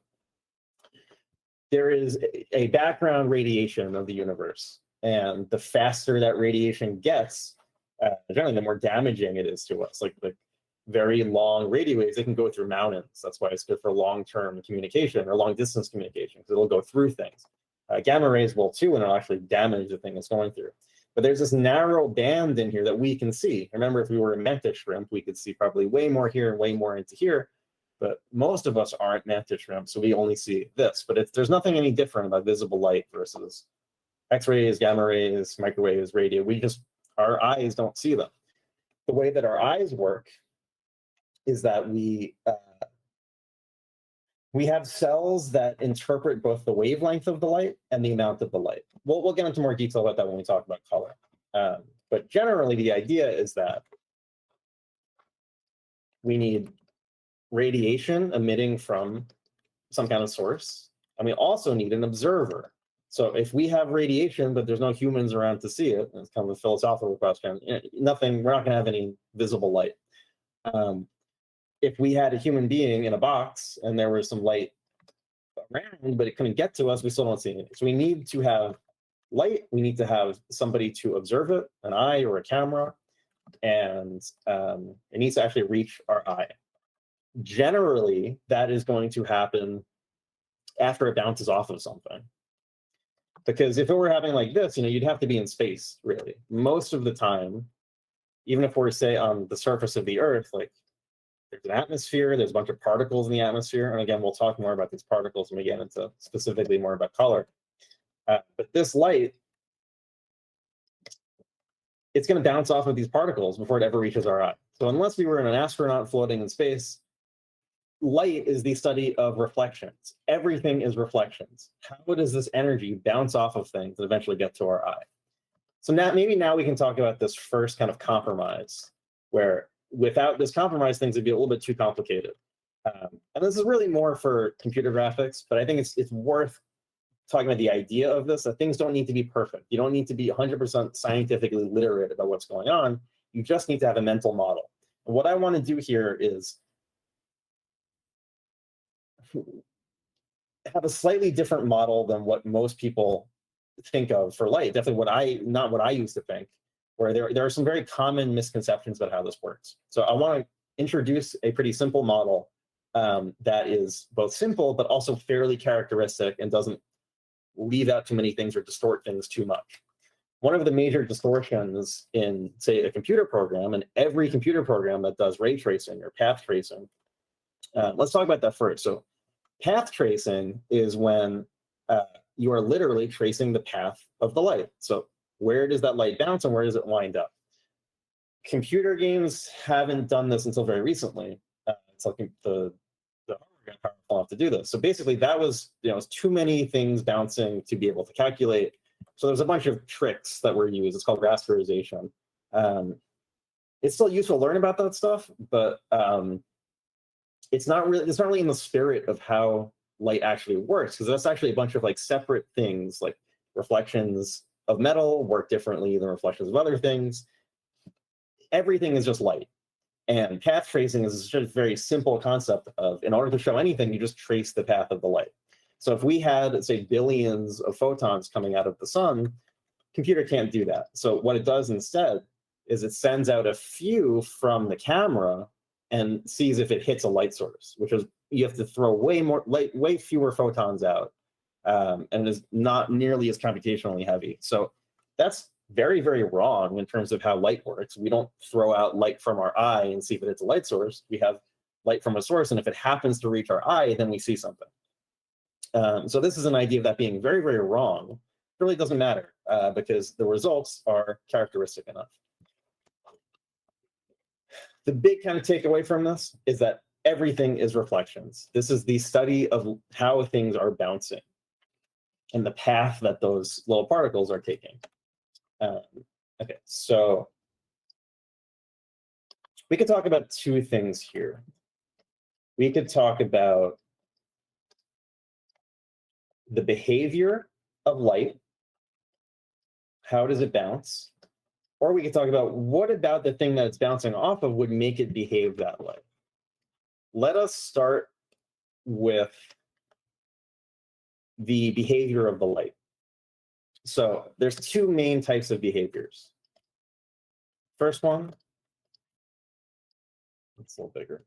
there is a background radiation of the universe, and the faster that radiation gets, generally the more damaging it is to us. Like very long radio waves, they can go through mountains. That's why it's good for long-term communication or long-distance communication, because it'll go through things. Gamma rays will too, and it'll actually damage the thing it's going through. But there's this narrow band in here that we can see. Remember, if we were a mantis shrimp, we could see probably way more here and way more into here. But most of us aren't mantis shrimp, so we only see this. But there's nothing any different about visible light versus X-rays, gamma rays, microwaves, radio. Our eyes don't see them. The way that our eyes work is that we have cells that interpret both the wavelength of the light and the amount of the light. We'll get into more detail about that when we talk about color. But generally, the idea is that we need radiation emitting from some kind of source, and we also need an observer. So if we have radiation, but there's no humans around to see it, it's kind of a philosophical question, we're not going to have any visible light. If we had a human being in a box and there was some light around, but it couldn't get to us, we still don't see anything. So we need to have light, we need to have somebody to observe it, an eye or a camera, and it needs to actually reach our eye. Generally, that is going to happen after it bounces off of something. Because if it were happening like this, you'd have to be in space, really. Most of the time, even if we're, say, on the surface of the Earth, like, there's an atmosphere, there's a bunch of particles in the atmosphere, and again, we'll talk more about these particles when we get into specifically more about color. But this light, it's going to bounce off of these particles before it ever reaches our eye. So unless we were an astronaut floating in space, light is the study of reflections. Everything is reflections. How does this energy bounce off of things and eventually get to our eye? So now we can talk about this first kind of compromise, where without this compromise, things would be a little bit too complicated. And this is really more for computer graphics, but I think it's worth talking about the idea of this, that things don't need to be perfect. You don't need to be 100% scientifically literate about what's going on. You just need to have a mental model. And what I want to do here is have a slightly different model than what most people think of for light. Definitely not what I used to think, where there are some very common misconceptions about how this works. So I want to introduce a pretty simple model that is both simple, but also fairly characteristic and doesn't leave out too many things or distort things too much. One of the major distortions in, say, a computer program, and every computer program that does ray tracing or path tracing, let's talk about that first. So path tracing is when you are literally tracing the path of the light. So where does that light bounce and where does it wind up? Computer games haven't done this until very recently. It's like the hardware got powerful enough to do this. So basically that was, it's too many things bouncing to be able to calculate. So there's a bunch of tricks that were used. It's called rasterization. It's still useful to learn about that stuff, but it's not really in the spirit of how light actually works, because that's actually a bunch of like separate things. Like reflections of metal work differently than reflections of other things. Everything is just light. And path tracing is just a very simple concept of, in order to show anything, you just trace the path of the light. So if we had, say, billions of photons coming out of the sun, computer can't do that. So what it does instead is it sends out a few from the camera and sees if it hits a light source, which is, you have to throw way fewer photons out, and it is not nearly as computationally heavy. So that's very, very wrong in terms of how light works. We don't throw out light from our eye and see if it hits a light source. We have light from a source, and if it happens to reach our eye, then we see something. So this is an idea of that being very, very wrong. It really doesn't matter because the results are characteristic enough. The big kind of takeaway from this is that everything is reflections. This is the study of how things are bouncing and the path that those little particles are taking. Okay, so we could talk about two things here. We could talk about the behavior of light. How does it bounce? Or we could talk about what about the thing that it's bouncing off of would make it behave that way. Let us start with the behavior of the light. So there's two main types of behaviors. First one, it's a little bigger.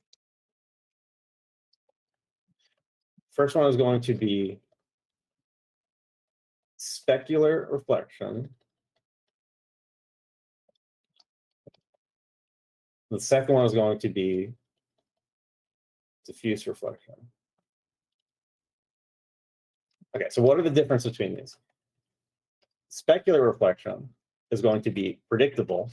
First one is going to be specular reflection. The second one is going to be diffuse reflection. Okay, so what are the differences between these? Specular reflection is going to be predictable.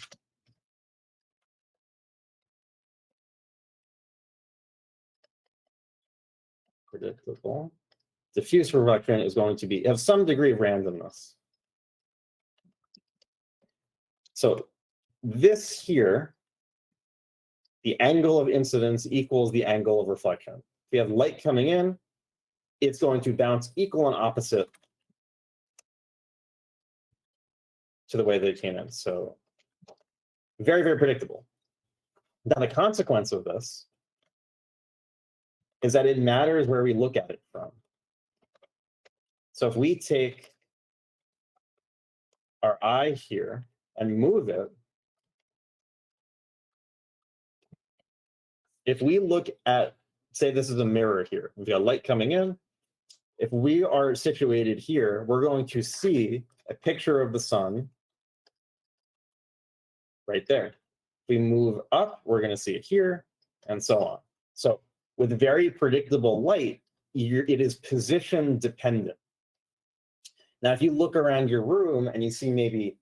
predictable. Diffuse reflection is going to have some degree of randomness. So this here, the angle of incidence equals the angle of reflection. If we have light coming in, it's going to bounce equal and opposite to the way that it came in. So very, very predictable. Now the consequence of this is that it matters where we look at it from. So if we take our eye here and move it, if we look at, say this is a mirror here, we've got light coming in. If we are situated here, we're going to see a picture of the sun right there. If we move up, we're going to see it here, and so on. So with very predictable light, it is position dependent. Now, if you look around your room and you see maybe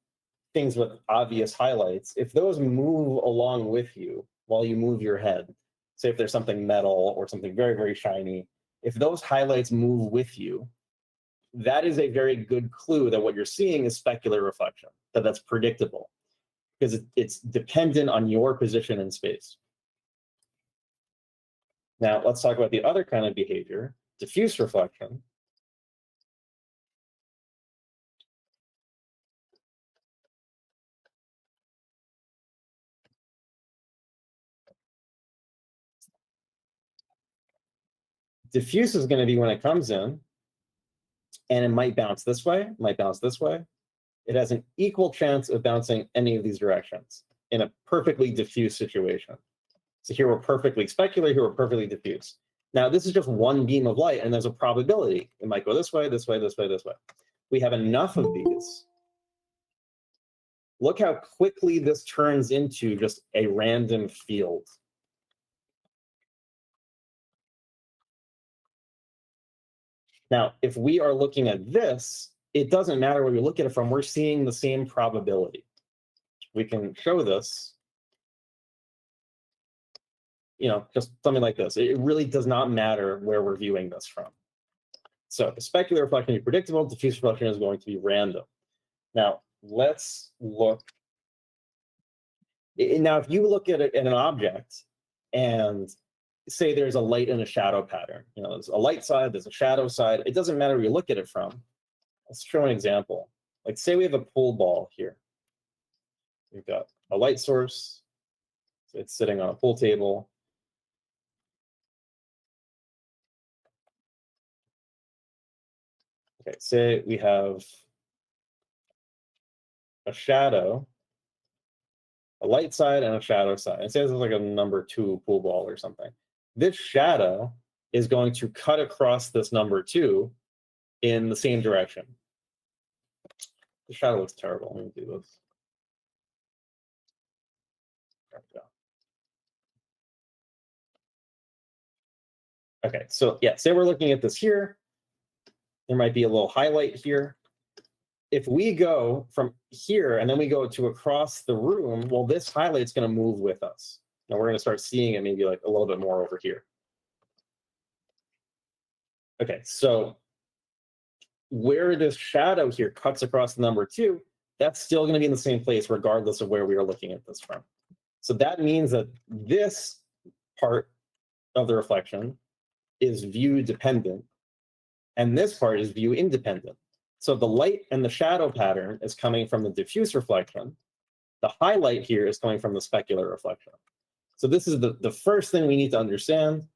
things with obvious highlights, if those move along with you while you move your head, say if there's something metal or something very, very shiny, if those highlights move with you, that is a very good clue that what you're seeing is specular reflection, that's predictable, because it's dependent on your position in space. Now, let's talk about the other kind of behavior, diffuse reflection. Diffuse is going to be when it comes in, and it might bounce this way, might bounce this way. It has an equal chance of bouncing any of these directions in a perfectly diffuse situation. So here we're perfectly specular, here we're perfectly diffuse. Now, this is just one beam of light, and there's a probability. It might go this way, this way, this way, this way. We have enough of these. Look how quickly this turns into just a random field. Now, if we are looking at this, it doesn't matter where we look at it from, we're seeing the same probability. We can show this, just something like this. It really does not matter where we're viewing this from. So the specular reflection is predictable, diffuse reflection is going to be random. Now, let's look. Now, if you look at an object and say there's a light and a shadow pattern, there's a light side, there's a shadow side, it doesn't matter where you look at it from. Let's show an example. Like say we have a pool ball here. We've got a light source, so it's sitting on a pool table. Okay, say we have a shadow, a light side and a shadow side. And say this is like a number 2 pool ball or something. This shadow is going to cut across this number 2 in the same direction. The shadow looks terrible. Let me do this. There we go. Okay, so yeah, say we're looking at this here. There might be a little highlight here. If we go from here and then we go to across the room, well, this highlight's going to move with us. Now we're going to start seeing it maybe like a little bit more over here. Okay, so where this shadow here cuts across the number 2, that's still going to be in the same place regardless of where we are looking at this from. So that means that this part of the reflection is view dependent, and this part is view independent. So the light and the shadow pattern is coming from the diffuse reflection. The highlight here is coming from the specular reflection. So this is the first thing we need to understand,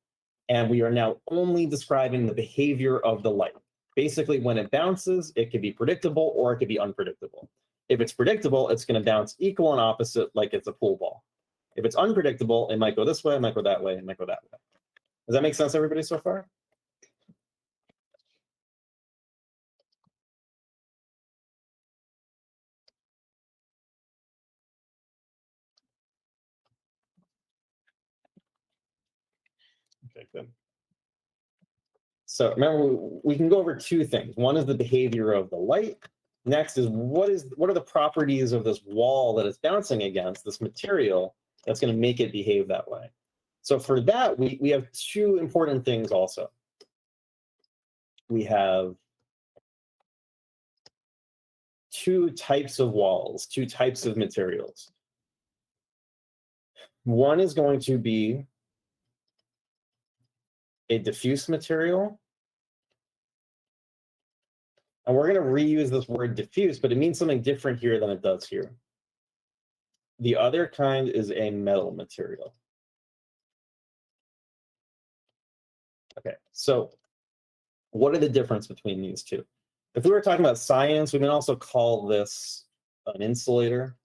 and we are now only describing the behavior of the light. Basically, when it bounces, it can be predictable or it can be unpredictable. If it's predictable, it's going to bounce equal and opposite like it's a pool ball. If it's unpredictable, it might go this way, it might go that way, it might go that way. Does that make sense, everybody, so far? Okay, good. So remember, we can go over 2 things. One is the behavior of the light. Next is what are the properties of this wall that it's bouncing against, this material, that's going to make it behave that way. So for that, we have 2 important things also. we have two types of walls, two types of materials. One is going to be a diffuse material. And we're going to reuse this word diffuse, but it means something different here than it does here. The other kind is a metal material. Okay, so what are the difference between these two? If we were talking about science, we can also call this an insulator.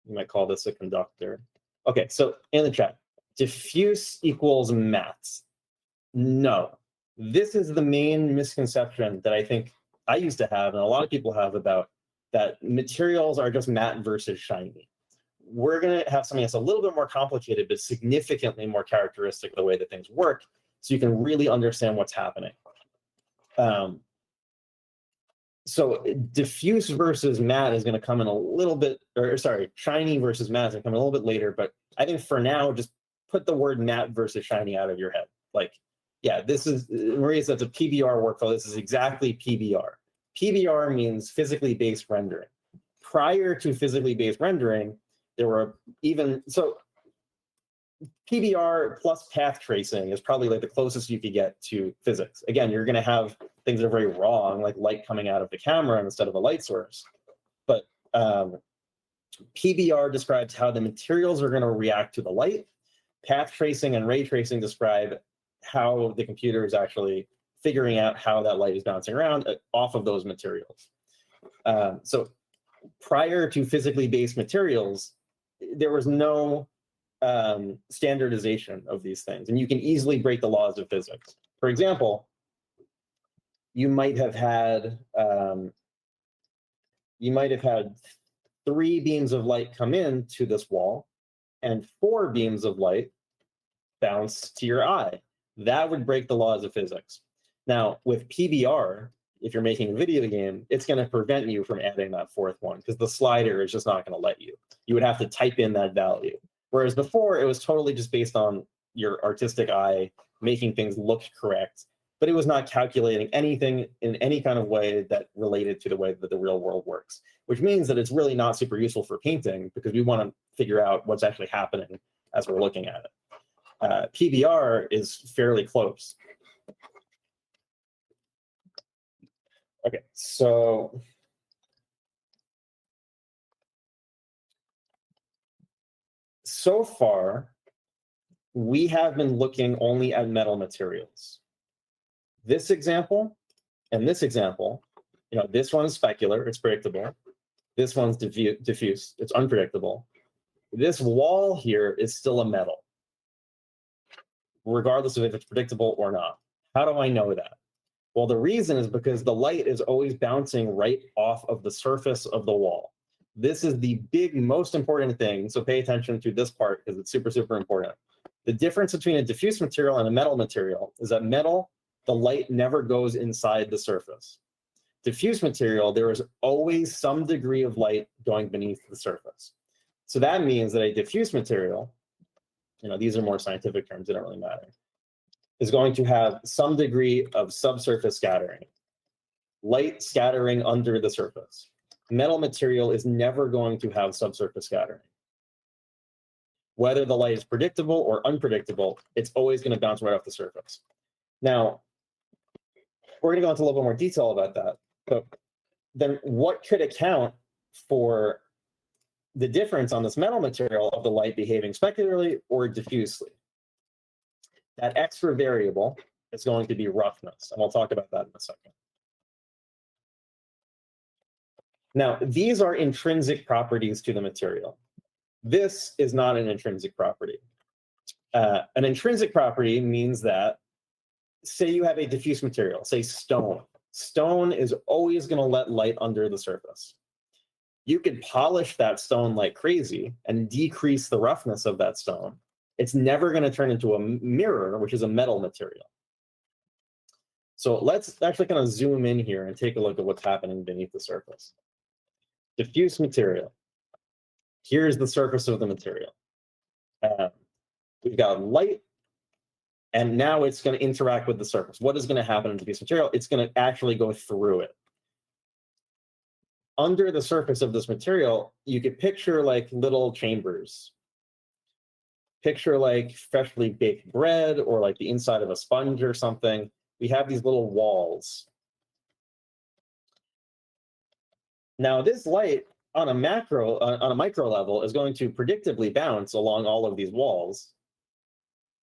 You might call this a conductor. Okay, so in the chat, diffuse equals matte. No, this is the main misconception that I think I used to have, and a lot of people have, about that materials are just matte versus shiny. We're going to have something that's a little bit more complicated, but significantly more characteristic of the way that things work, so you can really understand what's happening. So diffuse versus matte is going to come in a little bit, or sorry, shiny versus matte is going to come in a little bit later, but I think for now, just put the word matte versus shiny out of your head. Like, yeah, this is, Maria says, a PBR workflow. This is exactly PBR. PBR means physically based rendering. Prior to physically based rendering, there were even, so PBR plus path tracing is probably like the closest you could get to physics. Again, you're going to have things that are very wrong, like light coming out of the camera instead of a light source. But PBR describes how the materials are going to react to the light. Path tracing and ray tracing describe how the computer is actually figuring out how that light is bouncing around off of those materials. So prior to physically based materials, there was no standardization of these things, and you can easily break the laws of physics. For example, you might have had 3 beams of light come in to this wall and 4 beams of light bounce to your eye. That would break the laws of physics. Now, with PBR, if you're making a video game, it's going to prevent you from adding that 4th one, because the slider is just not going to let you. You would have to type in that value. Whereas before, it was totally just based on your artistic eye, making things look correct, but it was not calculating anything in any kind of way that related to the way that the real world works, which means that it's really not super useful for painting, because we want to figure out what's actually happening as we're looking at it. PBR is fairly close. Okay, so far, we have been looking only at metal materials. This example and this example, this one's specular, it's predictable. This one's diffuse, it's unpredictable. This wall here is still a metal, regardless of if it's predictable or not. How do I know that? Well, the reason is because the light is always bouncing right off of the surface of the wall. This is the big, most important thing, so pay attention to this part because it's super, super important. The difference between a diffuse material and a metal material is that metal, the light never goes inside the surface. Diffuse material, there is always some degree of light going beneath the surface. So that means that a diffuse material, these are more scientific terms, they don't really matter, is going to have some degree of subsurface scattering, light scattering under the surface. Metal material is never going to have subsurface scattering. Whether the light is predictable or unpredictable, it's always going to bounce right off the surface. Now, we're going to go into a little bit more detail about that. But then what could account for the difference on this metal material of the light behaving specularly or diffusely? That extra variable is going to be roughness, and we'll talk about that in a second. Now, these are intrinsic properties to the material. This is not an intrinsic property. An intrinsic property means that, say you have a diffuse material, say stone. Stone is always going to let light under the surface. You could polish that stone like crazy and decrease the roughness of that stone. It's never going to turn into a mirror, which is a metal material. So let's actually kind of zoom in here and take a look at what's happening beneath the surface. Diffuse material. Here's the surface of the material. We've got light And now it's going to interact with the surface. What is going to happen to this material? It's going to actually go through it. Under the surface of this material, you could picture like little chambers. Picture like freshly baked bread or like the inside of a sponge or something. We have these little walls. Now, this light on a micro level is going to predictably bounce along all of these walls.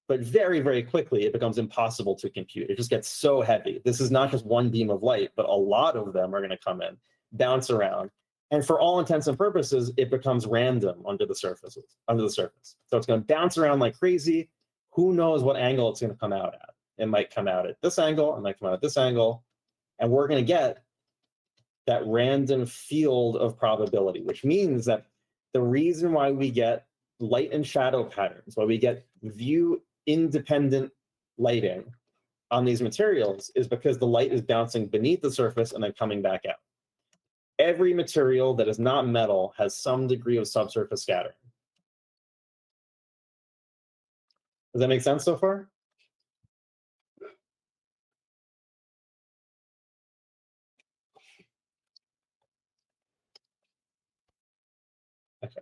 But very, very quickly, it becomes impossible to compute. It just gets so heavy. This is not just one beam of light, but a lot of them are going to come in, bounce around. And for all intents and purposes, it becomes random under the surface. So it's going to bounce around like crazy. Who knows what angle it's going to come out at? It might come out at this angle. It might come out at this angle. And we're going to get that random field of probability, which means that the reason why we get light and shadow patterns, why we get view independent lighting on these materials is because the light is bouncing beneath the surface and then coming back out. Every material that is not metal has some degree of subsurface scattering. Does that make sense so far? Okay.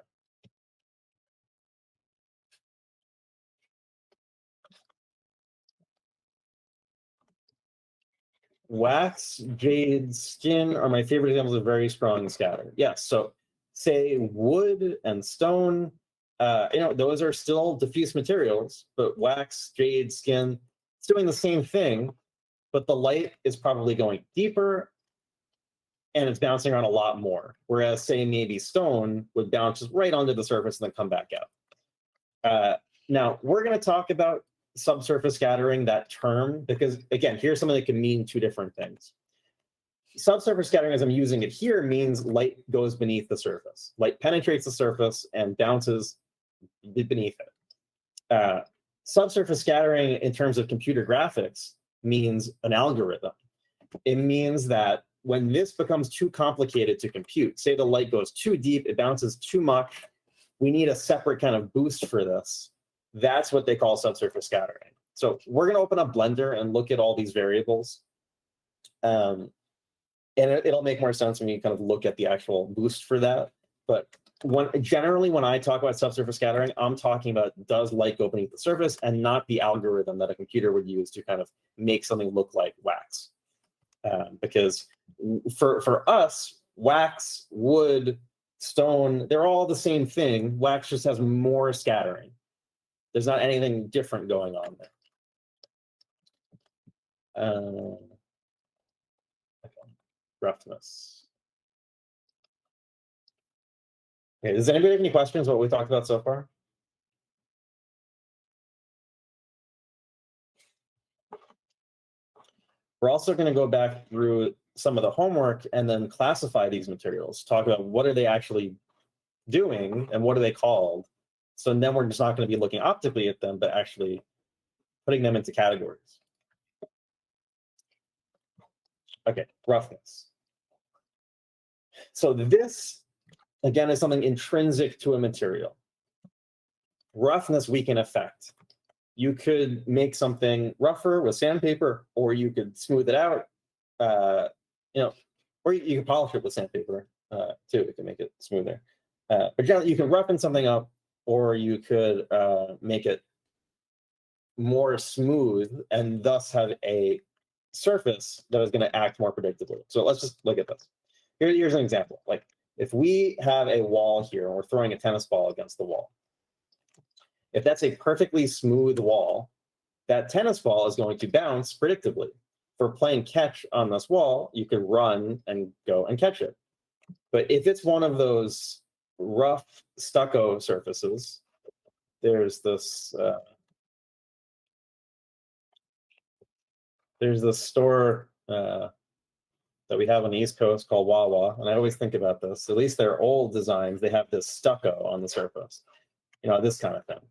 Wax, jade, skin are my favorite examples of very strong scatter. Yes, so say wood and stone, those are still diffuse materials, but wax, jade, skin, it's doing the same thing, but the light is probably going deeper and it's bouncing around a lot more. Whereas say maybe stone would bounce just right onto the surface and then come back out. Now we're going to talk about subsurface scattering, that term, because again, here's something that can mean two different things. Subsurface scattering, as I'm using it here, means light goes beneath the surface. Light penetrates the surface and bounces beneath it. Subsurface scattering in terms of computer graphics means an algorithm. It means that when this becomes too complicated to compute, say the light goes too deep, it bounces too much, we need a separate kind of boost for this. That's what they call subsurface scattering. So we're going to open up Blender and look at all these variables. And it'll make more sense when you kind of look at the actual boost for that. But generally, when I talk about subsurface scattering, I'm talking about does light go beneath the surface and not the algorithm that a computer would use to kind of make something look like wax. Because for us, wax, wood, stone, they're all the same thing. Wax just has more scattering. There's not anything different going on there. Okay. Roughness. Okay, does anybody have any questions about what we talked about so far? We're also going to go back through some of the homework and then classify these materials, talk about what are they actually doing and what are they called. So then we're just not going to be looking optically at them, but actually putting them into categories. Okay, roughness. So this, again, is something intrinsic to a material. Roughness we can affect. You could make something rougher with sandpaper, or you could smooth it out, or you can polish it with sandpaper too. It can make it smoother. But generally, you can roughen something up, or you could make it more smooth and thus have a surface that is going to act more predictably. So let's just look at this. Here's an example. Like if we have a wall here and we're throwing a tennis ball against the wall, if that's a perfectly smooth wall, that tennis ball is going to bounce predictably. For playing catch on this wall, you could run and go and catch it. But if it's one of those rough stucco surfaces, there's this store that we have on the East Coast called Wawa, and I always think about this. At least their old designs, they have this stucco on the surface, this kind of thing.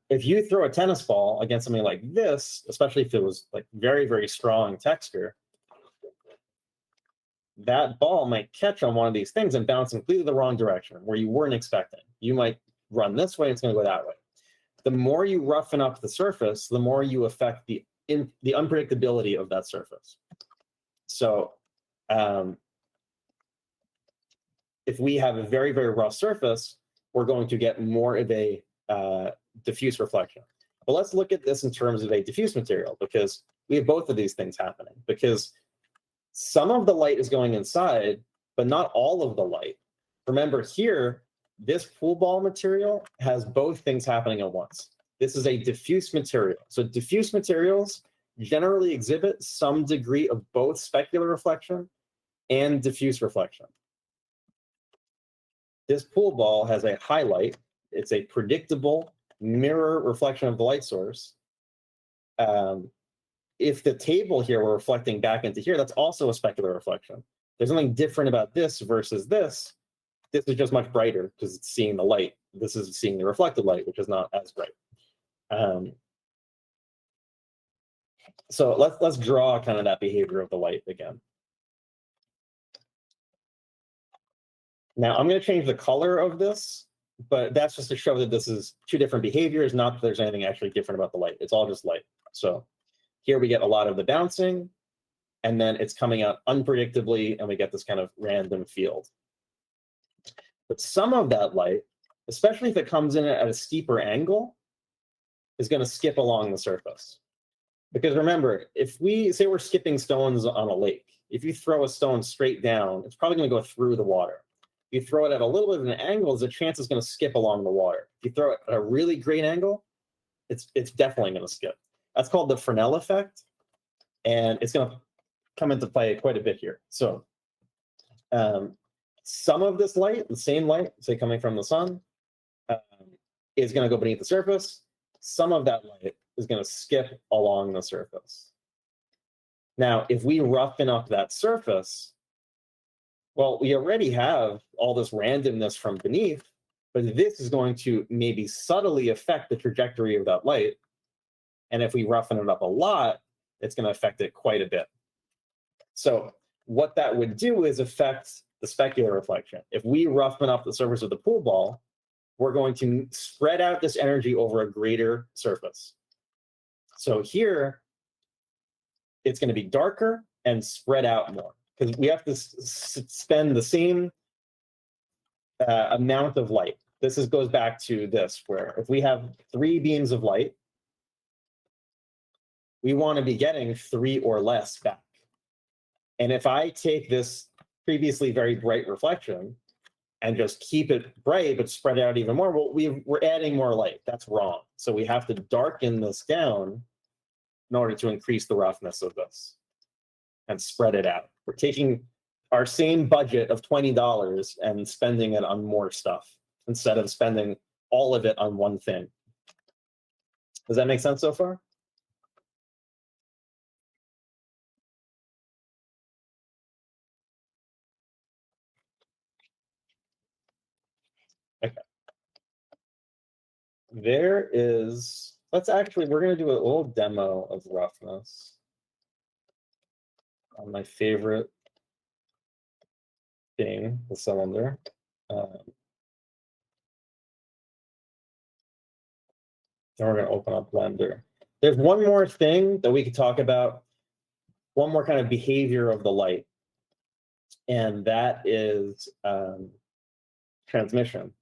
If you throw a tennis ball against something like this, especially if it was like very, very strong texture, that ball might catch on one of these things and bounce in completely the wrong direction where you weren't expecting. You might run this way, it's going to go that way. the more you roughen up the surface, the more you affect the unpredictability of that surface. So if we have a very, very rough surface, we're going to get more of a diffuse reflection. But let's look at this in terms of a diffuse material, because we have both of these things happening. Because some of the light is going inside, but not all of the light. Remember here, this pool ball material has both things happening at once. This is a diffuse material. So diffuse materials generally exhibit some degree of both specular reflection and diffuse reflection. This pool ball has a highlight. It's a predictable mirror reflection of the light source. If the table here were reflecting back into here, that's also a specular reflection. There's something different about this versus this. This is just much brighter because it's seeing the light. This is seeing the reflected light, which is not as bright. So let's draw kind of that behavior of the light again. Now I'm going to change the color of this, but that's just to show that this is two different behaviors, not that there's anything actually different about the light. It's all just light. So here we get a lot of the bouncing, and then it's coming out unpredictably, and we get this kind of random field. But some of that light, especially if it comes in at a steeper angle, is going to skip along the surface. Because remember, if we say we're skipping stones on a lake, if you throw a stone straight down, it's probably going to go through the water. If you throw it at a little bit of an angle, there's a chance it's going to skip along the water. If you throw it at a really great angle, it's definitely going to skip. That's called the Fresnel effect, and it's going to come into play quite a bit here. So some of this light, the same light, say coming from the sun, is going to go beneath the surface. Some of that light is going to skip along the surface. Now, if we roughen up that surface, well, we already have all this randomness from beneath, but this is going to maybe subtly affect the trajectory of that light. And if we roughen it up a lot, it's going to affect it quite a bit. So what that would do is affect the specular reflection. If we roughen up the surface of the pool ball, we're going to spread out this energy over a greater surface. So here, it's going to be darker and spread out more, because we have to spend the same amount of light. This goes back to this, where if we have 3 beams of light, we want to be getting 3 or less back. And if I take this previously very bright reflection and just keep it bright but spread it out even more, well, we're adding more light. That's wrong. So we have to darken this down in order to increase the roughness of this and spread it out. We're taking our same budget of $20 and spending it on more stuff instead of spending all of it on one thing. Does that make sense so far? Okay. We're going to do a little demo of roughness on my favorite thing, the cylinder. Then we're going to open up Blender. There's one more thing that we could talk about, one more kind of behavior of the light, and that is transmission.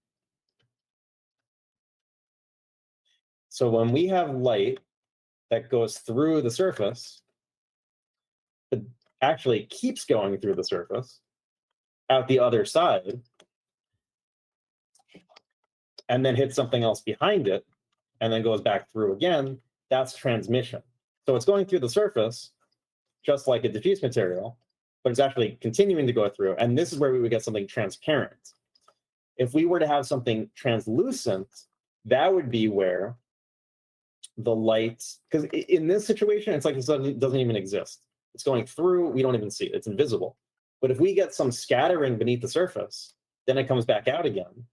So when we have light that goes through the surface, it actually keeps going through the surface out the other side, and then hits something else behind it, and then goes back through again. That's transmission. So it's going through the surface, just like a diffuse material, but it's actually continuing to go through. And this is where we would get something transparent. If we were to have something translucent, that would be where the light, because in this situation, it's like it doesn't even exist. It's going through, we don't even see it, it's invisible. But if we get some scattering beneath the surface, then it comes back out again.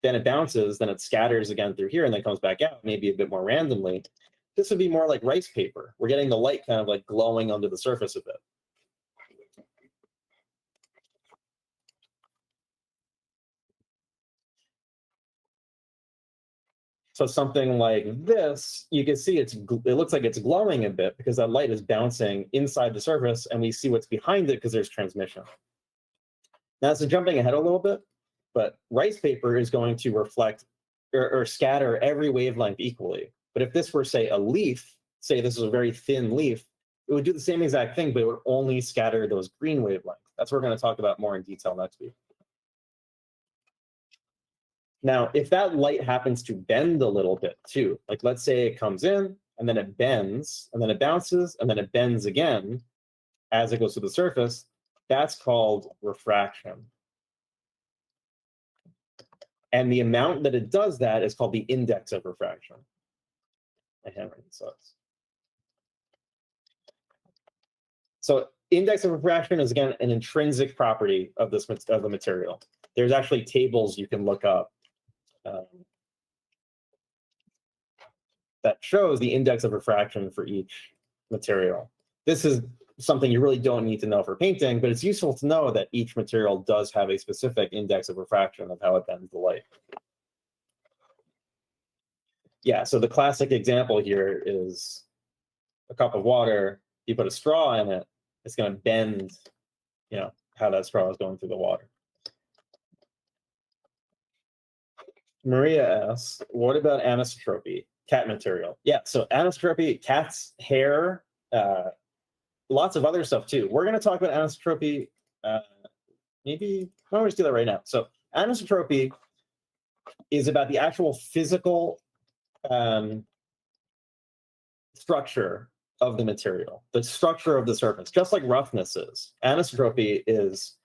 Then it bounces, then it scatters again through here, and then comes back out, maybe a bit more randomly. This would be more like rice paper. We're getting the light kind of like glowing under the surface of it. So something like this, you can see it looks like it's glowing a bit because that light is bouncing inside the surface, and we see what's behind it because there's transmission. Now, so jumping ahead a little bit, but rice paper is going to reflect or scatter every wavelength equally. But if this were, say, a leaf, say this is a very thin leaf, it would do the same exact thing, but it would only scatter those green wavelengths. That's what we're going to talk about more in detail next week. Now, if that light happens to bend a little bit too, like let's say it comes in and then it bends and then it bounces and then it bends again as it goes to the surface, that's called refraction. And the amount that it does that is called the index of refraction. My handwriting sucks. So index of refraction is, again, an intrinsic property of the material. There's actually tables you can look up that shows the index of refraction for each material. This is something you really don't need to know for painting, but it's useful to know that each material does have a specific index of refraction of how it bends the light. Yeah, so the classic example here is a cup of water. You put a straw in it, it's going to bend, how that straw is going through the water. Maria asks, what about anisotropy, cat material? Yeah, so anisotropy, cat's hair, lots of other stuff too. We're going to talk about anisotropy, maybe, why don't we just do that right now? So anisotropy is about the actual physical structure of the material, the structure of the surface, just like roughness is. Anisotropy is,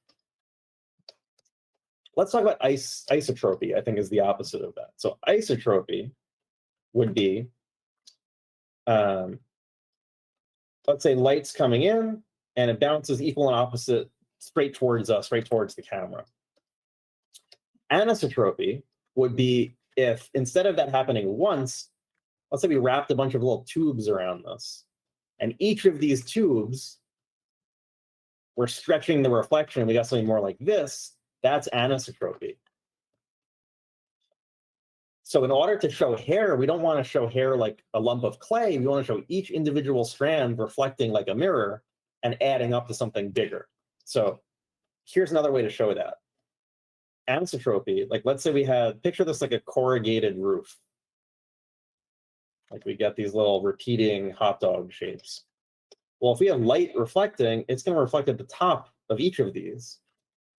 let's talk about isotropy, I think is the opposite of that. So isotropy would be, let's say light's coming in and it bounces equal and opposite straight towards us, straight towards the camera. Anisotropy would be if instead of that happening once, let's say we wrapped a bunch of little tubes around this, and each of these tubes, we're stretching the reflection, we got something more like this, that's anisotropy. So in order to show hair, we don't want to show hair like a lump of clay. We want to show each individual strand reflecting like a mirror and adding up to something bigger. So here's another way to show that. Anisotropy, like let's say we had, picture this like a corrugated roof. Like we get these little repeating hot dog shapes. Well, if we have light reflecting, it's going to reflect at the top of each of these.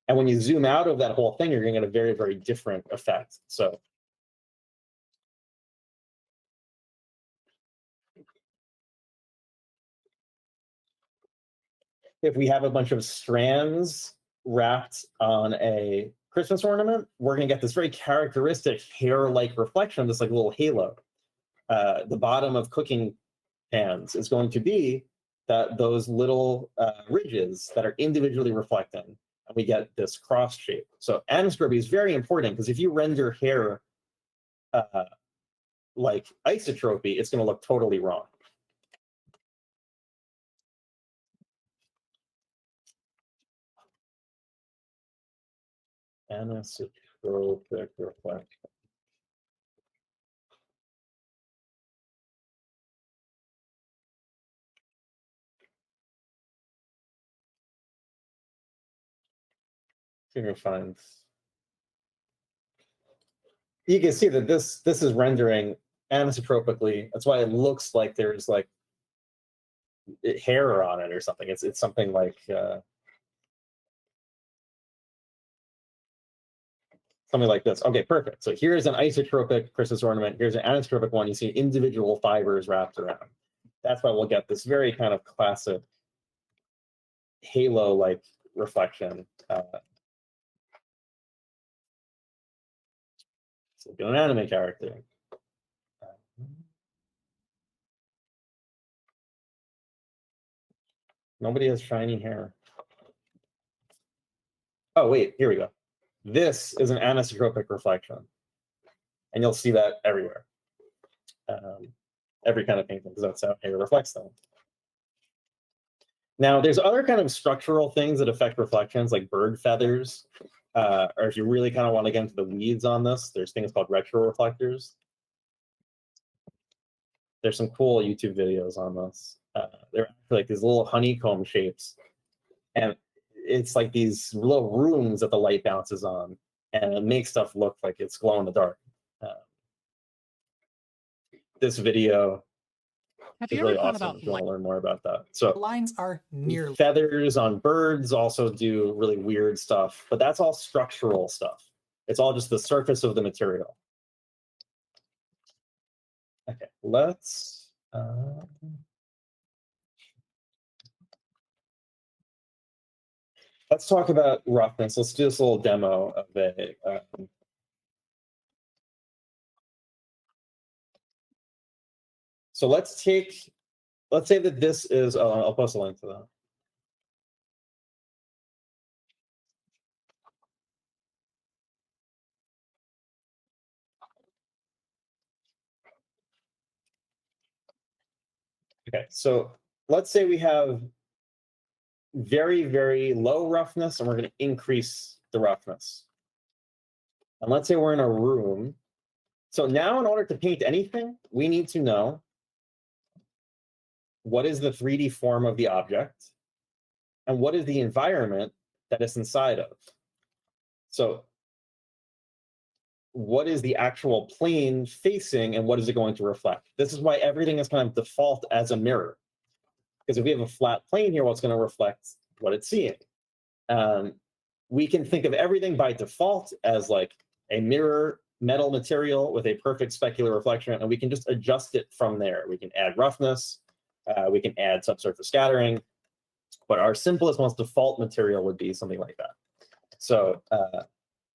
And when you zoom out of that whole thing, you're going to get a very, very different effect. So if we have a bunch of strands wrapped on a Christmas ornament, we're going to get this very characteristic hair-like reflection, this like little halo. The bottom of cooking pans is going to be those little ridges that are individually reflecting, and we get this cross shape. So anisotropy is very important because if you render hair like isotropy, it's going to look totally wrong. Anisotropic reflection. Find. You can see that this is rendering anisotropically. That's why it looks like there's like hair on it or something. It's something like something like this. Okay, perfect. So here's an isotropic Christmas ornament. Here's an anisotropic one. You see individual fibers wrapped around. That's why we'll get this very kind of classic halo-like reflection. So do an anime character. Nobody has shiny hair. Oh, wait, here we go. This is an anisotropic reflection. And you'll see that everywhere. Every kind of painting, because that's how hair reflects them. Now, there's other kind of structural things that affect reflections, like bird feathers. Or if you really kind of want to get into the weeds on this, there's things called retroreflectors. There's some cool YouTube videos on this. They're actually like these little honeycomb shapes, and it's like these little rooms that the light bounces on, and it makes stuff look like it's glow in the dark. This video Have is you ever really thought awesome about if you want to learn more about that. So lines are near feathers on birds also do really weird stuff, but that's all structural stuff. It's all just the surface of the material. Okay, let's talk about roughness. Let's do this little demo of a so let's say that this is, I'll post a link to that. Okay, so let's say we have very, very low roughness, and we're going to increase the roughness. And let's say we're in a room. So now in order to paint anything, we need to know what is the 3D form of the object and what is the environment that it's inside of. So what is the actual plane facing and what is it going to reflect? This is why everything is kind of default as a mirror. Because if we have a flat plane here, what's going to reflect what it's seeing? We can think of everything by default as like a mirror metal material with a perfect specular reflection, and we can just adjust it from there. We can add roughness, we can add subsurface scattering, but our simplest, most default material would be something like that. So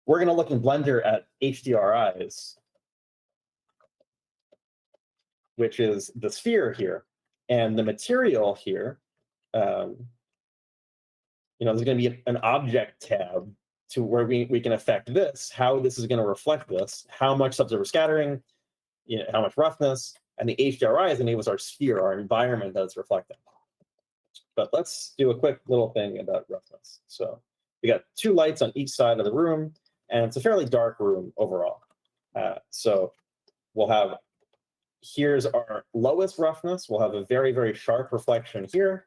we're going to look in Blender at HDRIs, which is the sphere here, and the material here. There's going to be an object tab to where we can affect this, how this is going to reflect this, how much subsurface scattering, how much roughness, and the HDRIs enables our sphere, our environment that it's reflecting. But let's do a quick little thing about roughness. So we got 2 lights on each side of the room, and it's a fairly dark room overall. So we'll have, here's our lowest roughness. We'll have a very, very sharp reflection here,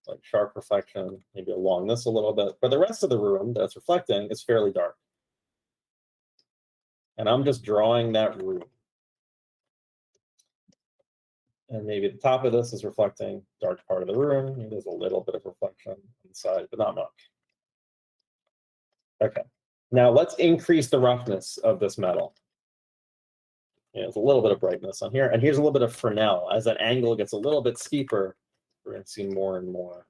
like sharp reflection, maybe along this a little bit. But the rest of the room that's reflecting is fairly dark. And I'm just drawing that room. And maybe the top of this is reflecting dark part of the room. Maybe there's a little bit of reflection inside, but not much. Okay. Now let's increase the roughness of this metal. There's a little bit of brightness on here. And here's a little bit of Fresnel. As that angle gets a little bit steeper, we're going to see more and more.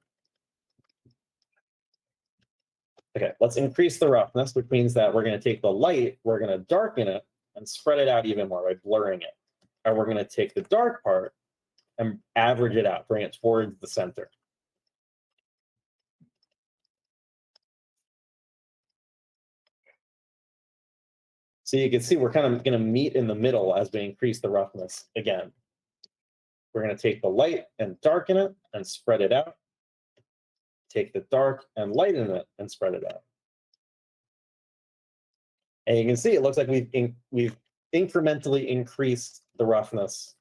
Okay, let's increase the roughness, which means that we're going to take the light, we're going to darken it, and spread it out even more by blurring it. And we're going to take the dark part and average it out, bring it towards the center. So you can see we're kind of going to meet in the middle as we increase the roughness again. We're going to take the light and darken it and spread it out. Take the dark and lighten it and spread it out. And you can see it looks like we've incrementally increased the roughness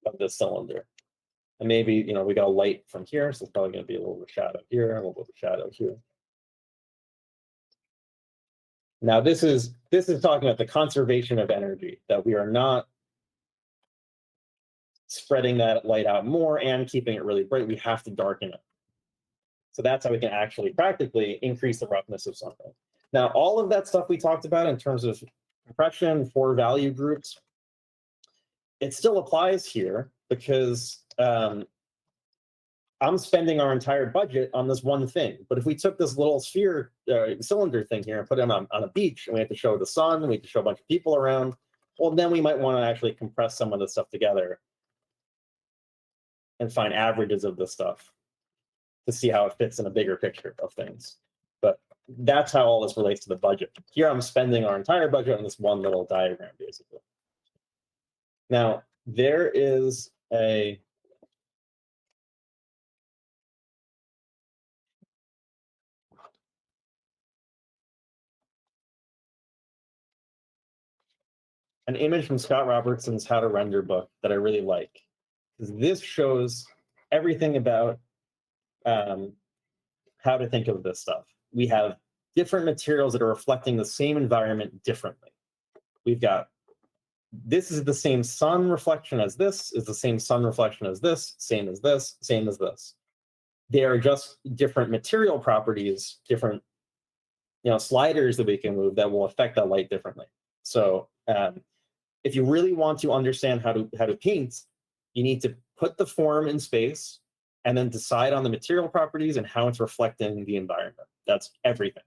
of this cylinder. And maybe, we got a light from here, so it's probably going to be a little bit of shadow here, a little bit of shadow here. Now this is talking about the conservation of energy, that we are not spreading that light out more and keeping it really bright. We have to darken it. So that's how we can actually practically increase the roughness of something. Now, all of that stuff we talked about in terms of compression, 4 value groups, it still applies here because I'm spending our entire budget on this one thing. But if we took this little sphere cylinder thing here and put it on a beach, and we have to show the sun, we have to show a bunch of people around, well, then we might want to actually compress some of this stuff together and find averages of this stuff to see how it fits in a bigger picture of things. But that's how all this relates to the budget. Here I'm spending our entire budget on this one little diagram, basically. Now, there is a an image from Scott Robertson's How to Render book that I really like. Because this shows everything about how to think of this stuff. We have different materials that are reflecting the same environment differently. We've got, this is the same sun reflection as this, is the same sun reflection as this, same as this, same as this. They are just different material properties, different sliders that we can move that will affect that light differently. So if you really want to understand how to paint, you need to put the form in space and then decide on the material properties and how it's reflecting the environment. That's everything.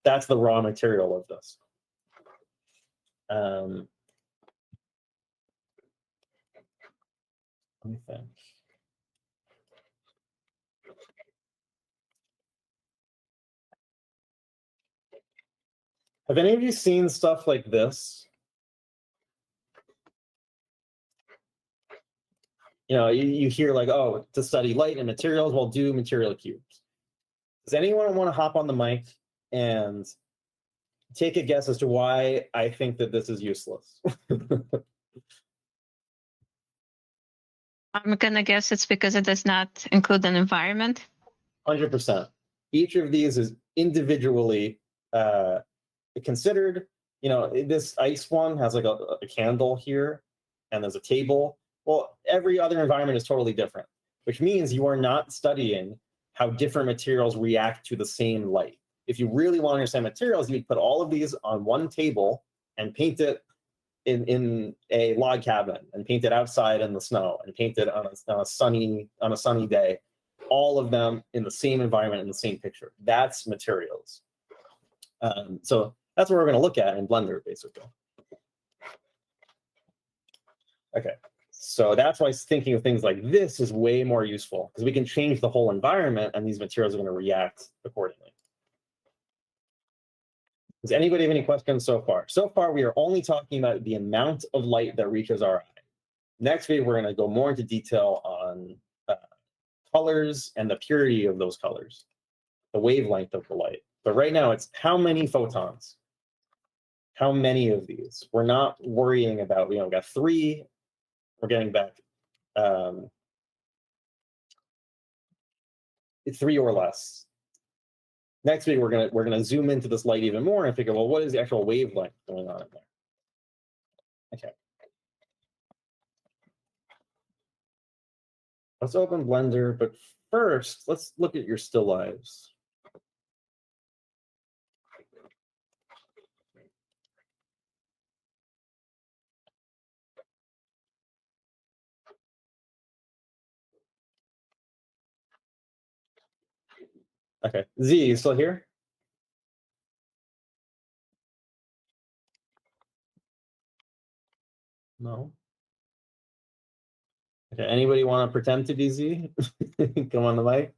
That's the raw material of this. Let me think. Have any of you seen stuff like this? You hear like, oh, to study light and materials, we'll do material cubes. Does anyone want to hop on the mic and take a guess as to why I think that this is useless? I'm gonna guess it's because it does not include an environment. 100%. Each of these is individually considered. This ice one has like a candle here, and there's a table. Well, every other environment is totally different, which means you are not studying how different materials react to the same light. If you really want to understand materials, you'd put all of these on one table and paint it in a log cabin, and paint it outside in the snow, and paint it on a sunny day. All of them in the same environment in the same picture. That's materials. So that's what we're going to look at in Blender, basically. Okay. So that's why thinking of things like this is way more useful, because we can change the whole environment and these materials are going to react accordingly. Does anybody have any questions so far? So far, we are only talking about the amount of light that reaches our eye. Next week, we're going to go more into detail on colors and the purity of those colors, the wavelength of the light. But right now, it's how many photons? How many of these? We're not worrying about, we got 3. We're getting back 3 or less. Next week we're gonna zoom into this light even more and figure, well, what is the actual wavelength going on in there? Okay. Let's open Blender, but first let's look at your still lives. Okay, Z, you still here? No. Okay, anybody want to pretend to be Z? Come on the mic.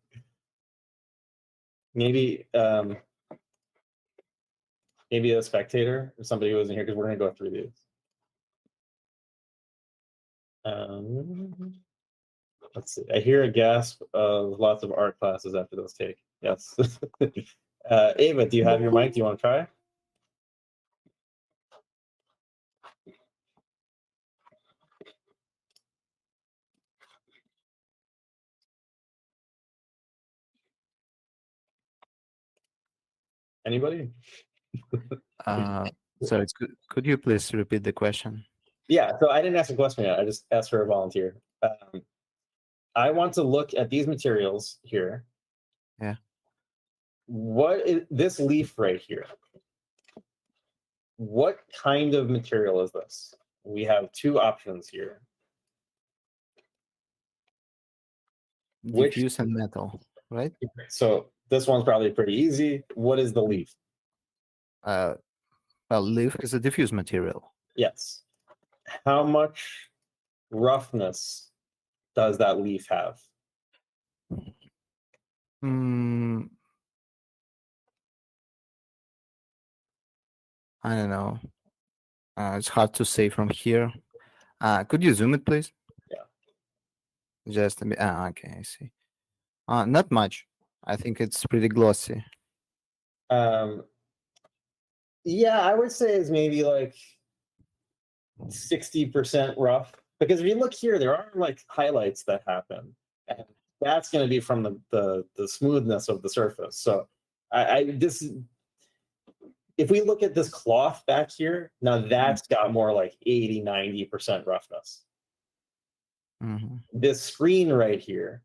Maybe maybe a spectator or somebody who wasn't here, because we're gonna go through these. Let's see. I hear a gasp of lots of art classes after those take. Yes. Ava, do you have your mic? Do you want to try? Anybody? So could you please repeat the question? Yeah, so I didn't ask a question yet. I just asked for a volunteer. I want to look at these materials here. Yeah. What is this leaf right here? What kind of material is this? We have 2 options here. Diffuse and metal, right? So this one's probably pretty easy. What is the leaf? Well, leaf is a diffuse material. Yes. How much roughness does that leaf have? I don't know. It's hard to say from here. Could you zoom it, please? Yeah. Just a bit. Okay, I see. Not much. I think it's pretty glossy. Yeah, I would say it's maybe like 60% rough. Because if you look here, there are like highlights that happen. And that's going to be from the smoothness of the surface. So if we look at this cloth back here, now that's got more like 80, 90% roughness. This screen right here,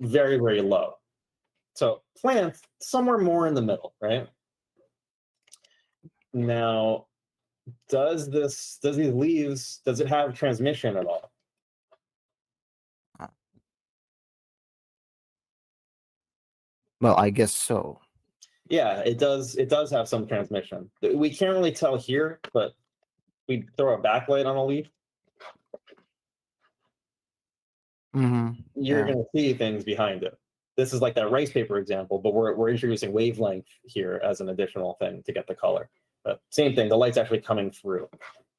very, very low. So plants, somewhere more in the middle, right? Now, does these leaves, does it have transmission at all? Well, I guess so. Yeah, it does. It does have some transmission. We can't really tell here, but we throw a backlight on a leaf. You're going to see things behind it. This is like that rice paper example, but we're introducing wavelength here as an additional thing to get the color. But same thing, the light's actually coming through.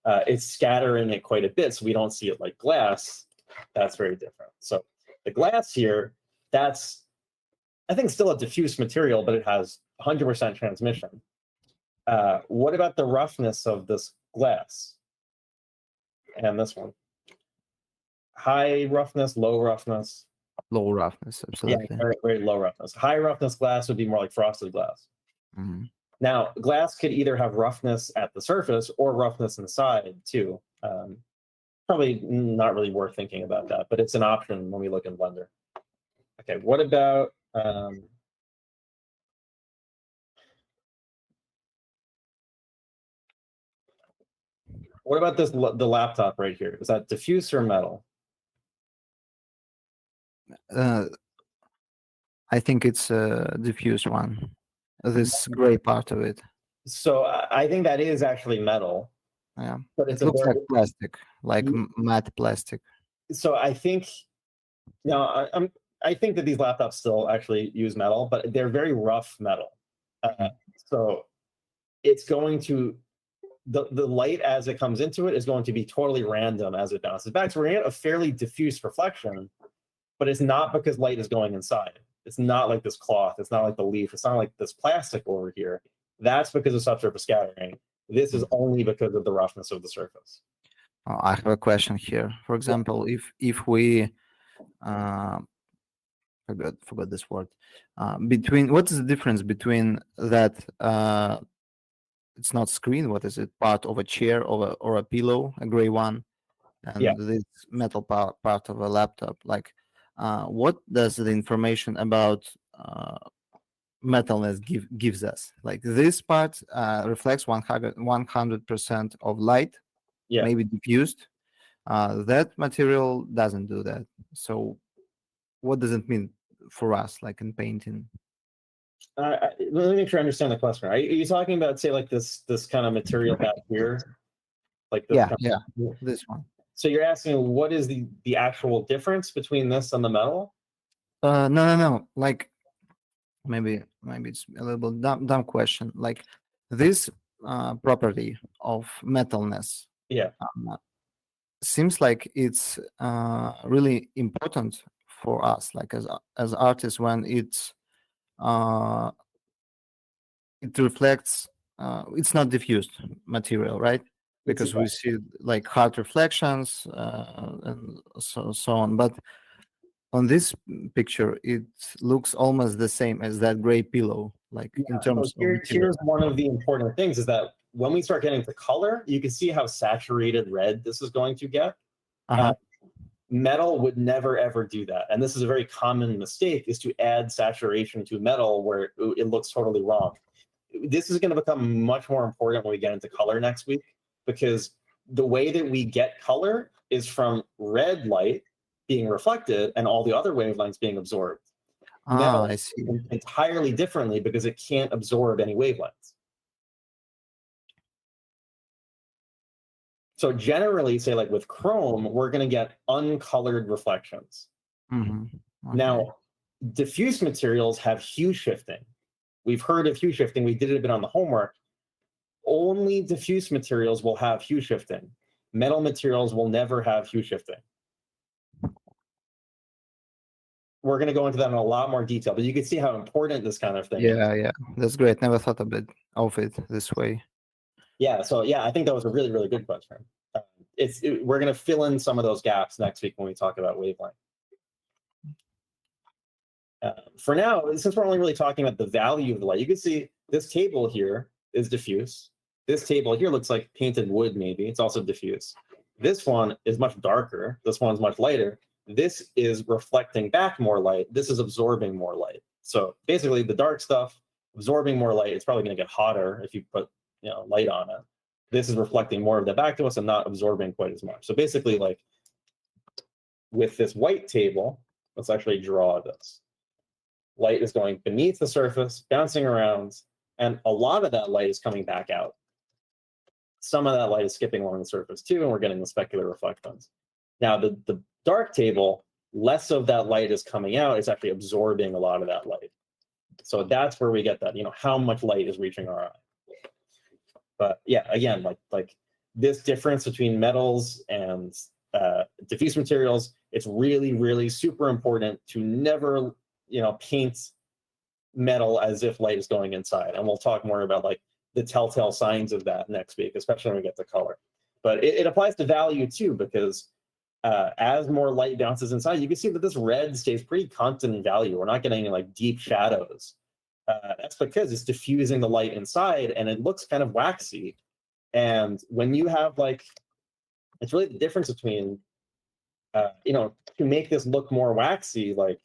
It's scattering it quite a bit, so we don't see it like glass. That's very different. So the glass here, that's, I think, still a diffuse material, but it has 100% transmission. What about the roughness of this glass? And this one? High roughness, low roughness? Low roughness, absolutely. Yeah, very, very low roughness. High roughness glass would be more like frosted glass. Now, glass could either have roughness at the surface or roughness inside too. Probably not really worth thinking about that, but it's an option when we look in Blender. Okay, what about this, the laptop right here? Is that diffuse or metal? I think it's a diffuse one. This gray part of it. So I think that is actually metal. Yeah, but it looks like plastic, like matte plastic. So I think, I think that these laptops still actually use metal, but they're very rough metal. So it's going to, the light as it comes into it is going to be totally random as it bounces back. So we're going to get a fairly diffuse reflection, but it's not because light is going inside. It's not like this cloth. It's not like the leaf. It's not like this plastic over here. That's because of subsurface scattering. This is only because of the roughness of the surface. I have a question here. For example, if we forgot this word, what is the difference between that? It's not screen. What is it? Part of a chair or a pillow, a gray one, and this metal part of a laptop. Like, what does the information about metalness gives us? Like this part reflects 100% of light, maybe diffused. That material doesn't do that. So what does it mean for us, like in painting? Let me make sure I understand the question. Are you talking about, say, like this kind of material back here? Like this this one. So you're asking what is the actual difference between this and the metal? No. Like maybe it's a little bit dumb question. Like this property of metalness. Seems like it's really important for us, like as artists, when it reflects. It's not diffused material, right? Because we see like hard reflections and so on. But on this picture, it looks almost the same as that gray pillow. Like in terms of here's one of the important things is that when we start getting to color, you can see how saturated red this is going to get. Metal would never ever do that, and this is a very common mistake: is to add saturation to metal where it looks totally wrong. This is going to become much more important when we get into color next week, because the way that we get color is from red light being reflected and all the other wavelengths being absorbed. Metal I see. Entirely differently because it can't absorb any wavelengths. So generally, say like with chrome, we're going to get uncolored reflections. Now, diffuse materials have hue shifting. We've heard of hue shifting. We did it a bit on the homework. Only diffuse materials will have hue shifting. Metal materials will never have hue shifting. We're going to go into that in a lot more detail, but you can see how important this kind of thing is. Yeah, that's great. Never thought of it this way. Yeah, so I think that was a really, really good question. we're going to fill in some of those gaps next week when we talk about wavelength. For now, since we're only really talking about the value of the light, you can see this table here is diffuse. This table here looks like painted wood, maybe. It's also diffuse. This one is much darker. This one's much lighter. This is reflecting back more light. This is absorbing more light. So basically, the dark stuff absorbing more light. It's probably going to get hotter if you put light on it. This is reflecting more of that back to us and not absorbing quite as much. So basically, like with this white table, let's actually draw this. Light is going beneath the surface, bouncing around, and a lot of that light is coming back out. Some of that light is skipping along the surface too, and we're getting the specular reflectance. Now, the dark table, less of that light is coming out. It's actually absorbing a lot of that light. So that's where we get that, how much light is reaching our eye. But yeah, again, like this difference between metals and diffuse materials, it's really, really super important to never, paint metal as if light is going inside. And we'll talk more about like the telltale signs of that next week, especially when we get to color. But it applies to value too, because as more light bounces inside, you can see that this red stays pretty constant in value. We're not getting any like deep shadows. That's because it's diffusing the light inside and it looks kind of waxy. And when you have it's really the difference between, to make this look more waxy, like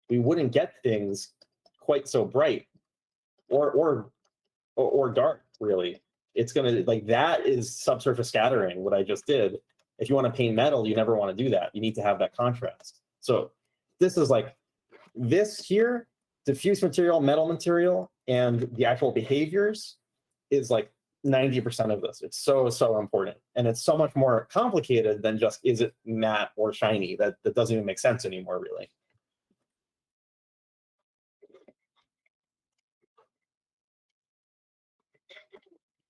we wouldn't get things quite so bright or dark, really. It's gonna, that is subsurface scattering, what I just did. If you want to paint metal, you never want to do that. You need to have that contrast. So this is this here, diffuse material, metal material, and the actual behaviors is 90% of this. It's so important. And it's so much more complicated than just, is it matte or shiny? That doesn't even make sense anymore, really.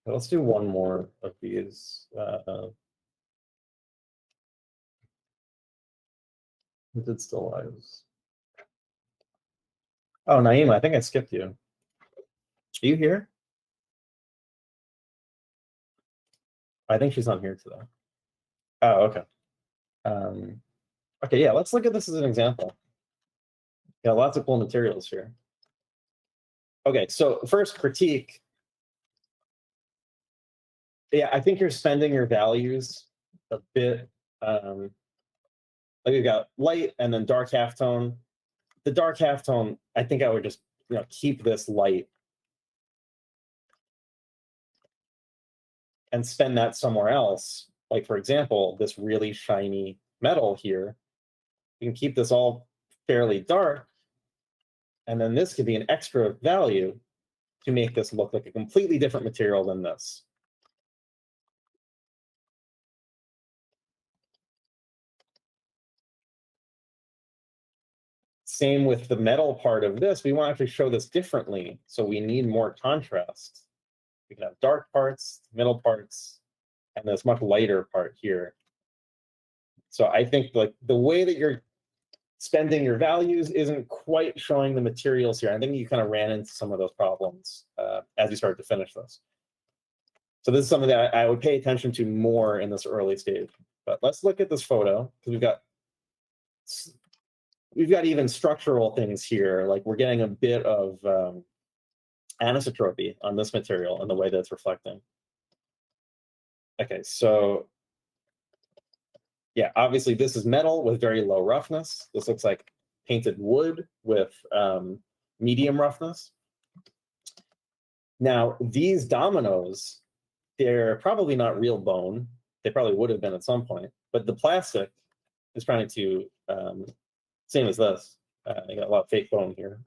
Let's do one more of these. Who did still lives? Oh, Naima, I think I skipped you. Are you here? I think she's not here today. Oh, okay. Okay, yeah, let's look at this as an example. Yeah, lots of cool materials here. Okay, so first critique. Yeah, I think you're spending your values a bit. We've got light and then dark halftone. The dark halftone, I think I would just keep this light and spend that somewhere else. Like for example, this really shiny metal here. You can keep this all fairly dark, and then this could be an extra value to make this look like a completely different material than this. Same with the metal part of this. We want to actually show this differently, so we need more contrast. We can have dark parts, middle parts, and this much lighter part here. So I think the way that you're spending your values isn't quite showing the materials here. I think you kind of ran into some of those problems as you started to finish this. So this is something that I would pay attention to more in this early stage. But let's look at this photo, because we've got even structural things here. Like we're getting a bit of anisotropy on this material and the way that it's reflecting. Okay, so yeah, obviously this is metal with very low roughness. This looks like painted wood with medium roughness. Now, these dominoes, they're probably not real bone. They probably would have been at some point, but the plastic is trying to, same as this, I got a lot of fake bone here,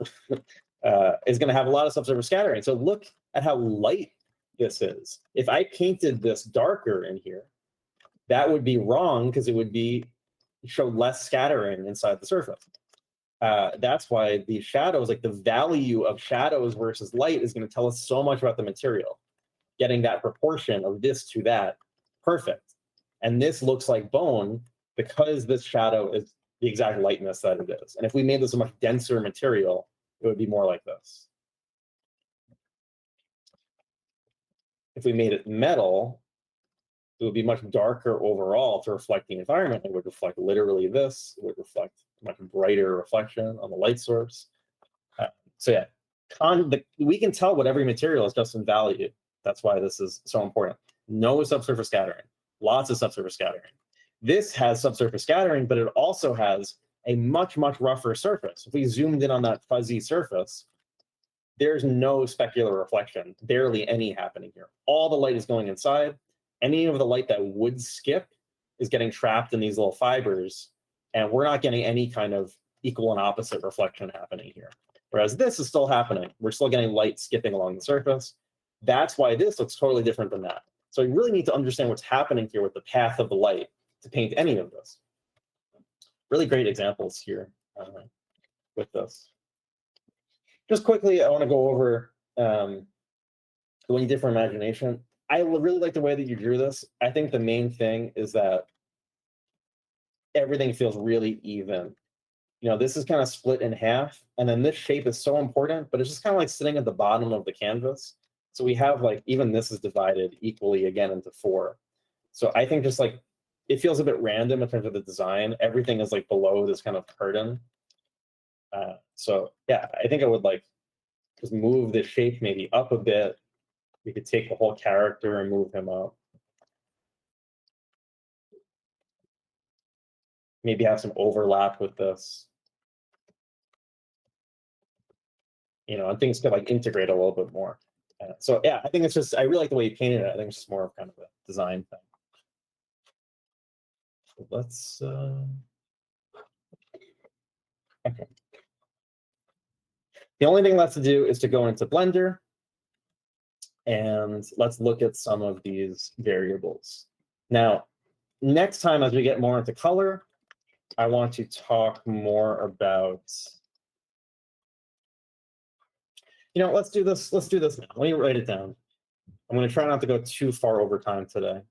is going to have a lot of subsurface scattering. So look at how light this is. If I painted this darker in here, that would be wrong because it would show less scattering inside the surface. That's why the shadows, like the value of shadows versus light, is going to tell us so much about the material. Getting that proportion of this to that, perfect. And this looks like bone because this shadow is the exact lightness that it is. And if we made this a much denser material, it would be more like this. If we made it metal, it would be much darker overall to reflect the environment. It would reflect literally this. It would reflect much brighter reflection on the light source. So yeah, we can tell what every material is just in value. That's why this is so important. No subsurface scattering, lots of subsurface scattering. This has subsurface scattering, but it also has a much, much rougher surface. If we zoomed in on that fuzzy surface, there's no specular reflection, barely any happening here. All the light is going inside. Any of the light that would skip is getting trapped in these little fibers, and we're not getting any kind of equal and opposite reflection happening here. Whereas this is still happening. We're still getting light skipping along the surface. That's why this looks totally different than that. So you really need to understand what's happening here with the path of the light to paint any of this. Really great examples here with this. Just quickly, I want to go over when you did for imagination. I really like the way that you drew this. I think the main thing is that everything feels really even. You know, this is kind of split in half, and then this shape is so important, but it's just kind of like sitting at the bottom of the canvas. So we have like, even this is divided equally again into 4. So I think just like, it feels a bit random in terms of the design. Everything is like below this kind of curtain. So yeah, I think I would like just move the shape maybe up a bit. We could take the whole character and move him up. Maybe have some overlap with this. You know, and things could like integrate a little bit more. So yeah, I think it's just, I really like the way you painted it. I think it's just more of kind of a design thing. So let's, okay. The only thing left to do is to go into Blender, and let's look at some of these variables. Now, next time as we get more into color, I want to talk more about, you know, let's do this now. Let me write it down. I'm going to try not to go too far over time today.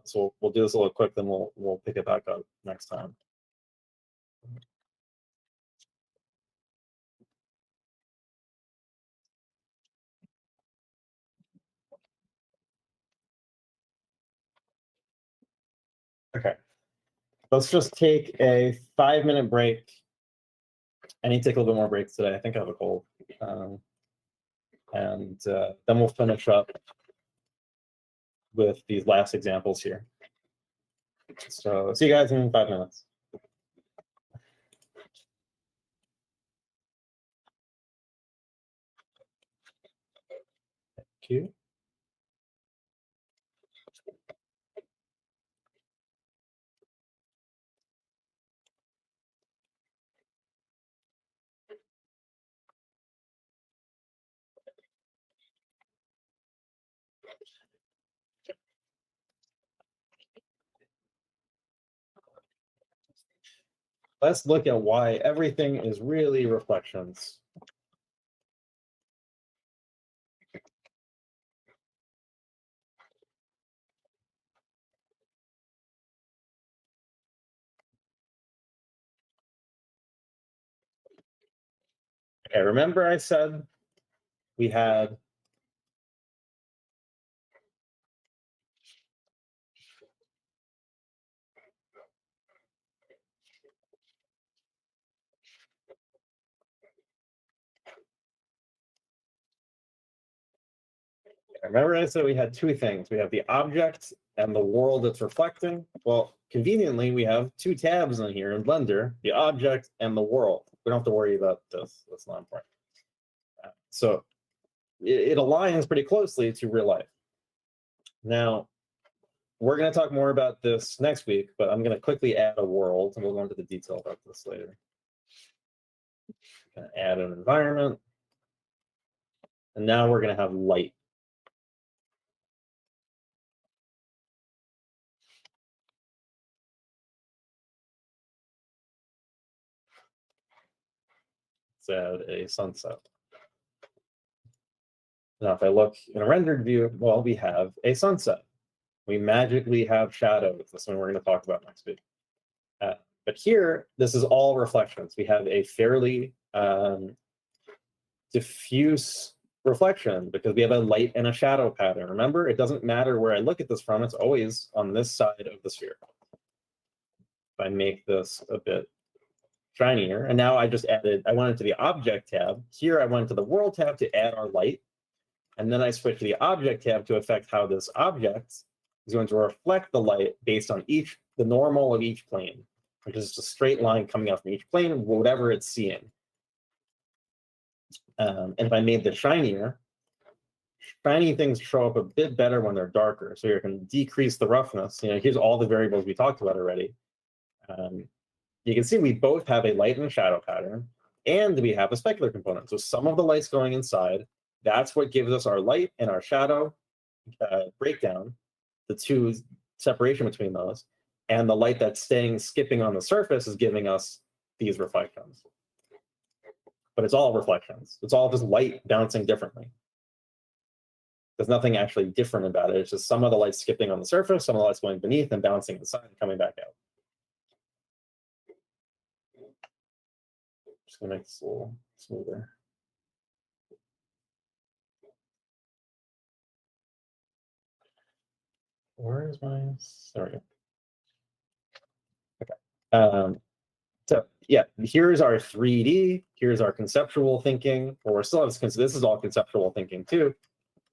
So we'll do this a little quick, then we'll pick it back up next time. Okay, let's just take a 5-minute break. I need to take a little bit more breaks today. I think I have a cold. And then we'll finish up with these last examples here. So see you guys in 5 minutes. Thank you. Let's look at why everything is really reflections. Okay, remember I said we had two things. We have the object and the world it's reflecting. Well, conveniently, we have 2 tabs in here in Blender, the object and the world. We don't have to worry about this. That's not important. So it aligns pretty closely to real life. Now, we're going to talk more about this next week, but I'm going to quickly add a world, and we'll go into the detail about this later. Going to add an environment. And now we're going to have light. Let's add a sunset. Now, if I look in a rendered view, well, we have a sunset. We magically have shadows. That's what we're going to talk about next week. But here, this is all reflections. We have a fairly diffuse reflection because we have a light and a shadow pattern. Remember, it doesn't matter where I look at this from, it's always on this side of the sphere. If I make this a bit shinier, and now I just added, I went into the object tab. Here I went to the world tab to add our light, and then I switched to the object tab to affect how this object is going to reflect the light based on the normal of each plane, which is just a straight line coming out from each plane, whatever it's seeing. And if I made this shinier, shiny things show up a bit better when they're darker. So you can decrease the roughness. Here's all the variables we talked about already. You can see we both have a light and a shadow pattern, and we have a specular component. So some of the light's going inside. That's what gives us our light and our shadow breakdown, the two separation between those. And the light that's skipping on the surface is giving us these reflections. But it's all reflections. It's all just light bouncing differently. There's nothing actually different about it. It's just some of the light skipping on the surface, some of the light's going beneath and bouncing inside and coming back out. Just gonna make this a little smoother. Where is my? There we go. Okay. So yeah, here's our 3D. Here's our conceptual thinking. Or we're still this is all conceptual thinking too.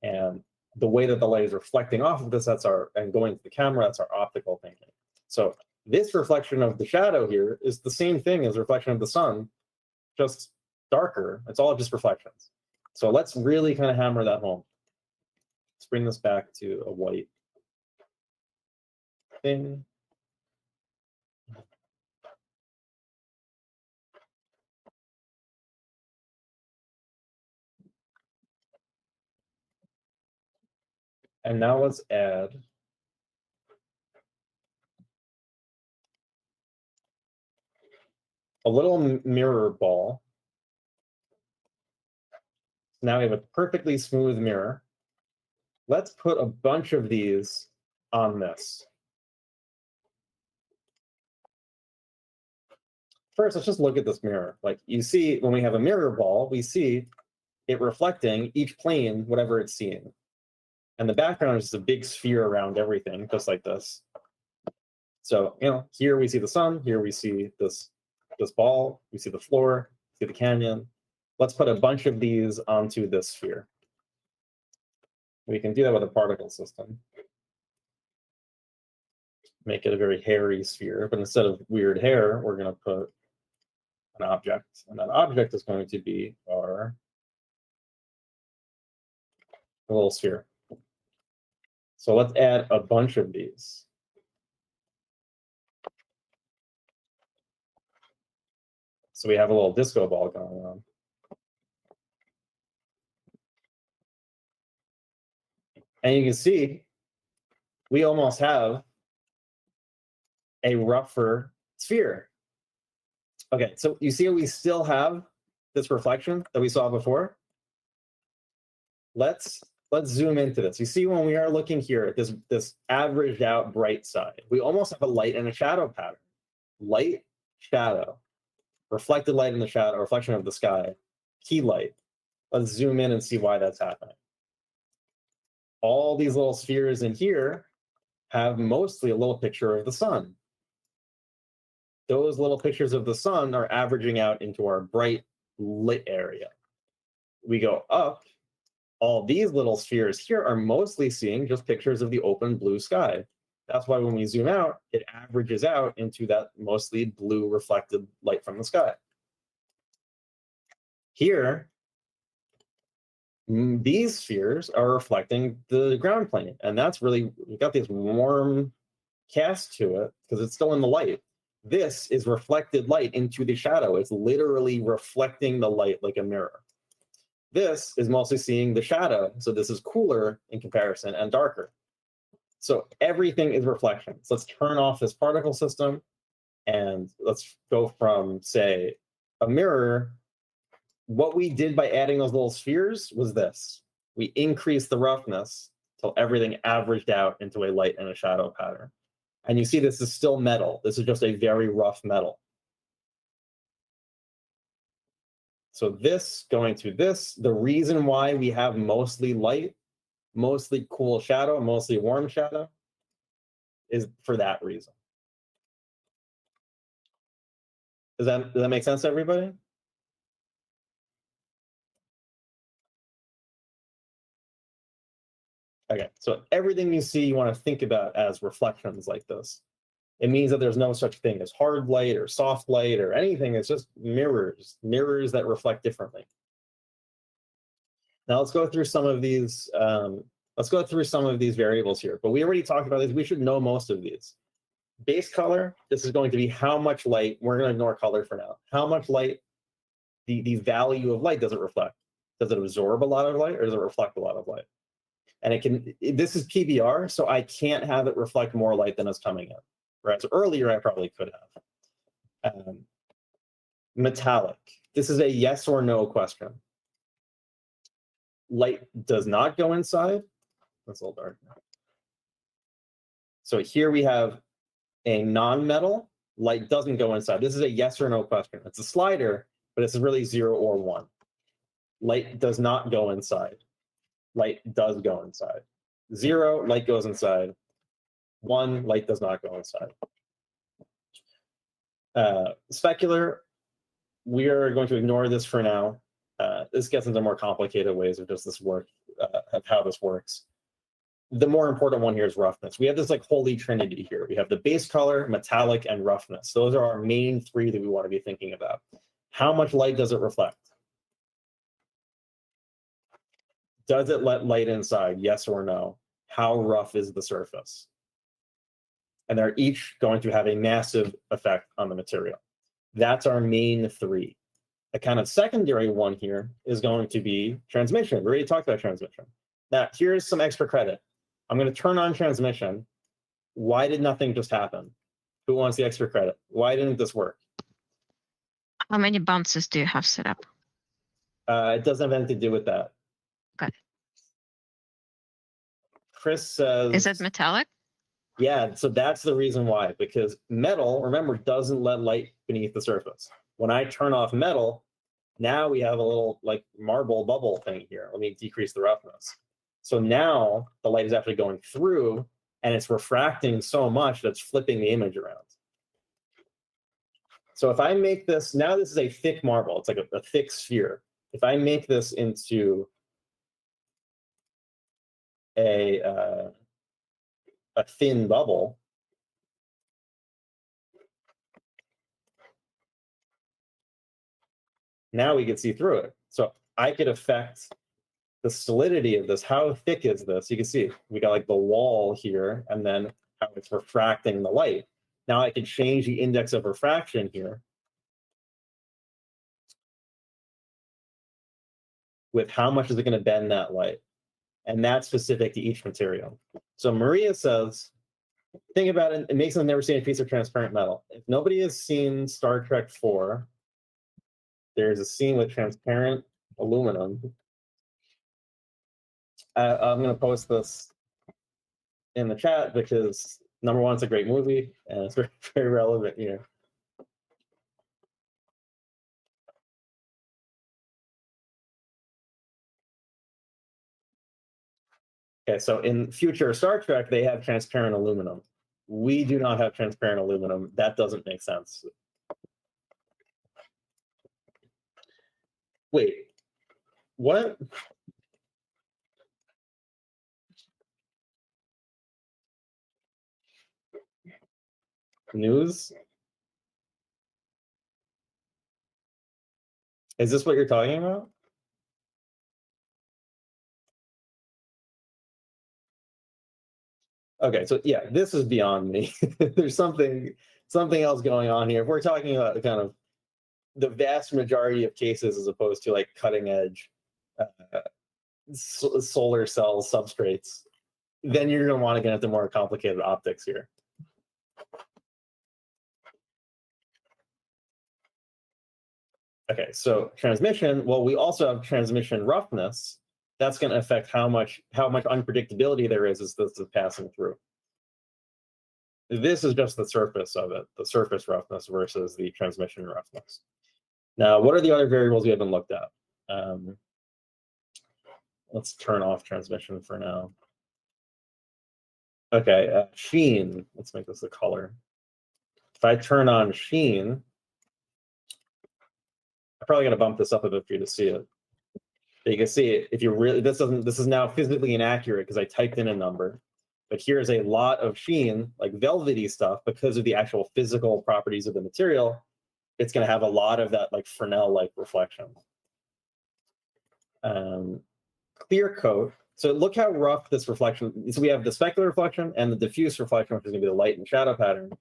And the way that the light is reflecting off of this, and going to the camera, that's our optical thinking. So this reflection of the shadow here is the same thing as reflection of the sun, just darker. It's all just reflections. So let's really kind of hammer that home. Let's bring this back to a white thing. And now let's add a little mirror ball. Now we have a perfectly smooth mirror. Let's put a bunch of these on this. First, let's just look at this mirror. Like you see, when we have a mirror ball, we see it reflecting each plane, whatever it's seeing. And the background is just a big sphere around everything, just like this. So, here we see the sun, here we see this ball, we see the floor, see the canyon. Let's put a bunch of these onto this sphere. We can do that with a particle system. Make it a very hairy sphere, but instead of weird hair, we're going to put an object, and that object is going to be our little sphere. So let's add a bunch of these. So we have a little disco ball going on. And you can see we almost have a rougher sphere. Okay, so you see we still have this reflection that we saw before? Let's zoom into this. You see when we are looking here at this averaged out bright side, we almost have a light and a shadow pattern. Light, shadow, reflected light in the shadow, reflection of the sky, key light. Let's zoom in and see why that's happening. All these little spheres in here have mostly a little picture of the sun. Those little pictures of the sun are averaging out into our bright lit area. We go up, all these little spheres here are mostly seeing just pictures of the open blue sky. That's why when we zoom out, it averages out into that mostly blue reflected light from the sky. Here, these spheres are reflecting the ground plane. And that's really, we've got this warm cast to it because it's still in the light. This is reflected light into the shadow. It's literally reflecting the light like a mirror. This is mostly seeing the shadow. So this is cooler in comparison and darker. So everything is reflections. Let's turn off this particle system and let's go from, say, a mirror. What we did by adding those little spheres was this. We increased the roughness till everything averaged out into a light and a shadow pattern. And you see this is still metal. This is just a very rough metal. So this going to this, the reason why we have mostly light, mostly cool shadow, mostly warm shadow is for that reason. Does that make sense to everybody? Okay, so everything you see, you want to think about as reflections like this. It means that there's no such thing as hard light or soft light or anything. It's just mirrors that reflect differently. Now let's go through some of these. Let's go through some of these variables here. But we already talked about these. We should know most of these. Base color. This is going to be how much light. We're going to ignore color for now. How much light? The value of light does it reflect? Does it absorb a lot of light or does it reflect a lot of light? And it can. This is PBR, so I can't have it reflect more light than is coming in. Right. So earlier I probably could have. Metallic. This is a yes or no question. Light does not go inside. That's a little dark now. So here we have a non-metal. Light doesn't go inside. This is a yes or no question. It's a slider, but it's really 0 or 1. Light does not go inside. Light does go inside. 0, light goes inside. 1, light does not go inside. Specular, we are going to ignore this for now. This gets into more complicated ways of just this work, of how this works. The more important one here is roughness. We have this like holy trinity here. We have the base color, metallic, and roughness. Those are our main 3 that we want to be thinking about. How much light does it reflect? Does it let light inside? Yes or no? How rough is the surface? And they're each going to have a massive effect on the material. That's our main 3. A kind of secondary one here is going to be transmission. We already talked about transmission. Now, here's some extra credit. I'm going to turn on transmission. Why did nothing just happen? Who wants the extra credit? Why didn't this work? How many bounces do you have set up? It doesn't have anything to do with that. Okay. Chris says... Is it metallic? Yeah, so that's the reason why. Because metal, remember, doesn't let light beneath the surface. When I turn off metal, now we have a little like marble bubble thing here. Let me decrease the roughness. So now the light is actually going through and it's refracting so much that it's flipping the image around. So if I make this, now this is a thick marble. It's like a thick sphere. If I make this into a thin bubble, now we can see through it. So I could affect the solidity of this. How thick is this? You can see we got like the wall here and then how it's refracting the light. Now I can change the index of refraction here with how much is it going to bend that light. And that's specific to each material. So Maria says, think about it. It makes them never seen a piece of transparent metal. If nobody has seen Star Trek 4, there's a scene with transparent aluminum. I'm going to post this in the chat because, number one, it's a great movie and it's very, very relevant here. Okay, so in future Star Trek, they have transparent aluminum. We do not have transparent aluminum. That doesn't make sense. Wait, what? News? Is this what you're talking about? Okay, so yeah, this is beyond me. There's something else going on here. If we're talking about the kind of the vast majority of cases as opposed to like cutting edge solar cell substrates, then you're going to want to get into more complicated optics here. Okay, so transmission, well, we also have transmission roughness. That's going to affect how much unpredictability there is as this is passing through. This is just the surface of it, the surface roughness versus the transmission roughness. Now, what are the other variables we haven't looked at? Let's turn off transmission for now. Okay, sheen. Let's make this the color. If I turn on sheen, I'm probably going to bump this up a bit for you to see it. But you can see if you really, this is now physically inaccurate because I typed in a number. But here's a lot of sheen, like velvety stuff, because of the actual physical properties of the material. It's going to have a lot of that like Fresnel-like reflection. Clear coat. So look how rough this reflection. So we have the specular reflection and the diffuse reflection, which is going to be the light and shadow pattern.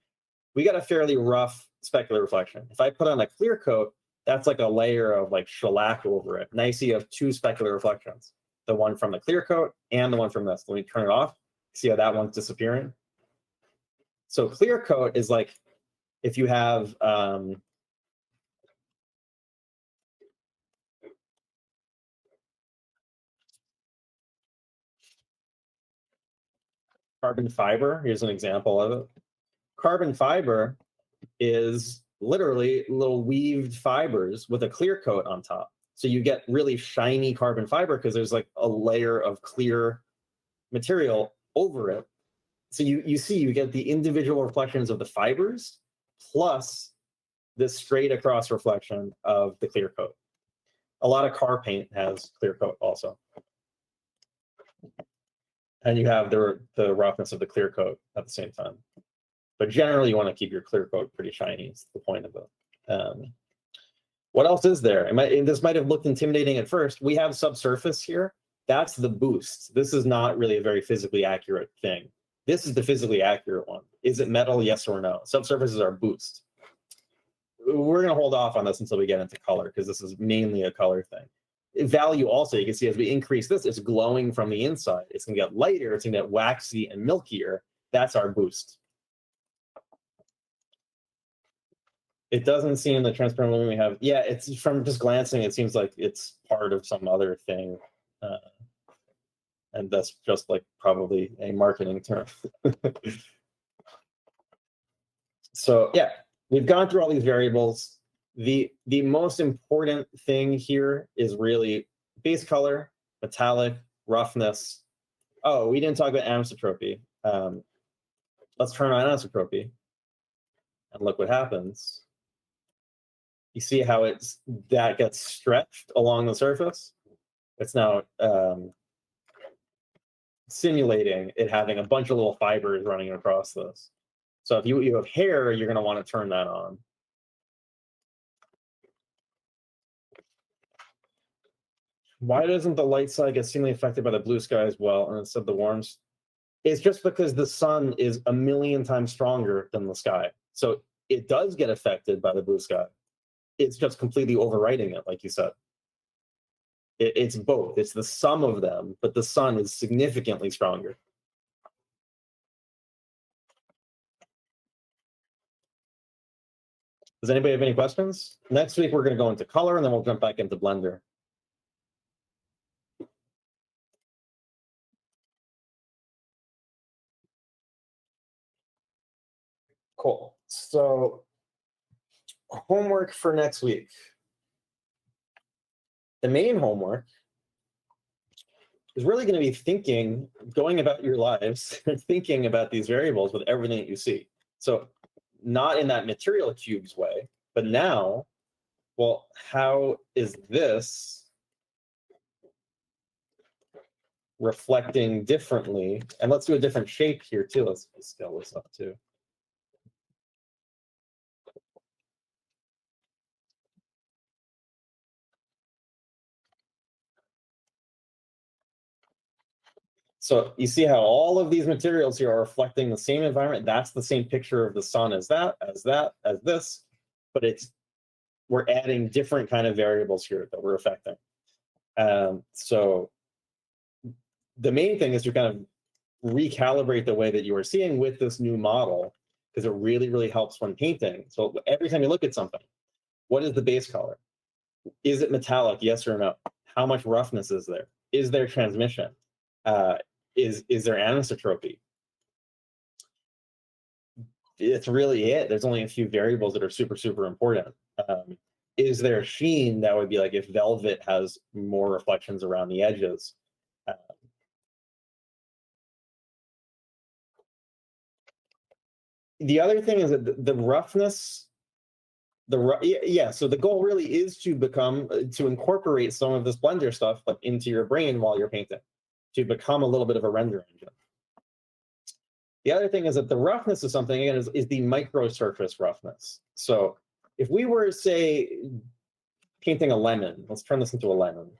We got a fairly rough specular reflection. If I put on a clear coat, that's like a layer of like shellac over it. Now you see you have two specular reflections, the one from the clear coat and the one from this. Let me turn it off. See how that one's disappearing? So clear coat is like if you have carbon fiber. Here's an example of it. Carbon fiber is literally little weaved fibers with a clear coat on top. So you get really shiny carbon fiber because there's like a layer of clear material over it. So you see, you get the individual reflections of the fibers plus this straight across reflection of the clear coat. A lot of car paint has clear coat also. And you have the roughness of the clear coat at the same time. But generally, you want to keep your clear coat pretty shiny. It's the point of it. What else is there? This might have looked intimidating at first. We have subsurface here. That's the boost. This is not really a very physically accurate thing. This is the physically accurate one. Is it metal? Yes or no? Subsurface is our boost. We're going to hold off on this until we get into color because this is mainly a color thing. Value also, you can see as we increase this, it's glowing from the inside. It's going to get lighter. It's going to get waxy and milkier. That's our boost. It doesn't seem the transparent lumen we have. Yeah, it's from just glancing, it seems like it's part of some other thing. And that's just like probably a marketing term. So yeah, we've gone through all these variables. The most important thing here is really base color, metallic, roughness. Oh, we didn't talk about anisotropy. Let's turn on anisotropy and look what happens. You see how that gets stretched along the surface? It's now simulating it having a bunch of little fibers running across this. So if you have hair, you're going to want to turn that on. Why doesn't the light side get seemingly affected by the blue sky as well, and instead the warms? It's just because the sun is 1,000,000 times stronger than the sky. So it does get affected by the blue sky. It's just completely overriding it, like you said. It's both. It's the sum of them, but the sun is significantly stronger. Does anybody have any questions? Next week, we're going to go into color, and then we'll jump back into Blender. Cool. So homework for next week. The main homework is really going to be going about your lives, thinking about these variables with everything that you see. So not in that material cubes way, but now, well, how is this reflecting differently? And let's do a different shape here too. Let's scale this up too. So you see how all of these materials here are reflecting the same environment. That's the same picture of the sun as this, but we're adding different kind of variables here that we're affecting. So the main thing is to kind of recalibrate the way that you are seeing with this new model, because it really, really helps when painting. So every time you look at something, what is the base color? Is it metallic, yes or no? How much roughness is there? Is there transmission? Is there anisotropy? It's really it. There's only a few variables that are super, super important. is there sheen that would be like if velvet has more reflections around the edges? The other thing is that the roughness, yeah. So the goal really is to become to incorporate some of this Blender stuff like into your brain while you're painting, to become a little bit of a render engine. The other thing is that the roughness of something again is the micro surface roughness. So if we were, say, painting a lemon, let's turn this into a lemon.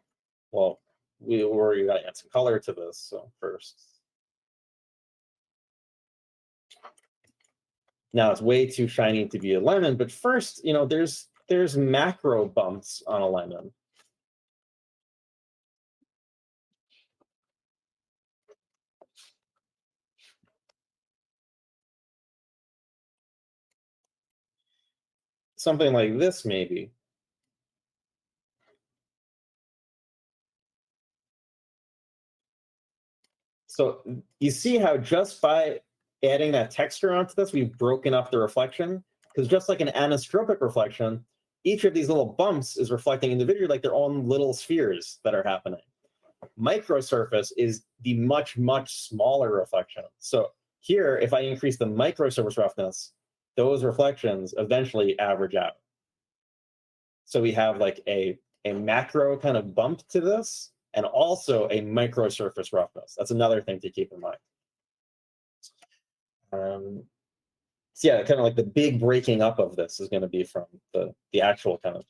Well, we got to add some color to this. So first, now it's way too shiny to be a lemon, but first, you know, there's macro bumps on a lemon. Something like this, maybe. So you see how just by adding that texture onto this, we've broken up the reflection? Because just like an anisotropic reflection, each of these little bumps is reflecting individually like their own little spheres that are happening. Microsurface is the much, much smaller reflection. So here, if I increase the microsurface roughness, those reflections eventually average out. So we have like a macro kind of bump to this, and also a microsurface roughness. That's another thing to keep in mind. So yeah, kind of like the big breaking up of this is going to be from the actual kind of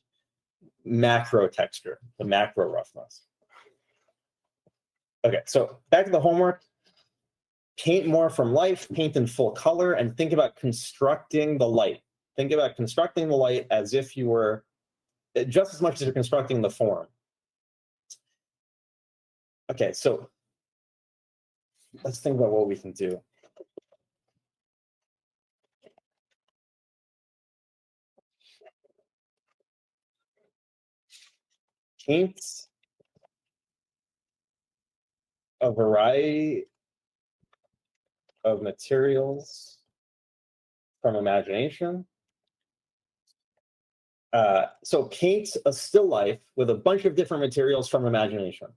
macro texture, the macro roughness. Okay, so back to the homework. Paint more from life, paint in full color, and think about constructing the light. Think about constructing the light as if you were, just as much as you're constructing the form. Okay, so let's think about what we can do. Paint a variety of materials from imagination. So paint a still life with a bunch of different materials from imagination.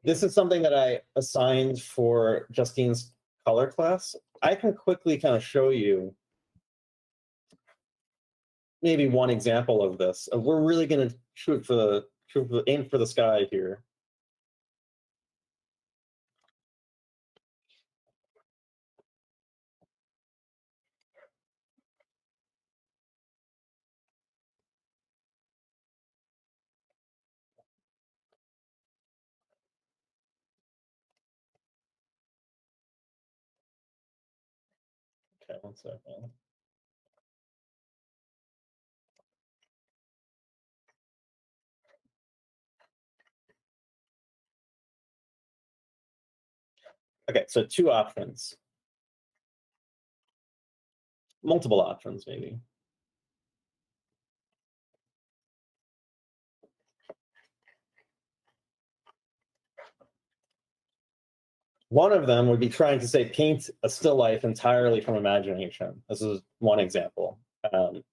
This is something that I assigned for Justine's color class. I can quickly kind of show you maybe one example of this. We're really going to aim for the sky here. Okay, one second. Okay, so two options. Multiple options, maybe. One of them would be trying to say paint a still life entirely from imagination. This is one example. Let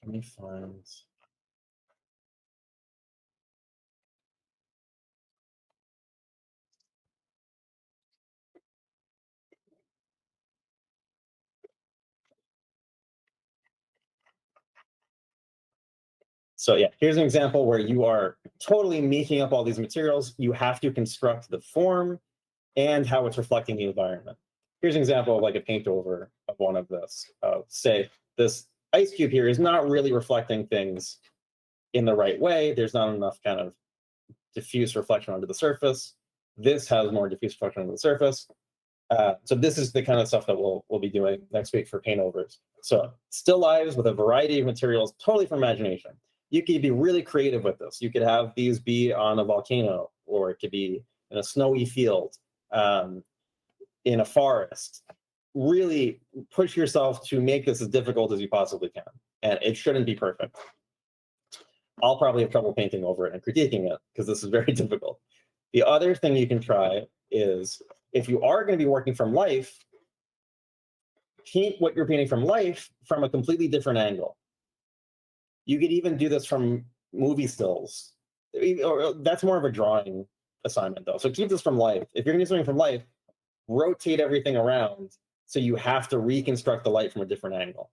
me find. So yeah, here's an example where you are totally making up all these materials. You have to construct the form and how it's reflecting the environment. Here's an example of like a paint over of one of this. Say this ice cube here is not really reflecting things in the right way. There's not enough kind of diffuse reflection onto the surface. This has more diffuse reflection onto the surface. So this is the kind of stuff that we'll be doing next week for paint overs. So still lives with a variety of materials, totally from imagination. You could be really creative with this. You could have these be on a volcano, or it could be in a snowy field, in a forest. Really push yourself to make this as difficult as you possibly can. And it shouldn't be perfect. I'll probably have trouble painting over it and critiquing it because this is very difficult. The other thing you can try is, if you are going to be working from life, paint what you're painting from life from a completely different angle. You could even do this from movie stills. Or that's more of a drawing assignment though. So keep this from life. If you're gonna do something from life, rotate everything around so you have to reconstruct the light from a different angle.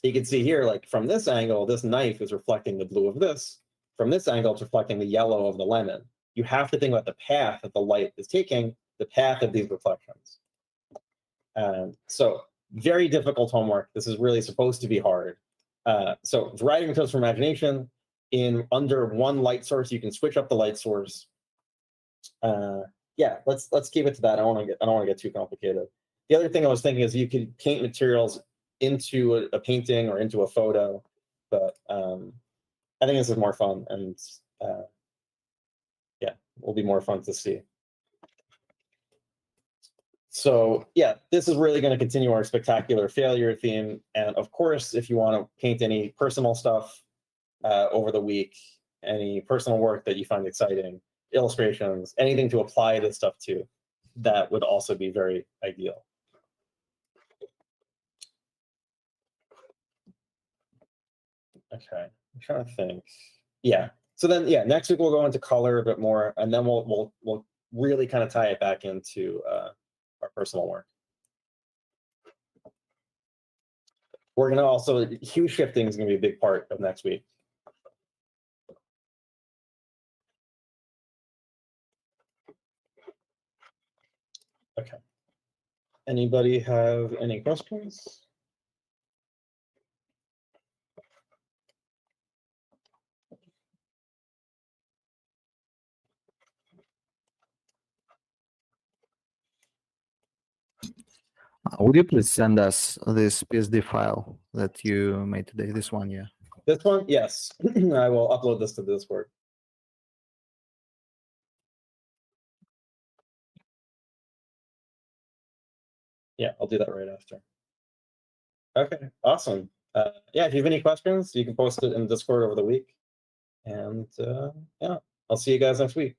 You can see here, like from this angle, this knife is reflecting the blue of this. From this angle, it's reflecting the yellow of the lemon. You have to think about the path that the light is taking, the path of these reflections. So very difficult homework. This is really supposed to be hard. So variety of tools for imagination. In under one light source, you can switch up the light source. Yeah, let's keep it to that. I don't want to get too complicated. The other thing I was thinking is you could paint materials into a painting or into a photo, but I think this is more fun, and yeah, will be more fun to see. So yeah, this is really going to continue our spectacular failure theme. And of course, if you want to paint any personal stuff over the week, any personal work that you find exciting, illustrations, anything to apply this stuff to, that would also be very ideal. Okay, I'm trying to think. Yeah. So then, yeah, next week we'll go into color a bit more, and then we'll really kind of tie it back into our personal work. We're gonna also, hue shifting is gonna be a big part of next week. Okay. Anybody have any questions? Would you please send us this PSD file that you made today? This one, yeah. This one, yes. I will upload this to Discord. Yeah, I'll do that right after. Okay, awesome. Yeah, if you have any questions, you can post it in Discord over the week. And yeah, I'll see you guys next week.